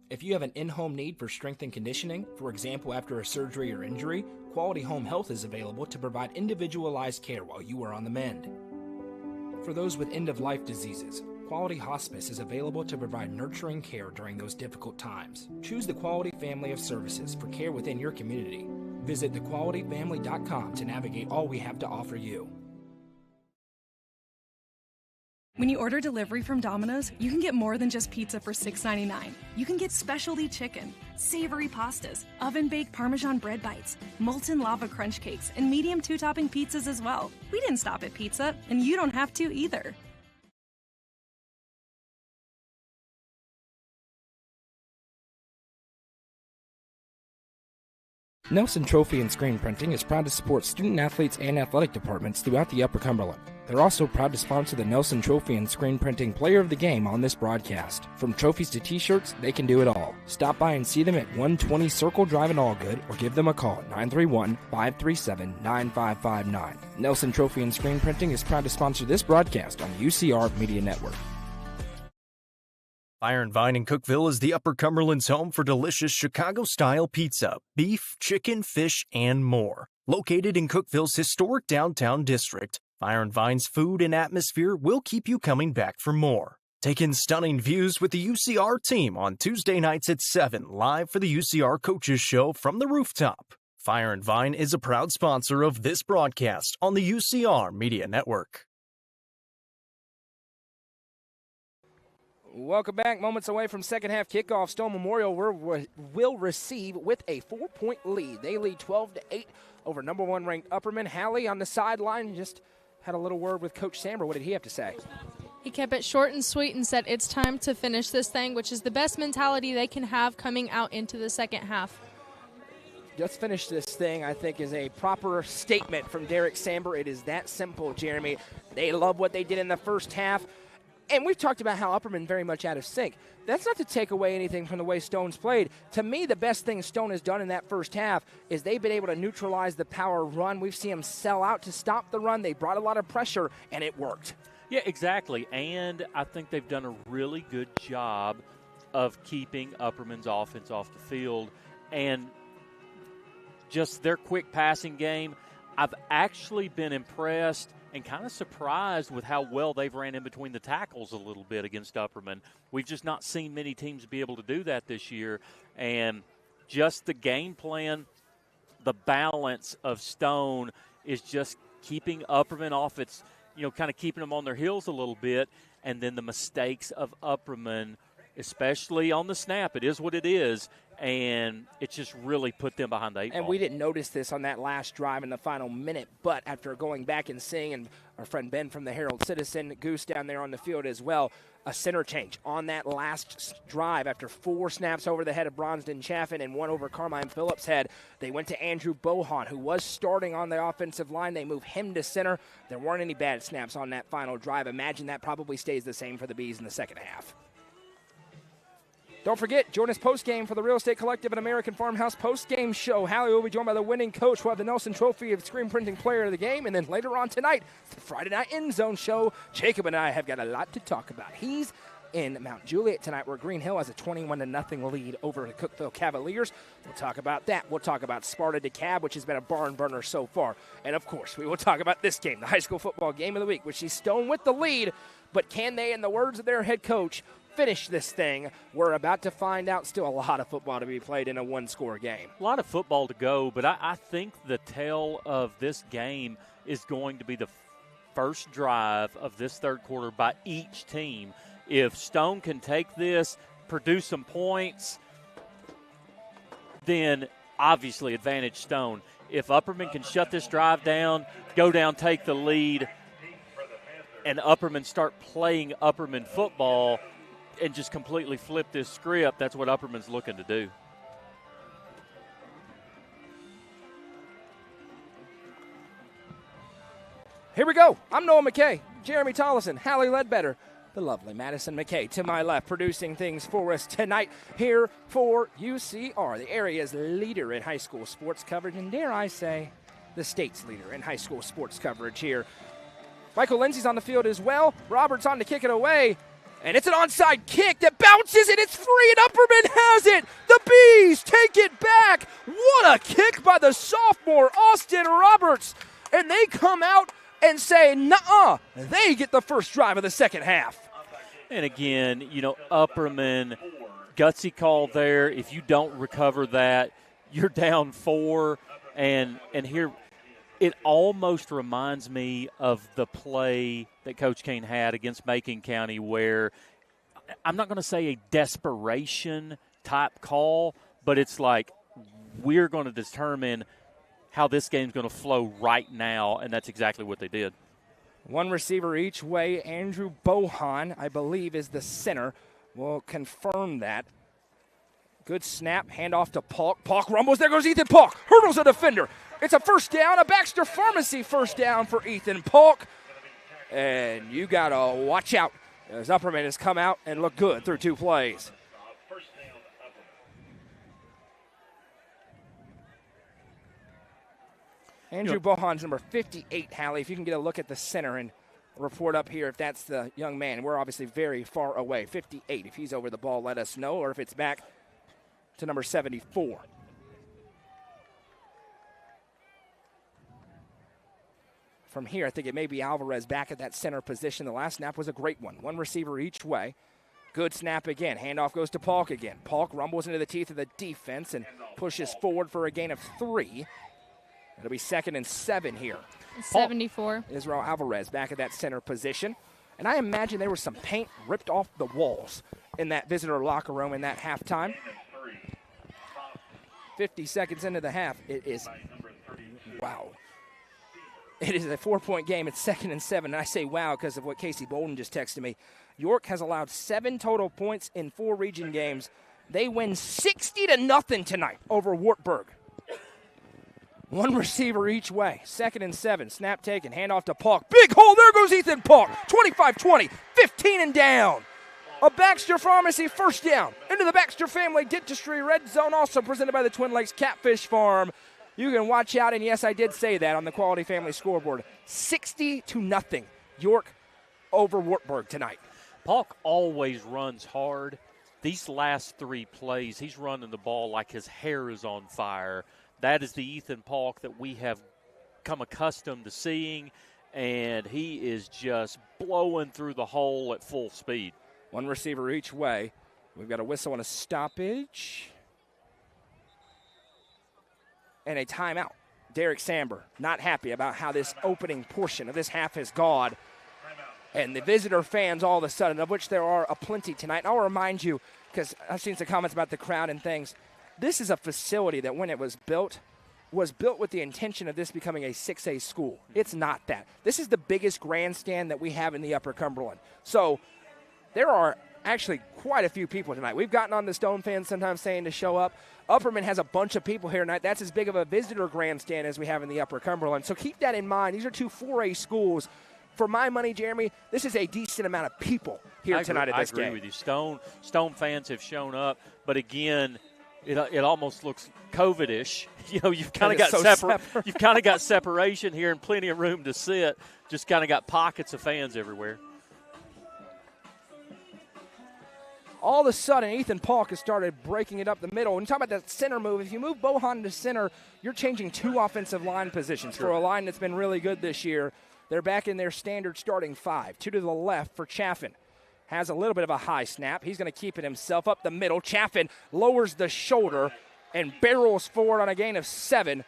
If you have an in-home need for strength and conditioning, for example after a surgery or injury, Quality Home Health is available to provide individualized care while you are on the mend. For those with end-of-life diseases, Quality Hospice is available to provide nurturing care during those difficult times. Choose the Quality Family of Services for care within your community. Visit thequalityfamily.com to navigate all we have to offer you.
When you order delivery from Domino's, you can get more than just pizza for $6.99. You can get specialty chicken, savory pastas, oven-baked Parmesan bread bites, molten lava crunch cakes, and medium 2-topping pizzas as well. We didn't stop at pizza, and you don't have to either.
Nelson Trophy and Screen Printing is proud to support student athletes and athletic departments throughout the Upper Cumberland. They're also proud to sponsor the Nelson Trophy and Screen Printing Player of the Game on this broadcast. From trophies to t-shirts, they can do it all. Stop by and see them at 120 Circle Drive in Allgood or give them a call at 931-537-9559. Nelson Trophy and Screen Printing is proud to sponsor this broadcast on the UCR Media Network.
Fire and Vine in Cookeville is the Upper Cumberland's home for delicious Chicago-style pizza, beef, chicken, fish, and more. Located in Cookeville's historic downtown district, Fire and Vine's food and atmosphere will keep you coming back for more. Take in stunning views with the UCR team on Tuesday nights at 7, live for the UCR Coaches Show from the rooftop. Fire and Vine is a proud sponsor of this broadcast on the UCR Media Network.
Welcome back. Moments away from second half kickoff. Stone Memorial will receive with a 4-point lead. They lead 12-8 over number 1 ranked Upperman. Hallie on the sideline just had a little word with Coach Samber. What did he have to say?
He kept it short and sweet and said it's time to finish this thing, which is the best mentality they can have coming out into the second half.
Let's finish this thing, I think, is a proper statement from Derek Samber. It is that simple, Jeremy. They love what they did in the first half. And we've talked about how Upperman very much out of sync. That's not to take away anything from the way Stone's played. To me, the best thing Stone has done in that first half is they've been able to neutralize the power run. We've seen them sell out to stop the run. They brought a lot of pressure, and it worked.
Yeah, exactly. And I think they've done a really good job of keeping Upperman's offense off the field. And just their quick passing game. I've actually been impressed and kind of surprised with how well they've ran in between the tackles a little bit against Upperman. We've just not seen many teams be able to do that this year. And just the game plan, the balance of Stone is just keeping Upperman off its, kind of keeping them on their heels a little bit. And then the mistakes of Upperman, especially on the snap, it is what it is. And it just really put them behind the eight ball.
And we didn't notice this on that last drive in the final minute, but after going back and seeing, and our friend Ben from the Herald Citizen, Goose down there on the field as well, a center change on that last drive after 4 snaps over the head of Bronston Chaffin and 1 over Carmine Phillips' head. They went to Andrew Bohan, who was starting on the offensive line. They moved him to center. There weren't any bad snaps on that final drive. Imagine that probably stays the same for the Bees in the second half. Don't forget, join us post-game for the Real Estate Collective and American Farmhouse post-game show. Hallie will be joined by the winning coach. We'll have the Nelson Trophy of Screen Printing Player of the Game. And then later on tonight, the Friday Night End Zone show. Jacob and I have got a lot to talk about. He's in Mount Juliet tonight, where Green Hill has a 21-0 lead over the Cookeville Cavaliers. We'll talk about that. We'll talk about Sparta DeKalb, which has been a barn burner so far. And, of course, we will talk about this game, the high school football game of the week, which is Stone with the lead. But can they, in the words of their head coach, finish this thing? We're about to find out. Still a lot of football to be played in a one-score game.
A lot of football to go, but I think the tale of this game is going to be the first drive of this third quarter by each team. If Stone can take this, produce some points, then obviously advantage Stone. If Upperman can shut this drive down, go down, take the lead, and Upperman start playing Upperman football and just completely flip this script, that's what Upperman's looking to do.
Here we go. I'm Noah McKay, Jeremy Tollison, Hallie Ledbetter, the lovely Madison McKay to my left, producing things for us tonight here for UCR, the area's leader in high school sports coverage, and dare I say, the state's leader in high school sports coverage here. Michael Lindsay's on the field as well. Roberts on to kick it away. And it's an onside kick that bounces, and it's free, and Upperman has it. The Bees take it back. What a kick by the sophomore, Austin Roberts. And they come out and say, nuh-uh. They get the first drive of the second half.
And again, Upperman, gutsy call there. If you don't recover that, you're down 4. And here, it almost reminds me of the play that Coach Kane had against Macon County, where I'm not going to say a desperation type call, but it's like we're going to determine how this game's going to flow right now, and that's exactly what they did.
One receiver each way. Andrew Bohan, I believe, is the center. We'll confirm that. Good snap, handoff to Polk. Polk rumbles. There goes Ethan Polk. Hurdles a defender. It's a first down, a Baxter Pharmacy first down for Ethan Polk. And you got to watch out as Upperman has come out and looked good through 2 plays. Andrew Bohan's number 58, Hallie. If you can get a look at the center and report up here if that's the young man. We're obviously very far away. 58. If he's over the ball, let us know, or if it's back to number 74. From here, I think it may be Alvarez back at that center position. The last snap was a great one. One receiver each way. Good snap again. Handoff goes to Polk again. Polk rumbles into the teeth of the defense and pushes forward for a gain of 3. It'll be 2nd and 7 here.
74.
Israel Alvarez back at that center position. And I imagine there was some paint ripped off the walls in that visitor locker room in that halftime. 50 seconds into the half, it is, wow. It is a 4-point game. It's 2nd and 7. And I say wow because of what Casey Bolden just texted me. York has allowed 7 total points in 4 region games. They win 60-0 tonight over Wartburg. One receiver each way. 2nd and 7. Snap taken. Handoff to Polk. Big hole. There goes Ethan Polk. 25-20. 15 and down. A Baxter Pharmacy first down. Into the Baxter Family Dentistry Red Zone, also presented by the Twin Lakes Catfish Farm. You can watch out, and yes, I did say that on the Quality Family scoreboard. 60-0. York over Wartburg tonight.
Polk always runs hard. These last 3 plays, he's running the ball like his hair is on fire. that is the Ethan Polk that we have come accustomed to seeing, and he is just blowing through the hole at full speed.
One receiver each way. We've got a whistle and a stoppage. And a timeout. Derek Samber not happy about how this opening portion of this half has gone. And the visitor fans all of a sudden, of which there are aplenty tonight. And I'll remind you, because I've seen some comments about the crowd and things, this is a facility that when it was built with the intention of this becoming a 6A school. It's not that. This is the biggest grandstand that we have in the Upper Cumberland. So there are actually quite a few people tonight. We've gotten on the Stone fans sometimes saying to show up. Upperman has a bunch of people here tonight. That's as big of a visitor grandstand as we have in the Upper Cumberland. So keep that in mind. These are two 4A schools. For my money, Jeremy, this is a decent amount of people here tonight at this game.
I agree with you. Stone fans have shown up, but again, it almost looks COVID-ish. You know, you've kind of got you've kind of got separation here and plenty of room to sit. Just kind of got pockets of fans everywhere.
All of a sudden, Ethan Polk has started breaking it up the middle. When you talk about that center move, if you move Bohan to center, you're changing two offensive line positions. Sure. For a line that's been really good this year. They're back in their standard starting five. Two to the left for Chaffin. Has a little bit of a high snap. He's going to keep it himself up the middle. Chaffin lowers the shoulder and barrels forward on a gain of 7.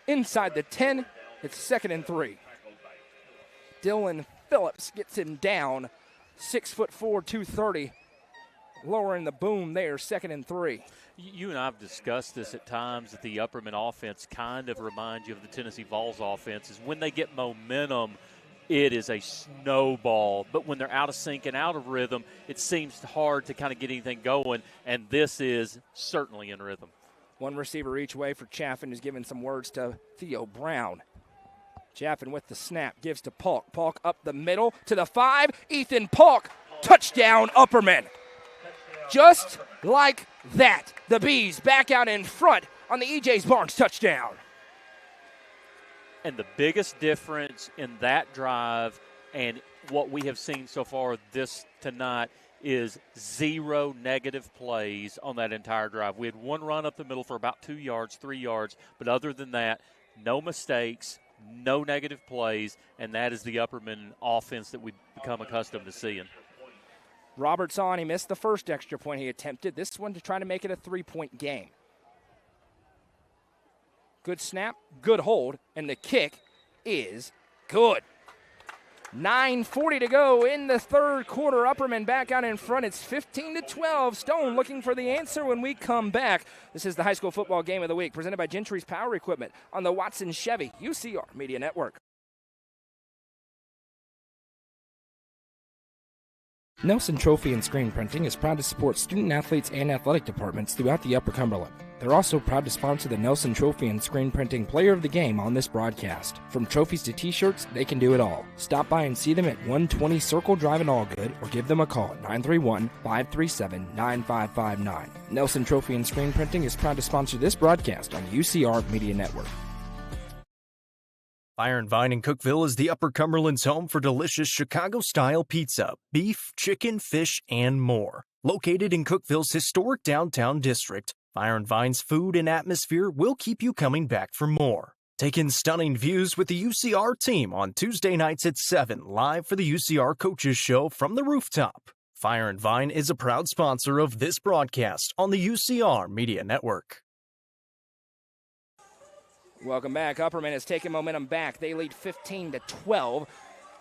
Inside the 10, it's 2nd and 3. Dylan Phillips gets him down. 6'4", 230. Lowering the boom there, 2nd and 3.
You and I have discussed this at times that the Upperman offense kind of reminds you of the Tennessee Vols offense. Is when they get momentum, it is a snowball. But when they're out of sync and out of rhythm, it seems hard to kind of get anything going, and this is certainly in rhythm.
One receiver each way for Chaffin is giving some words to Theo Brown. Chaffin with the snap, gives to Polk. Polk up the middle to the 5. Ethan Polk, touchdown Upperman. Just like that, the Bees back out in front on the E.J.'s Barnes touchdown.
And the biggest difference in that drive and what we have seen so far this tonight is 0 negative plays on that entire drive. We had one run up the middle for about 2 yards, 3 yards, but other than that, no mistakes, no negative plays, and that is the Upperman offense that we've become accustomed to seeing.
Roberts on. He missed the first extra point he attempted. This one to try to make it a 3-point game. Good snap, good hold, and the kick is good. 9:40 to go in the third quarter. Upperman back out in front. It's 15-12. Stone looking for the answer when we come back. This is the high school football game of the week presented by Gentry's Power Equipment on the Watson Chevy UCR Media Network. Nelson Trophy and Screen Printing is proud to support student athletes and athletic departments throughout the Upper Cumberland. They're also proud to sponsor the Nelson Trophy and Screen Printing Player of the Game on this broadcast. From trophies to t-shirts, they can do it all. Stop by and see them at 120 Circle Drive in Allgood or give them a call at 931-537-9559. Nelson Trophy and Screen Printing is proud to sponsor this broadcast on the UCR Media Network.
Fire and Vine in Cookeville is the Upper Cumberland's home for delicious Chicago-style pizza, beef, chicken, fish, and more. Located in Cookeville's historic downtown district, Fire and Vine's food and atmosphere will keep you coming back for more. Take in stunning views with the UCR team on Tuesday nights at 7, live for the UCR Coaches Show from the rooftop. Fire and Vine is a proud sponsor of this broadcast on the UCR Media Network.
Welcome back. Upperman has taken momentum back. They lead 15-12.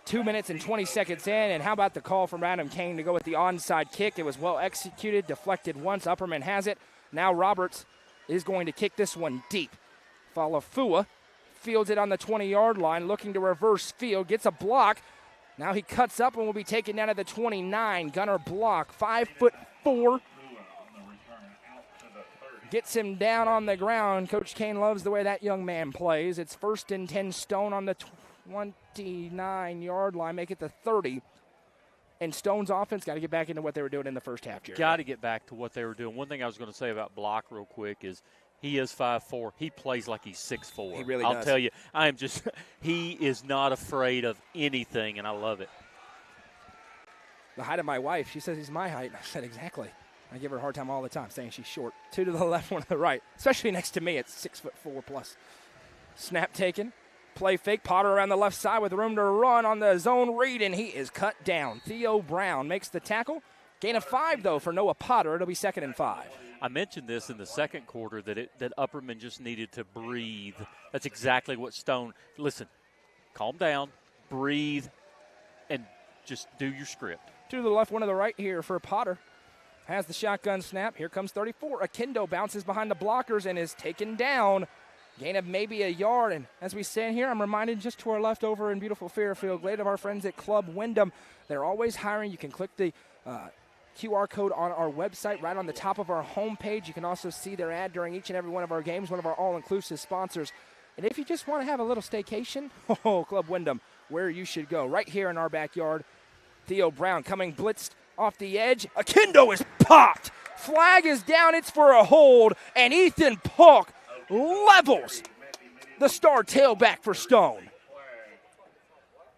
2 minutes and 20 seconds in. And how about the call from Adam Kane to go with the onside kick? It was well executed, deflected once. Upperman has it. Now Roberts is going to kick this one deep. Falafua fields it on the 20-yard line, looking to reverse field. Gets a block. Now he cuts up and will be taken down to the 29. Gunner block, 5'4". Gets him down on the ground. Coach Kane loves the way that young man plays. It's 1st and 10. Stone on the 29-yard line. Make it the 30. And Stone's offense got to get back into what they were doing in the first half, Jerry.
Got to get back to what they were doing. One thing I was going to say about Block real quick is he is 5'4". He plays like he's 6'4".
He really does.
I'll tell you, he is not afraid of anything, and I love it.
The height of my wife, she says he's my height. I said, exactly. I give her a hard time all the time saying she's short. 2 to the left, 1 to the right, especially next to me at 6'4" plus. Snap taken. Play fake. Potter around the left side with room to run on the zone read, and he is cut down. Theo Brown makes the tackle. Gain of 5, though, for Noah Potter. It'll be 2nd and 5.
I mentioned this in the second quarter that Upperman just needed to breathe. That's exactly what Stone – listen, calm down, breathe, and just do your script.
2 to the left, 1 to the right here for Potter. Has the shotgun snap. Here comes 34. Akindo bounces behind the blockers and is taken down. Gain of maybe a yard. And as we stand here, I'm reminded just to our left over in beautiful Fairfield Glade of our friends at Club Wyndham. They're always hiring. You can click the QR code on our website right on the top of our homepage. You can also see their ad during each and every one of our games, one of our all-inclusive sponsors. And if you just want to have a little staycation, Club Wyndham, where you should go. Right here in our backyard. Theo Brown coming blitzed off the edge. Akindo is popped. Flag is down. It's for a hold. And Ethan Polk levels the star tailback for Stone.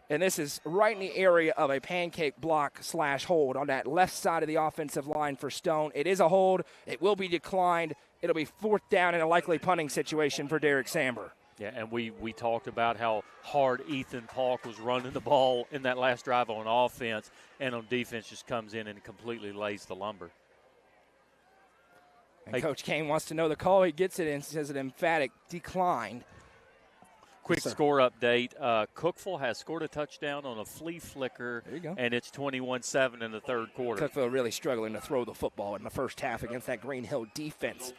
And this is right in the area of a pancake block / hold on that left side of the offensive line for Stone. It is a hold. It will be declined. It'll be 4th down in a likely punting situation for Derek Samber.
Yeah, and we talked about how hard Ethan Polk was running the ball in that last drive on offense, and on defense just comes in and completely lays the lumber.
And Coach Kane wants to know the call. He gets it and says an emphatic declined.
Quick score update. Cookville has scored a touchdown on a flea flicker,
there you go.
And it's 21-7 in the third quarter.
Cookville really struggling to throw the football in the first half against that Green Hill defense.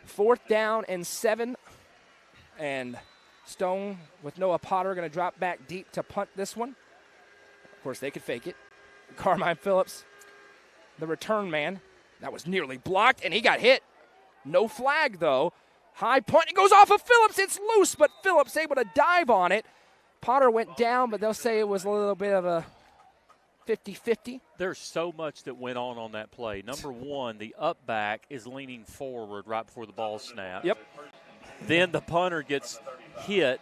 4th down and 7. And Stone with Noah Potter going to drop back deep to punt this one. Of course, they could fake it. Carmine Phillips, the return man. That was nearly blocked, and he got hit. No flag, though. High punt. It goes off of Phillips. It's loose, but Phillips able to dive on it. Potter went down, but they'll say it was a little bit of a 50-50.
There's so much that went on that play. Number one, the up back is leaning forward right before the ball snap.
Yep.
Then the punter gets hit.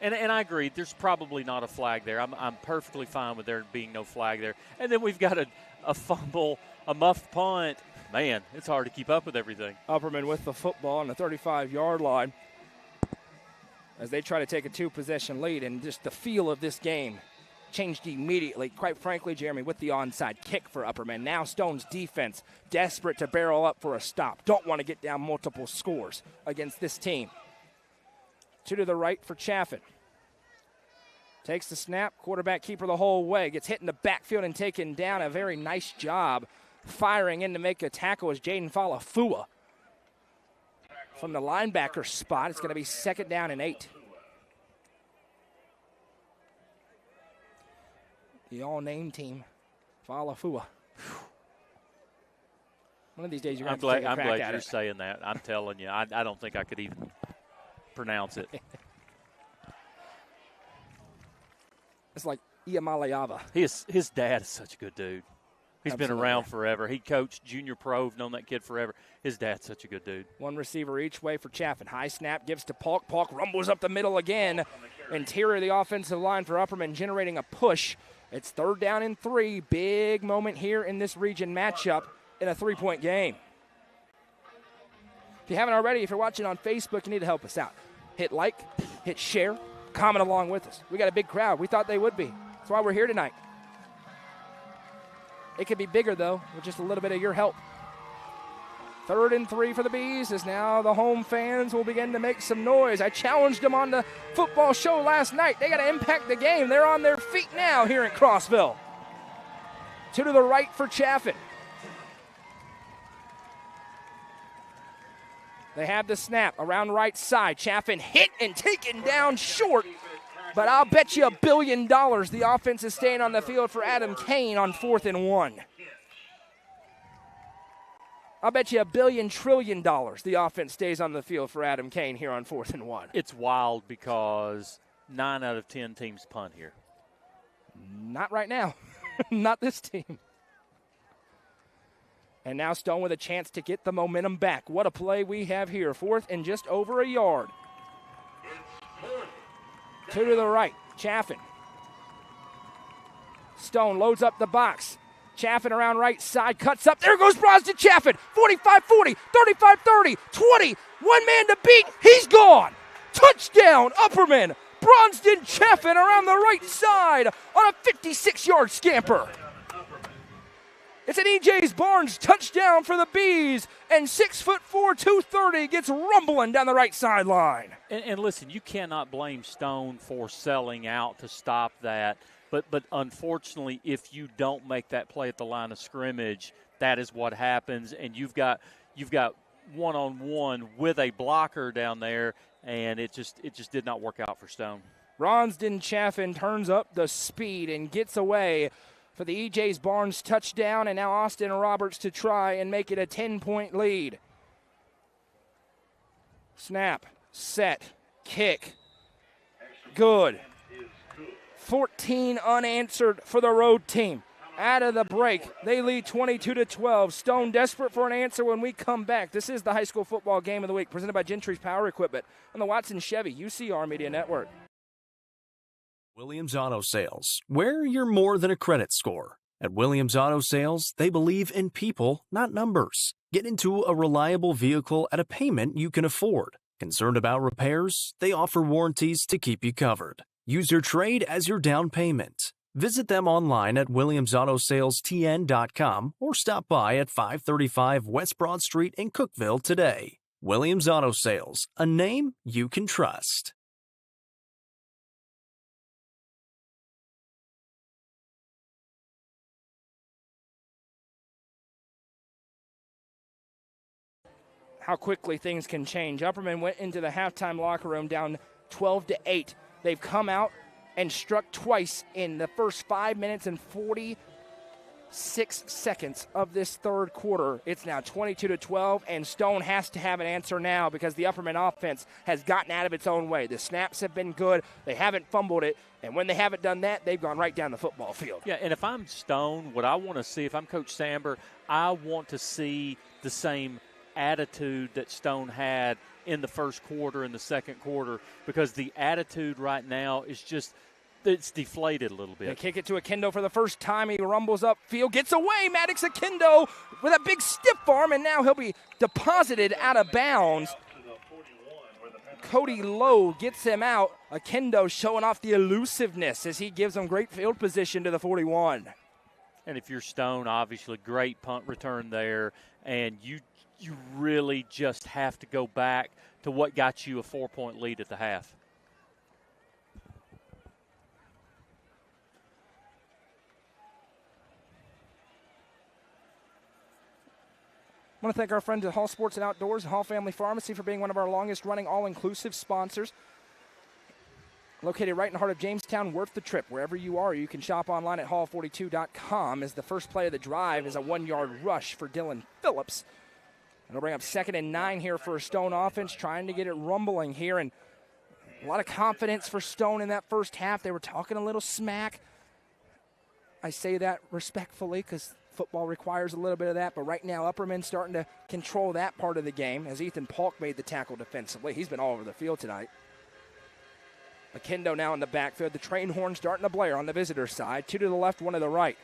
And I agree, there's probably not a flag there. I'm perfectly fine with there being no flag there. And then we've got a fumble, a muffed punt. Man, it's hard to keep up with everything.
Upperman with the football on the 35-yard line as they try to take a 2-possession lead, and just the feel of this game changed immediately. Quite frankly, Jeremy, with the onside kick for Upperman. Now Stone's defense desperate to barrel up for a stop. Don't want to get down multiple scores against this team. 2 to the right for Chaffin. Takes the snap, quarterback keeper the whole way. Gets hit in the backfield and taken down. A very nice job firing in to make a tackle is Jaden Falafua. From the linebacker spot, it's going to be 2nd down and 8. The all-name team, Falafua. One of these days you're going to have to take a crack at it.
I'm glad you're saying that. I'm telling you, I don't think I could even pronounce it.
It's like Iamaleava.
His dad is such a good dude. He's
Absolutely.
been around forever. He coached junior pro. I've known that kid forever. His dad's such a good dude.
One receiver each way for Chaffin. High snap gives to Polk. Polk rumbles up the middle again. Interior of the offensive line for Upperman generating a push. It's 3rd down and 3. Big moment here in this region matchup in a 3-point game. If you haven't already, if you're watching on Facebook, you need to help us out. Hit like, hit share, comment along with us. We got a big crowd. We thought they would be. That's why we're here tonight. It could be bigger, though, with just a little bit of your help. 3rd and 3 for the Bees as now the home fans will begin to make some noise. I challenged them on the football show last night. They got to impact the game. They're on their feet now here in Crossville. 2 to the right for Chaffin. They have the snap around right side. Chaffin hit and taken down short. But I'll bet you $1 billion the offense is staying on the field for Adam Kane on 4th and 1. I'll bet you $1 billion trillion the offense stays on the field for Adam Kane here on 4th and 1.
It's wild because 9 out of 10 teams punt here.
Not right now. Not this team. And now Stone with a chance to get the momentum back. What a play we have here. 4th and just over a yard. 2 to the right. Chaffin. Stone loads up the box. Chaffin around right side, cuts up. There goes Bronston Chaffin. 45-40, 35-30, 20. One man to beat. He's gone. Touchdown, Upperman. Bronston Chaffin around the right side on a 56-yard scamper. It's an E.J.'s Barnes touchdown for the Bees, and 6'4", 230 gets rumbling down the right sideline.
And listen, you cannot blame Stone for selling out to stop that. But unfortunately, if you don't make that play at the line of scrimmage, that is what happens. And you've got one-on-one with a blocker down there, and it just did not work out for Stone.
Bronston Chaffin turns up the speed and gets away for the E.J.'s Barnes touchdown, and now Austin Roberts to try and make it a 10-point lead. Snap, set, kick. Good. 14 unanswered for the road team. Out of the break, they lead 22-12. Stone desperate for an answer when we come back. This is the high school football game of the week, presented by Gentry's Power Equipment on the Watson Chevy UCR Media Network.
Williams Auto Sales, where you're more than a credit score. At Williams Auto Sales, they believe in people, not numbers. Get into a reliable vehicle at a payment you can afford. Concerned about repairs? They offer warranties to keep you covered. Use your trade as your down payment. Visit them online at WilliamsAutoSalesTN.com or stop by at 535 West Broad Street in Cookeville today. Williams Auto Sales, a name you can trust.
How quickly things can change. Upperman went into the halftime locker room down 12-8. They've come out and struck twice in the first 5 minutes and 46 seconds of this third quarter. It's now 22-12, and Stone has to have an answer now because the Upperman offense has gotten out of its own way. The snaps have been good. They haven't fumbled it, and when they haven't done that, they've gone right down the football field.
Yeah, and if I'm Stone, what I want to see, if I'm Coach Samber, I want to see the same attitude that Stone had in the first quarter and the second quarter, because the attitude right now is just, it's deflated a little bit.
They kick it to Akindo for the first time. He rumbles upfield, gets away. Maddox Akindo with a big stiff arm, and now he'll be deposited out of bounds. Cody Lowe gets him out. Akindo showing off the elusiveness as he gives him great field position to the 41.
And if you're Stone, obviously great punt return there, and you really just have to go back to what got you a 4-point lead at the half.
I want to thank our friends at Hall Sports and Outdoors and Hall Family Pharmacy for being one of our longest-running all-inclusive sponsors. Located right in the heart of Jamestown, worth the trip. Wherever you are, you can shop online at hall42.com as the first play of the drive is a 1-yard rush for Dylan Phillips. It'll bring up 2nd and 9 here for a Stone offense, trying to get it rumbling here. And a lot of confidence for Stone in that first half. They were talking a little smack. I say that respectfully because football requires a little bit of that. But right now, Upperman's starting to control that part of the game as Ethan Polk made the tackle defensively. He's been all over the field tonight. Akindo now in the backfield. The train horn starting to blare on the visitor side. 2 to the left, 1 to the right.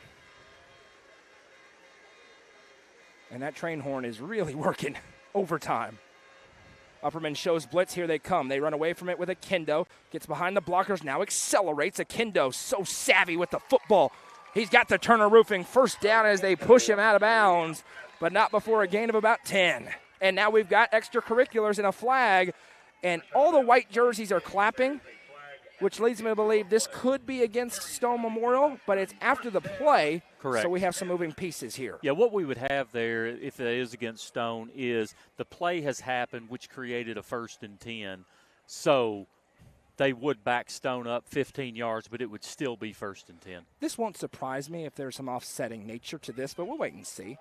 And that train horn is really working overtime. Upperman shows blitz. Here they come. They run away from it with Akindo. Gets behind the blockers. Now accelerates. Akindo so savvy with the football. He's got the Turner Roofing first down as they push him out of bounds, but not before a gain of about 10. And now we've got extracurriculars and a flag, and all the white jerseys are clapping, which leads me to believe this could be against Stone Memorial, but it's after the play.
Correct.
So we have some moving pieces here.
Yeah, what we would have there, if it is against Stone, is the play has happened, which created a 1st and 10. So they would back Stone up 15 yards, but it would still be 1st and 10.
This won't surprise me if there's some offsetting nature to this, but we'll wait and see.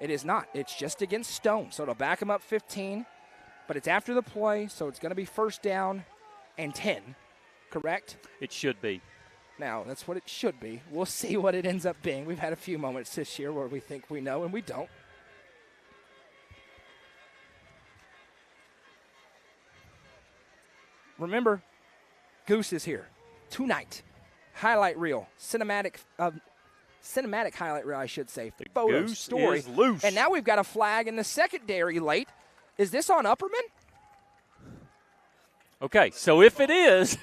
It is not. It's just against Stone. So it'll back him up 15, but it's after the play, so it's going to be 1st down and 10. Correct?
It should be.
Now, that's what it should be. We'll see what it ends up being. We've had a few moments this year where we think we know and we don't. Remember, Goose is here tonight. Highlight reel, cinematic cinematic highlight reel, I should say, photo
goose
story.
is loose.
And now we've got a flag in the secondary late. Is this on Upperman?
Okay, so if it is,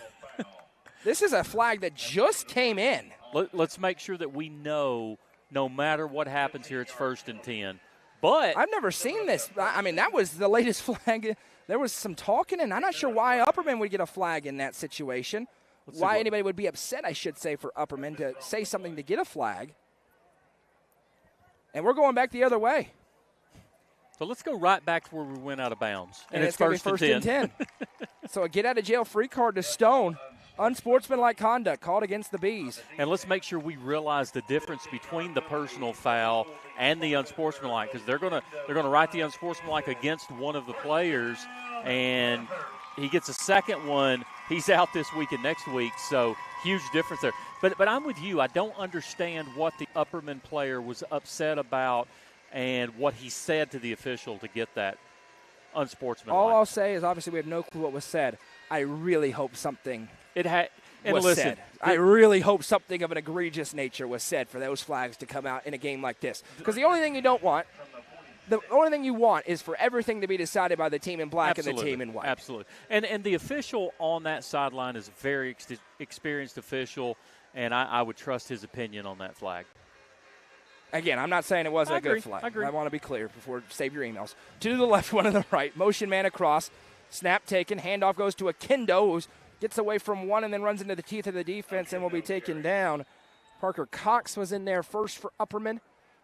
this is a flag that just came in.
Let's make sure that we know, no matter what happens here, it's 1st and 10. But
I've never seen this. I mean, that was the latest flag. There was some talking, and I'm not sure why Upperman would get a flag in that situation. Why anybody would be upset, I should say, for Upperman to say something to get a flag. And we're going back the other way.
So let's go right back to where we went out of bounds.
And it's going to be 1st and 10. So a get-out-of-jail-free card to Stone. Unsportsmanlike conduct called against the Bees.
And let's make sure we realize the difference between the personal foul and the unsportsmanlike, because they're going to write the unsportsmanlike against one of the players, and he gets a second one. He's out this week and next week, so huge difference there. But I'm with you. I don't understand what the Upperman player was upset about and what he said to the official to get that unsportsmanlike.
All I'll say is, obviously, we have no clue what was said. I really hope something was said. I really hope something of an egregious nature was said for those flags to come out in a game like this. Because the only thing you don't want, the only thing you want is for everything to be decided by the team in black and the team in white.
Absolutely. And the official on that sideline is a very experienced official, and I would trust his opinion on that flag.
Again, I'm not saying it wasn't a good flag. I want to be clear before save your emails. 2 to the left, 1 to the right. Motion man across. Snap taken. Handoff goes to Akendo, who gets away from one and then runs into the teeth of the defense and will be taken down. Parker Cox was in there first for Upperman.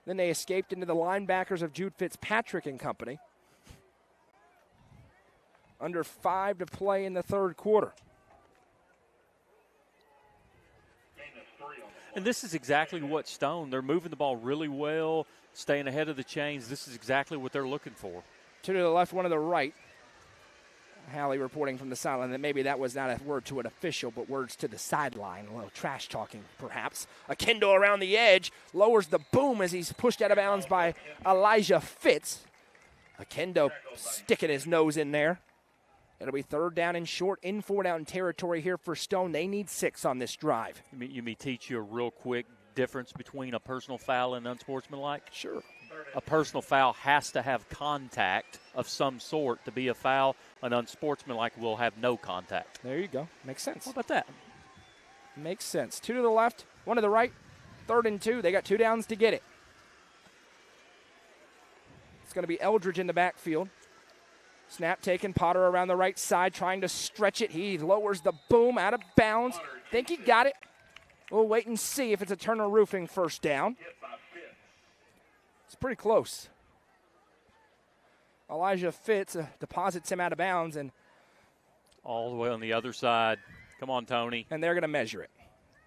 Then they escaped into the linebackers of Jude Fitzpatrick and company. Under 5 to play in the third quarter.
And this is exactly what Stone, they're moving the ball really well, staying ahead of the chains. This is exactly what they're looking for.
2 to the left, 1 to the right. Hallie reporting from the sideline that maybe that was not a word to an official, but words to the sideline. A little trash talking, perhaps. Akendo around the edge, lowers the boom as he's pushed out of bounds by Elijah Fitz. Akendo sticking his nose in there. It'll be 3rd down and short in 4-down territory here for Stone. They need 6 on this drive.
You may teach you a real quick difference between a personal foul and unsportsmanlike?
Sure.
A personal foul has to have contact of some sort to be a foul. An unsportsmanlike will have no contact.
There you go. Makes sense.
How about that?
Makes sense. 2 to the left, 1 to the right. 3rd and 2. They got 2 downs to get it. It's going to be Eldridge in the backfield. Snap taken, Potter around the right side trying to stretch it. He lowers the boom out of bounds. Think he got it. We'll wait and see if it's a Turner Roofing 1st down. It's pretty close. Elijah Fitz deposits him out of bounds. And
all the way on the other side. Come on, Tony.
And they're going to measure it.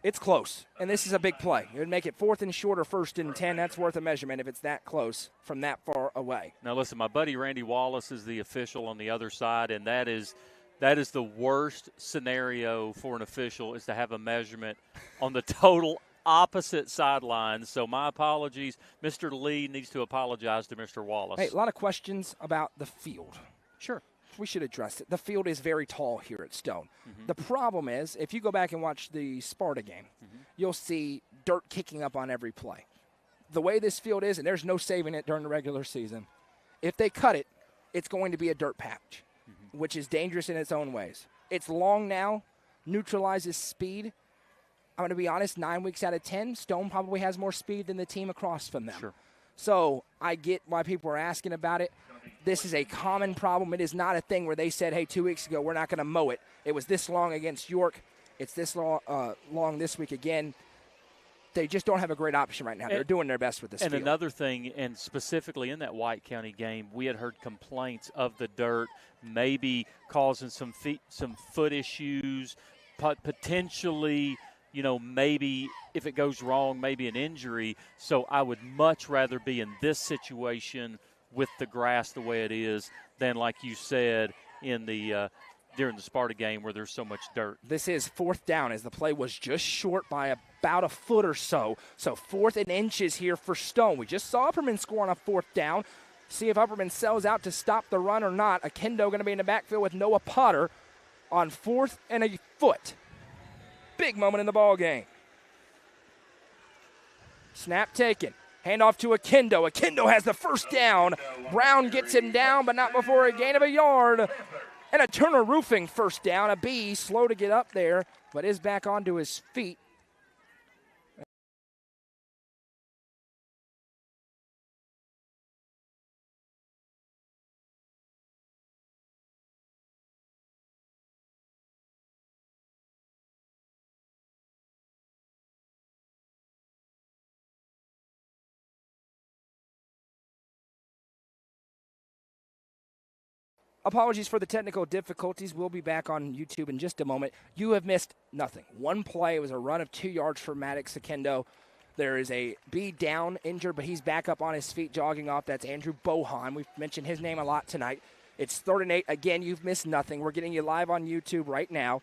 It's close, and this is a big play. It would make it 4th and short or 1st and 10. That's worth a measurement if it's that close from that far away.
Now, listen, my buddy Randy Wallace is the official on the other side, and that is the worst scenario for an official is to have a measurement on the total opposite sideline. So my apologies. Mr. Lee needs to apologize to Mr. Wallace.
Hey, a lot of questions about the field.
Sure.
We should address it. The field is very tall here at Stone.
Mm-hmm.
The problem is, if you go back and watch the Sparta game, you'll see dirt kicking up on every play. The way this field is, and there's no saving it during the regular season, if they cut it, it's going to be a dirt patch, which is dangerous in its own ways. It's long now, neutralizes speed. I'm going to be honest, 9 weeks out of 10, Stone probably has more speed than the team across from them.
Sure.
So I get why people are asking about it. This is a common problem. It is not a thing where they said, hey, 2 weeks ago, we're not going to mow it. It was this long against York. It's this long this week again. They just don't have a great option right now. They're doing their best with this field.
And another thing, and specifically in that White County game, we had heard complaints of the dirt maybe causing some foot issues, potentially, maybe if it goes wrong, maybe an injury. So I would much rather be in this situation with the grass the way it is than, like you said, in the during the Sparta game where there's so much dirt.
This is 4th down as the play was just short by about a foot or so. So 4th and inches here for Stone. We just saw Upperman score on a 4th down. See if Upperman sells out to stop the run or not. Akendo going to be in the backfield with Noah Potter on 4th and a foot. Big moment in the ball game. Snap taken. Handoff to Akendo. Akendo has the first down. Brown gets him down, but not before a gain of a yard. And a Turner Roofing first down. A B, slow to get up there, but is back onto his feet. Apologies for the technical difficulties. We'll be back on YouTube in just a moment. You have missed nothing. One play. It was a run of 2 yards for Maddox Akendo. There is a B down injured, but he's back up on his feet jogging off. That's Andrew Bohan. We've mentioned his name a lot tonight. It's 3rd and 8. Again, you've missed nothing. We're getting you live on YouTube right now.